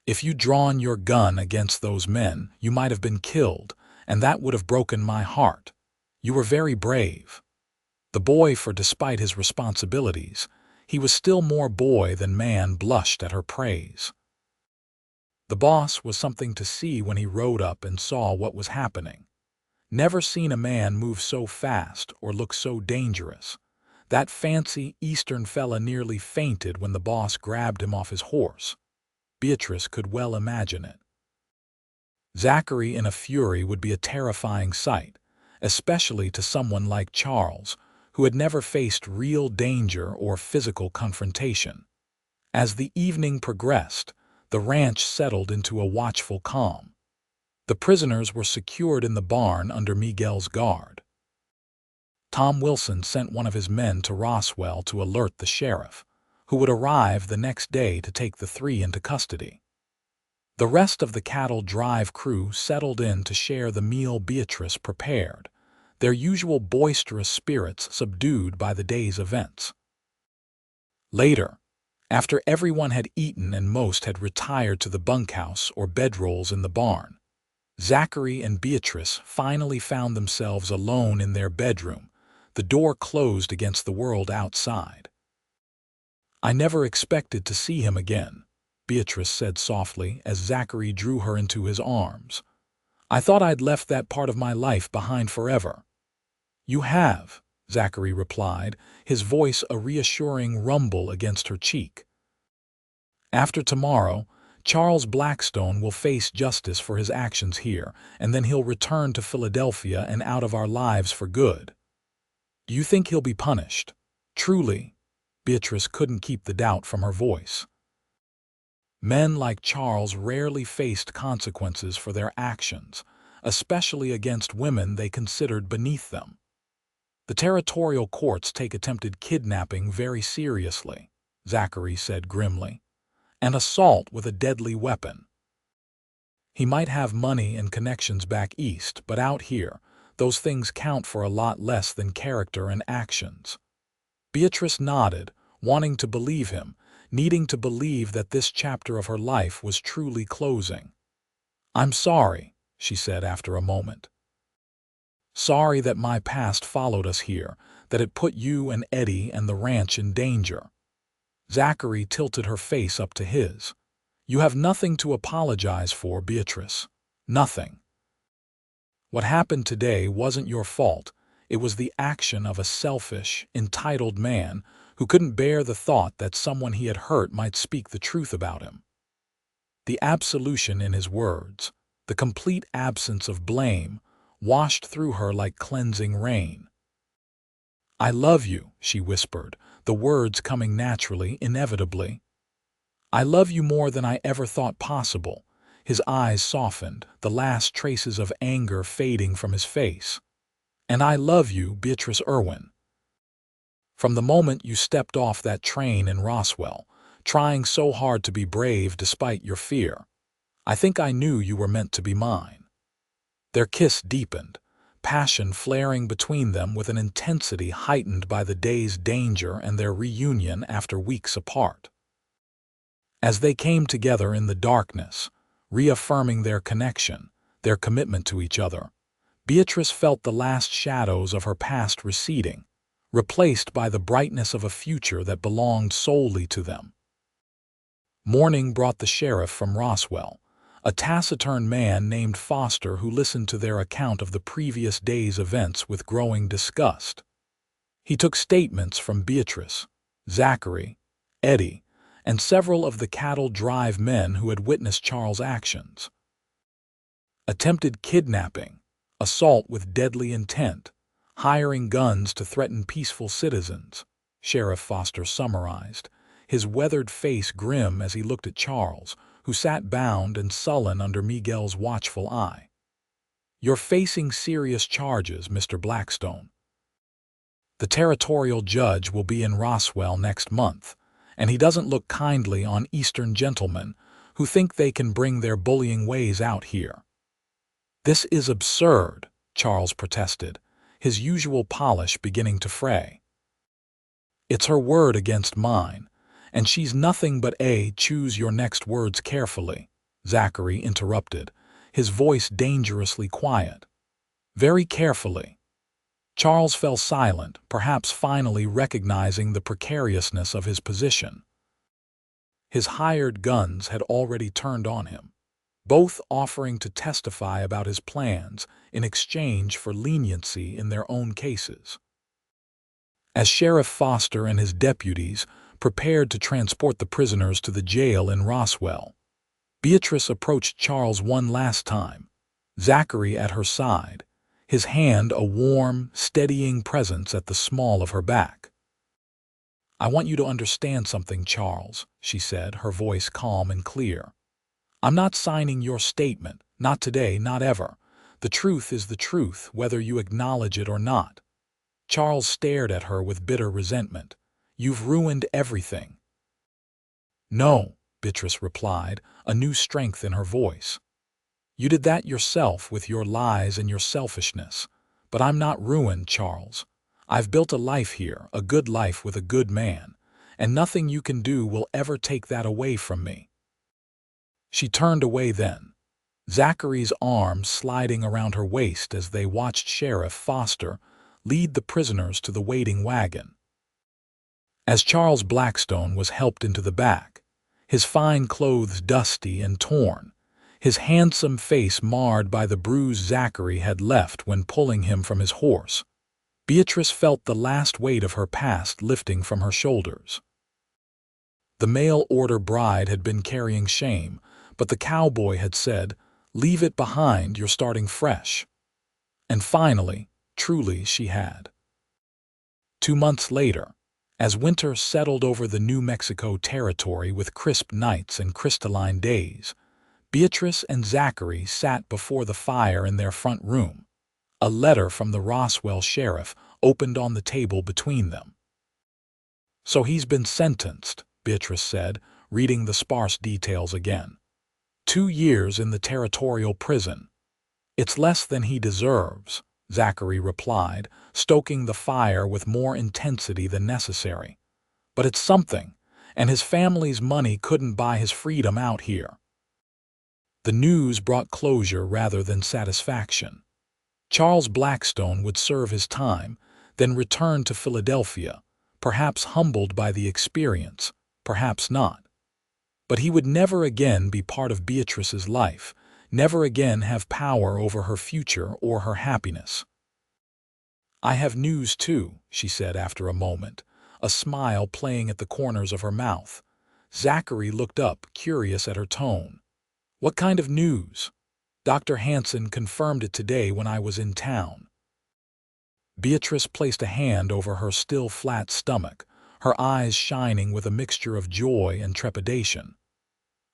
"If you'd drawn your gun against those men, you might have been killed, and that would have broken my heart. You were very brave." The boy, for despite his responsibilities, he was still more boy than man, blushed at her praise. The boss was something to see when he rode up and saw what was happening. Never seen a man move so fast or look so dangerous. That fancy Eastern fella nearly fainted when the boss grabbed him off his horse. Beatrice could well imagine it. Zachary in a fury would be a terrifying sight, especially to someone like Charles, who had never faced real danger or physical confrontation. As the evening progressed, the ranch settled into a watchful calm. The prisoners were secured in the barn under Miguel's guard. Tom Wilson sent one of his men to Roswell to alert the sheriff, who would arrive the next day to take the three into custody. The rest of the cattle drive crew settled in to share the meal Beatrice prepared, their usual boisterous spirits subdued by the day's events. Later, after everyone had eaten and most had retired to the bunkhouse or bedrolls in the barn, Zachary and Beatrice finally found themselves alone in their bedroom, the door closed against the world outside. "I never expected to see him again," Beatrice said softly as Zachary drew her into his arms. "I thought I'd left that part of my life behind forever." "You have," Zachary replied, his voice a reassuring rumble against her cheek. "After tomorrow, Charles Blackstone will face justice for his actions here, and then he'll return to Philadelphia and out of our lives for good." "Do you think he'll be punished? Truly?" Beatrice couldn't keep the doubt from her voice. Men like Charles rarely faced consequences for their actions, especially against women they considered beneath them. "The territorial courts take attempted kidnapping very seriously," Zachary said grimly, "and assault with a deadly weapon. He might have money and connections back east, but out here, those things count for a lot less than character and actions." Beatrice nodded, wanting to believe him, needing to believe that this chapter of her life was truly closing. "I'm sorry," she said after a moment. "Sorry that my past followed us here, that it put you and Eddie and the ranch in danger." Zachary tilted her face up to his. "You have nothing to apologize for, Beatrice. Nothing. What happened today wasn't your fault. It was the action of a selfish, entitled man who couldn't bear the thought that someone he had hurt might speak the truth about him." The absolution in his words, the complete absence of blame, washed through her like cleansing rain. "I love you," she whispered, the words coming naturally, inevitably. "I love you more than I ever thought possible." His eyes softened, the last traces of anger fading from his face. "And I love you, Beatrice Irwin. From the moment you stepped off that train in Roswell, trying so hard to be brave despite your fear, I think I knew you were meant to be mine." Their kiss deepened, passion flaring between them with an intensity heightened by the day's danger and their reunion after weeks apart. As they came together in the darkness, reaffirming their connection, their commitment to each other, Beatrice felt the last shadows of her past receding, replaced by the brightness of a future that belonged solely to them. Morning brought the sheriff from Roswell, a taciturn man named Foster who listened to their account of the previous day's events with growing disgust. He took statements from Beatrice, Zachary, Eddie, and several of the cattle drive men who had witnessed Charles' actions. Attempted kidnapping, assault with deadly intent, hiring guns to threaten peaceful citizens, Sheriff Foster summarized, his weathered face grim as he looked at Charles, who sat bound and sullen under Miguel's watchful eye. "You're facing serious charges, Mr. Blackstone. The territorial judge will be in Roswell next month, and he doesn't look kindly on Eastern gentlemen who think they can bring their bullying ways out here." "This is absurd," Charles protested, his usual polish beginning to fray. "It's her word against mine, and she's nothing but a—" "Choose your next words carefully," Zachary interrupted, his voice dangerously quiet. "Very carefully." Charles fell silent, perhaps finally recognizing the precariousness of his position. His hired guns had already turned on him, both offering to testify about his plans in exchange for leniency in their own cases. As Sheriff Foster and his deputies prepared to transport the prisoners to the jail in Roswell, Beatrice approached Charles one last time, Zachary at her side, his hand a warm, steadying presence at the small of her back. "I want you to understand something, Charles," she said, her voice calm and clear. "I'm not signing your statement, not today, not ever. The truth is the truth, whether you acknowledge it or not." Charles stared at her with bitter resentment. "You've ruined everything." "No," Beatrice replied, a new strength in her voice. "You did that yourself with your lies and your selfishness. But I'm not ruined, Charles. I've built a life here, a good life with a good man, and nothing you can do will ever take that away from me." She turned away then, Zachary's arms sliding around her waist as they watched Sheriff Foster lead the prisoners to the waiting wagon. As Charles Blackstone was helped into the back, his fine clothes dusty and torn, his handsome face marred by the bruise Zachary had left when pulling him from his horse, Beatrice felt the last weight of her past lifting from her shoulders. The mail-order bride had been carrying shame, but the cowboy had said, "Leave it behind, you're starting fresh." And finally, truly she had. 2 months later, as winter settled over the New Mexico territory with crisp nights and crystalline days, Beatrice and Zachary sat before the fire in their front room. A letter from the Roswell sheriff opened on the table between them. "So he's been sentenced," Beatrice said, reading the sparse details again. 2 years in the territorial prison. "It's less than he deserves," Zachary replied, stoking the fire with more intensity than necessary. "But it's something, and his family's money couldn't buy his freedom out here." The news brought closure rather than satisfaction. Charles Blackstone would serve his time, then return to Philadelphia, perhaps humbled by the experience, perhaps not. But he would never again be part of Beatrice's life, never again have power over her future or her happiness. "I have news too," she said after a moment, a smile playing at the corners of her mouth. Zachary looked up, curious at her tone. "What kind of news?" "Dr. Hanson confirmed it today when I was in town." Beatrice placed a hand over her still flat stomach, her eyes shining with a mixture of joy and trepidation.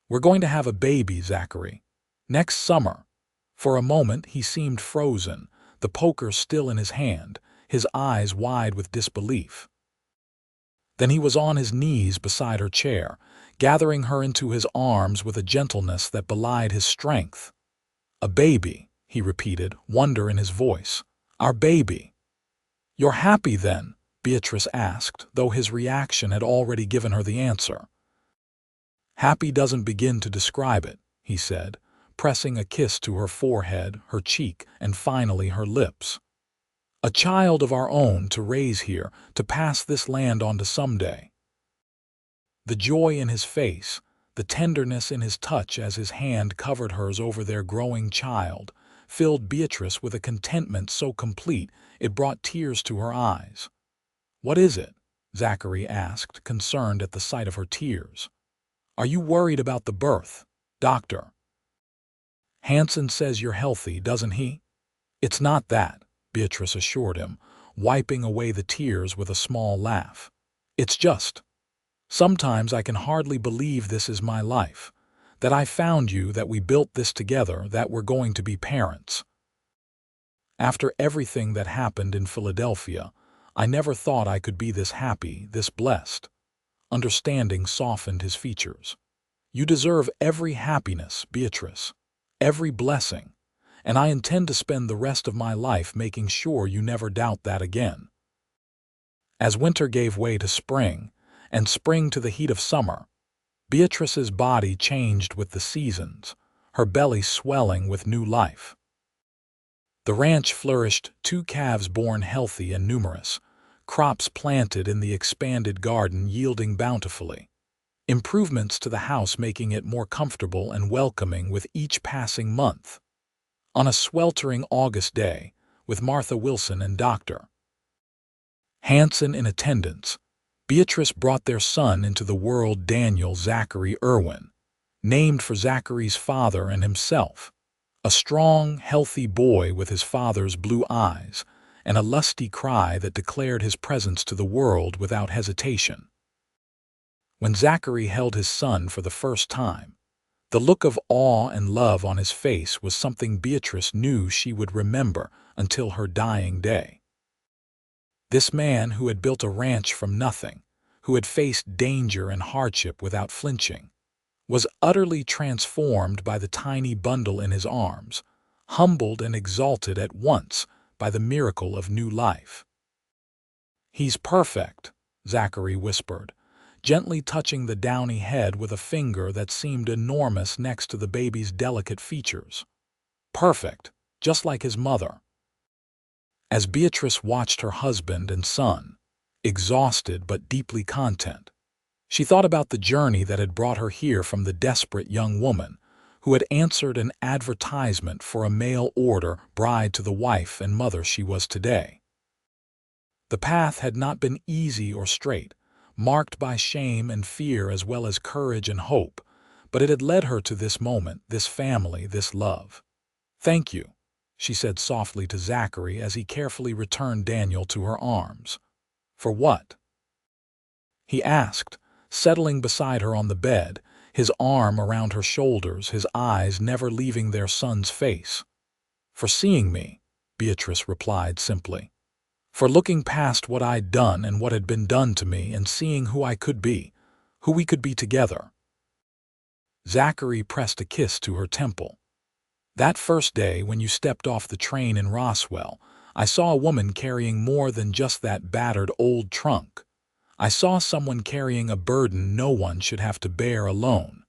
"We're going to have a baby, Zachary. Next summer." For a moment he seemed frozen, the poker still in his hand, his eyes wide with disbelief. Then he was on his knees beside her chair, gathering her into his arms with a gentleness that belied his strength. "A baby," he repeated, wonder in his voice. "Our baby." "You're happy then?" Beatrice asked, though his reaction had already given her the answer. "Happy doesn't begin to describe it," he said, pressing a kiss to her forehead, her cheek, and finally her lips. "A child of our own to raise here, to pass this land on to someday." The joy in his face, the tenderness in his touch as his hand covered hers over their growing child, filled Beatrice with a contentment so complete it brought tears to her eyes. "What is it?" Zachary asked, concerned at the sight of her tears. "Are you worried about the birth, Doctor?" "Hanson says you're healthy, doesn't he?" "It's not that," Beatrice assured him, wiping away the tears with a small laugh. "It's just, sometimes I can hardly believe this is my life, that I found you, that we built this together, that we're going to be parents. After everything that happened in Philadelphia, I never thought I could be this happy, this blessed." Understanding softened his features. "You deserve every happiness, Beatrice, every blessing, and I intend to spend the rest of my life making sure you never doubt that again." As winter gave way to spring, and spring to the heat of summer, Beatrice's body changed with the seasons, her belly swelling with new life. The ranch flourished, 2 calves born healthy and numerous, crops planted in the expanded garden yielding bountifully, improvements to the house making it more comfortable and welcoming with each passing month. On a sweltering August day, with Martha Wilson and Dr. Hanson in attendance, Beatrice brought their son into the world, Daniel Zachary Irwin, named for Zachary's father and himself, a strong, healthy boy with his father's blue eyes and a lusty cry that declared his presence to the world without hesitation. When Zachary held his son for the first time, the look of awe and love on his face was something Beatrice knew she would remember until her dying day. This man who had built a ranch from nothing, who had faced danger and hardship without flinching, was utterly transformed by the tiny bundle in his arms, humbled and exalted at once by the miracle of new life. "He's perfect," Zachary whispered, gently touching the downy head with a finger that seemed enormous next to the baby's delicate features. "Perfect, just like his mother." As Beatrice watched her husband and son, exhausted but deeply content, she thought about the journey that had brought her here from the desperate young woman who had answered an advertisement for a mail-order bride to the wife and mother she was today. The path had not been easy or straight, marked by shame and fear as well as courage and hope, but it had led her to this moment, this family, this love. "Thank you," she said softly to Zachary as he carefully returned Daniel to her arms. "For what?" he asked, settling beside her on the bed, his arm around her shoulders, his eyes never leaving their son's face. "For seeing me," Beatrice replied simply. "For looking past what I'd done and what had been done to me and seeing who I could be, who we could be together." Zachary pressed a kiss to her temple. "That first day when you stepped off the train in Roswell, I saw a woman carrying more than just that battered old trunk. I saw someone carrying a burden no one should have to bear alone."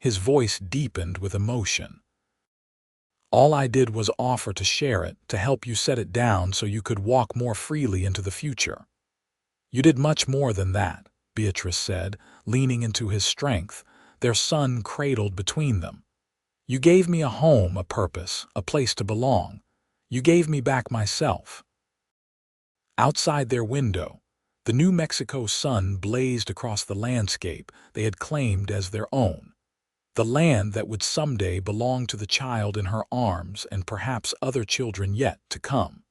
His voice deepened with emotion. "All I did was offer to share it, to help you set it down so you could walk more freely into the future." "You did much more than that," Beatrice said, leaning into his strength, their son cradled between them. "You gave me a home, a purpose, a place to belong. You gave me back myself." Outside their window, the New Mexico sun blazed across the landscape they had claimed as their own, the land that would someday belong to the child in her arms and perhaps other children yet to come.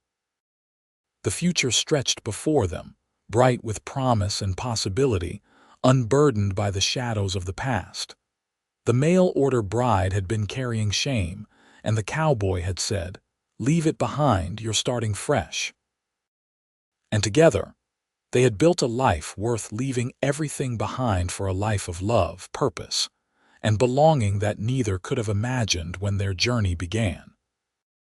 The future stretched before them, bright with promise and possibility, unburdened by the shadows of the past. The mail-order bride had been carrying shame, and the cowboy had said, "Leave it behind, you're starting fresh." And together, they had built a life worth leaving everything behind for a life of love, purpose, and belonging that neither could have imagined when their journey began.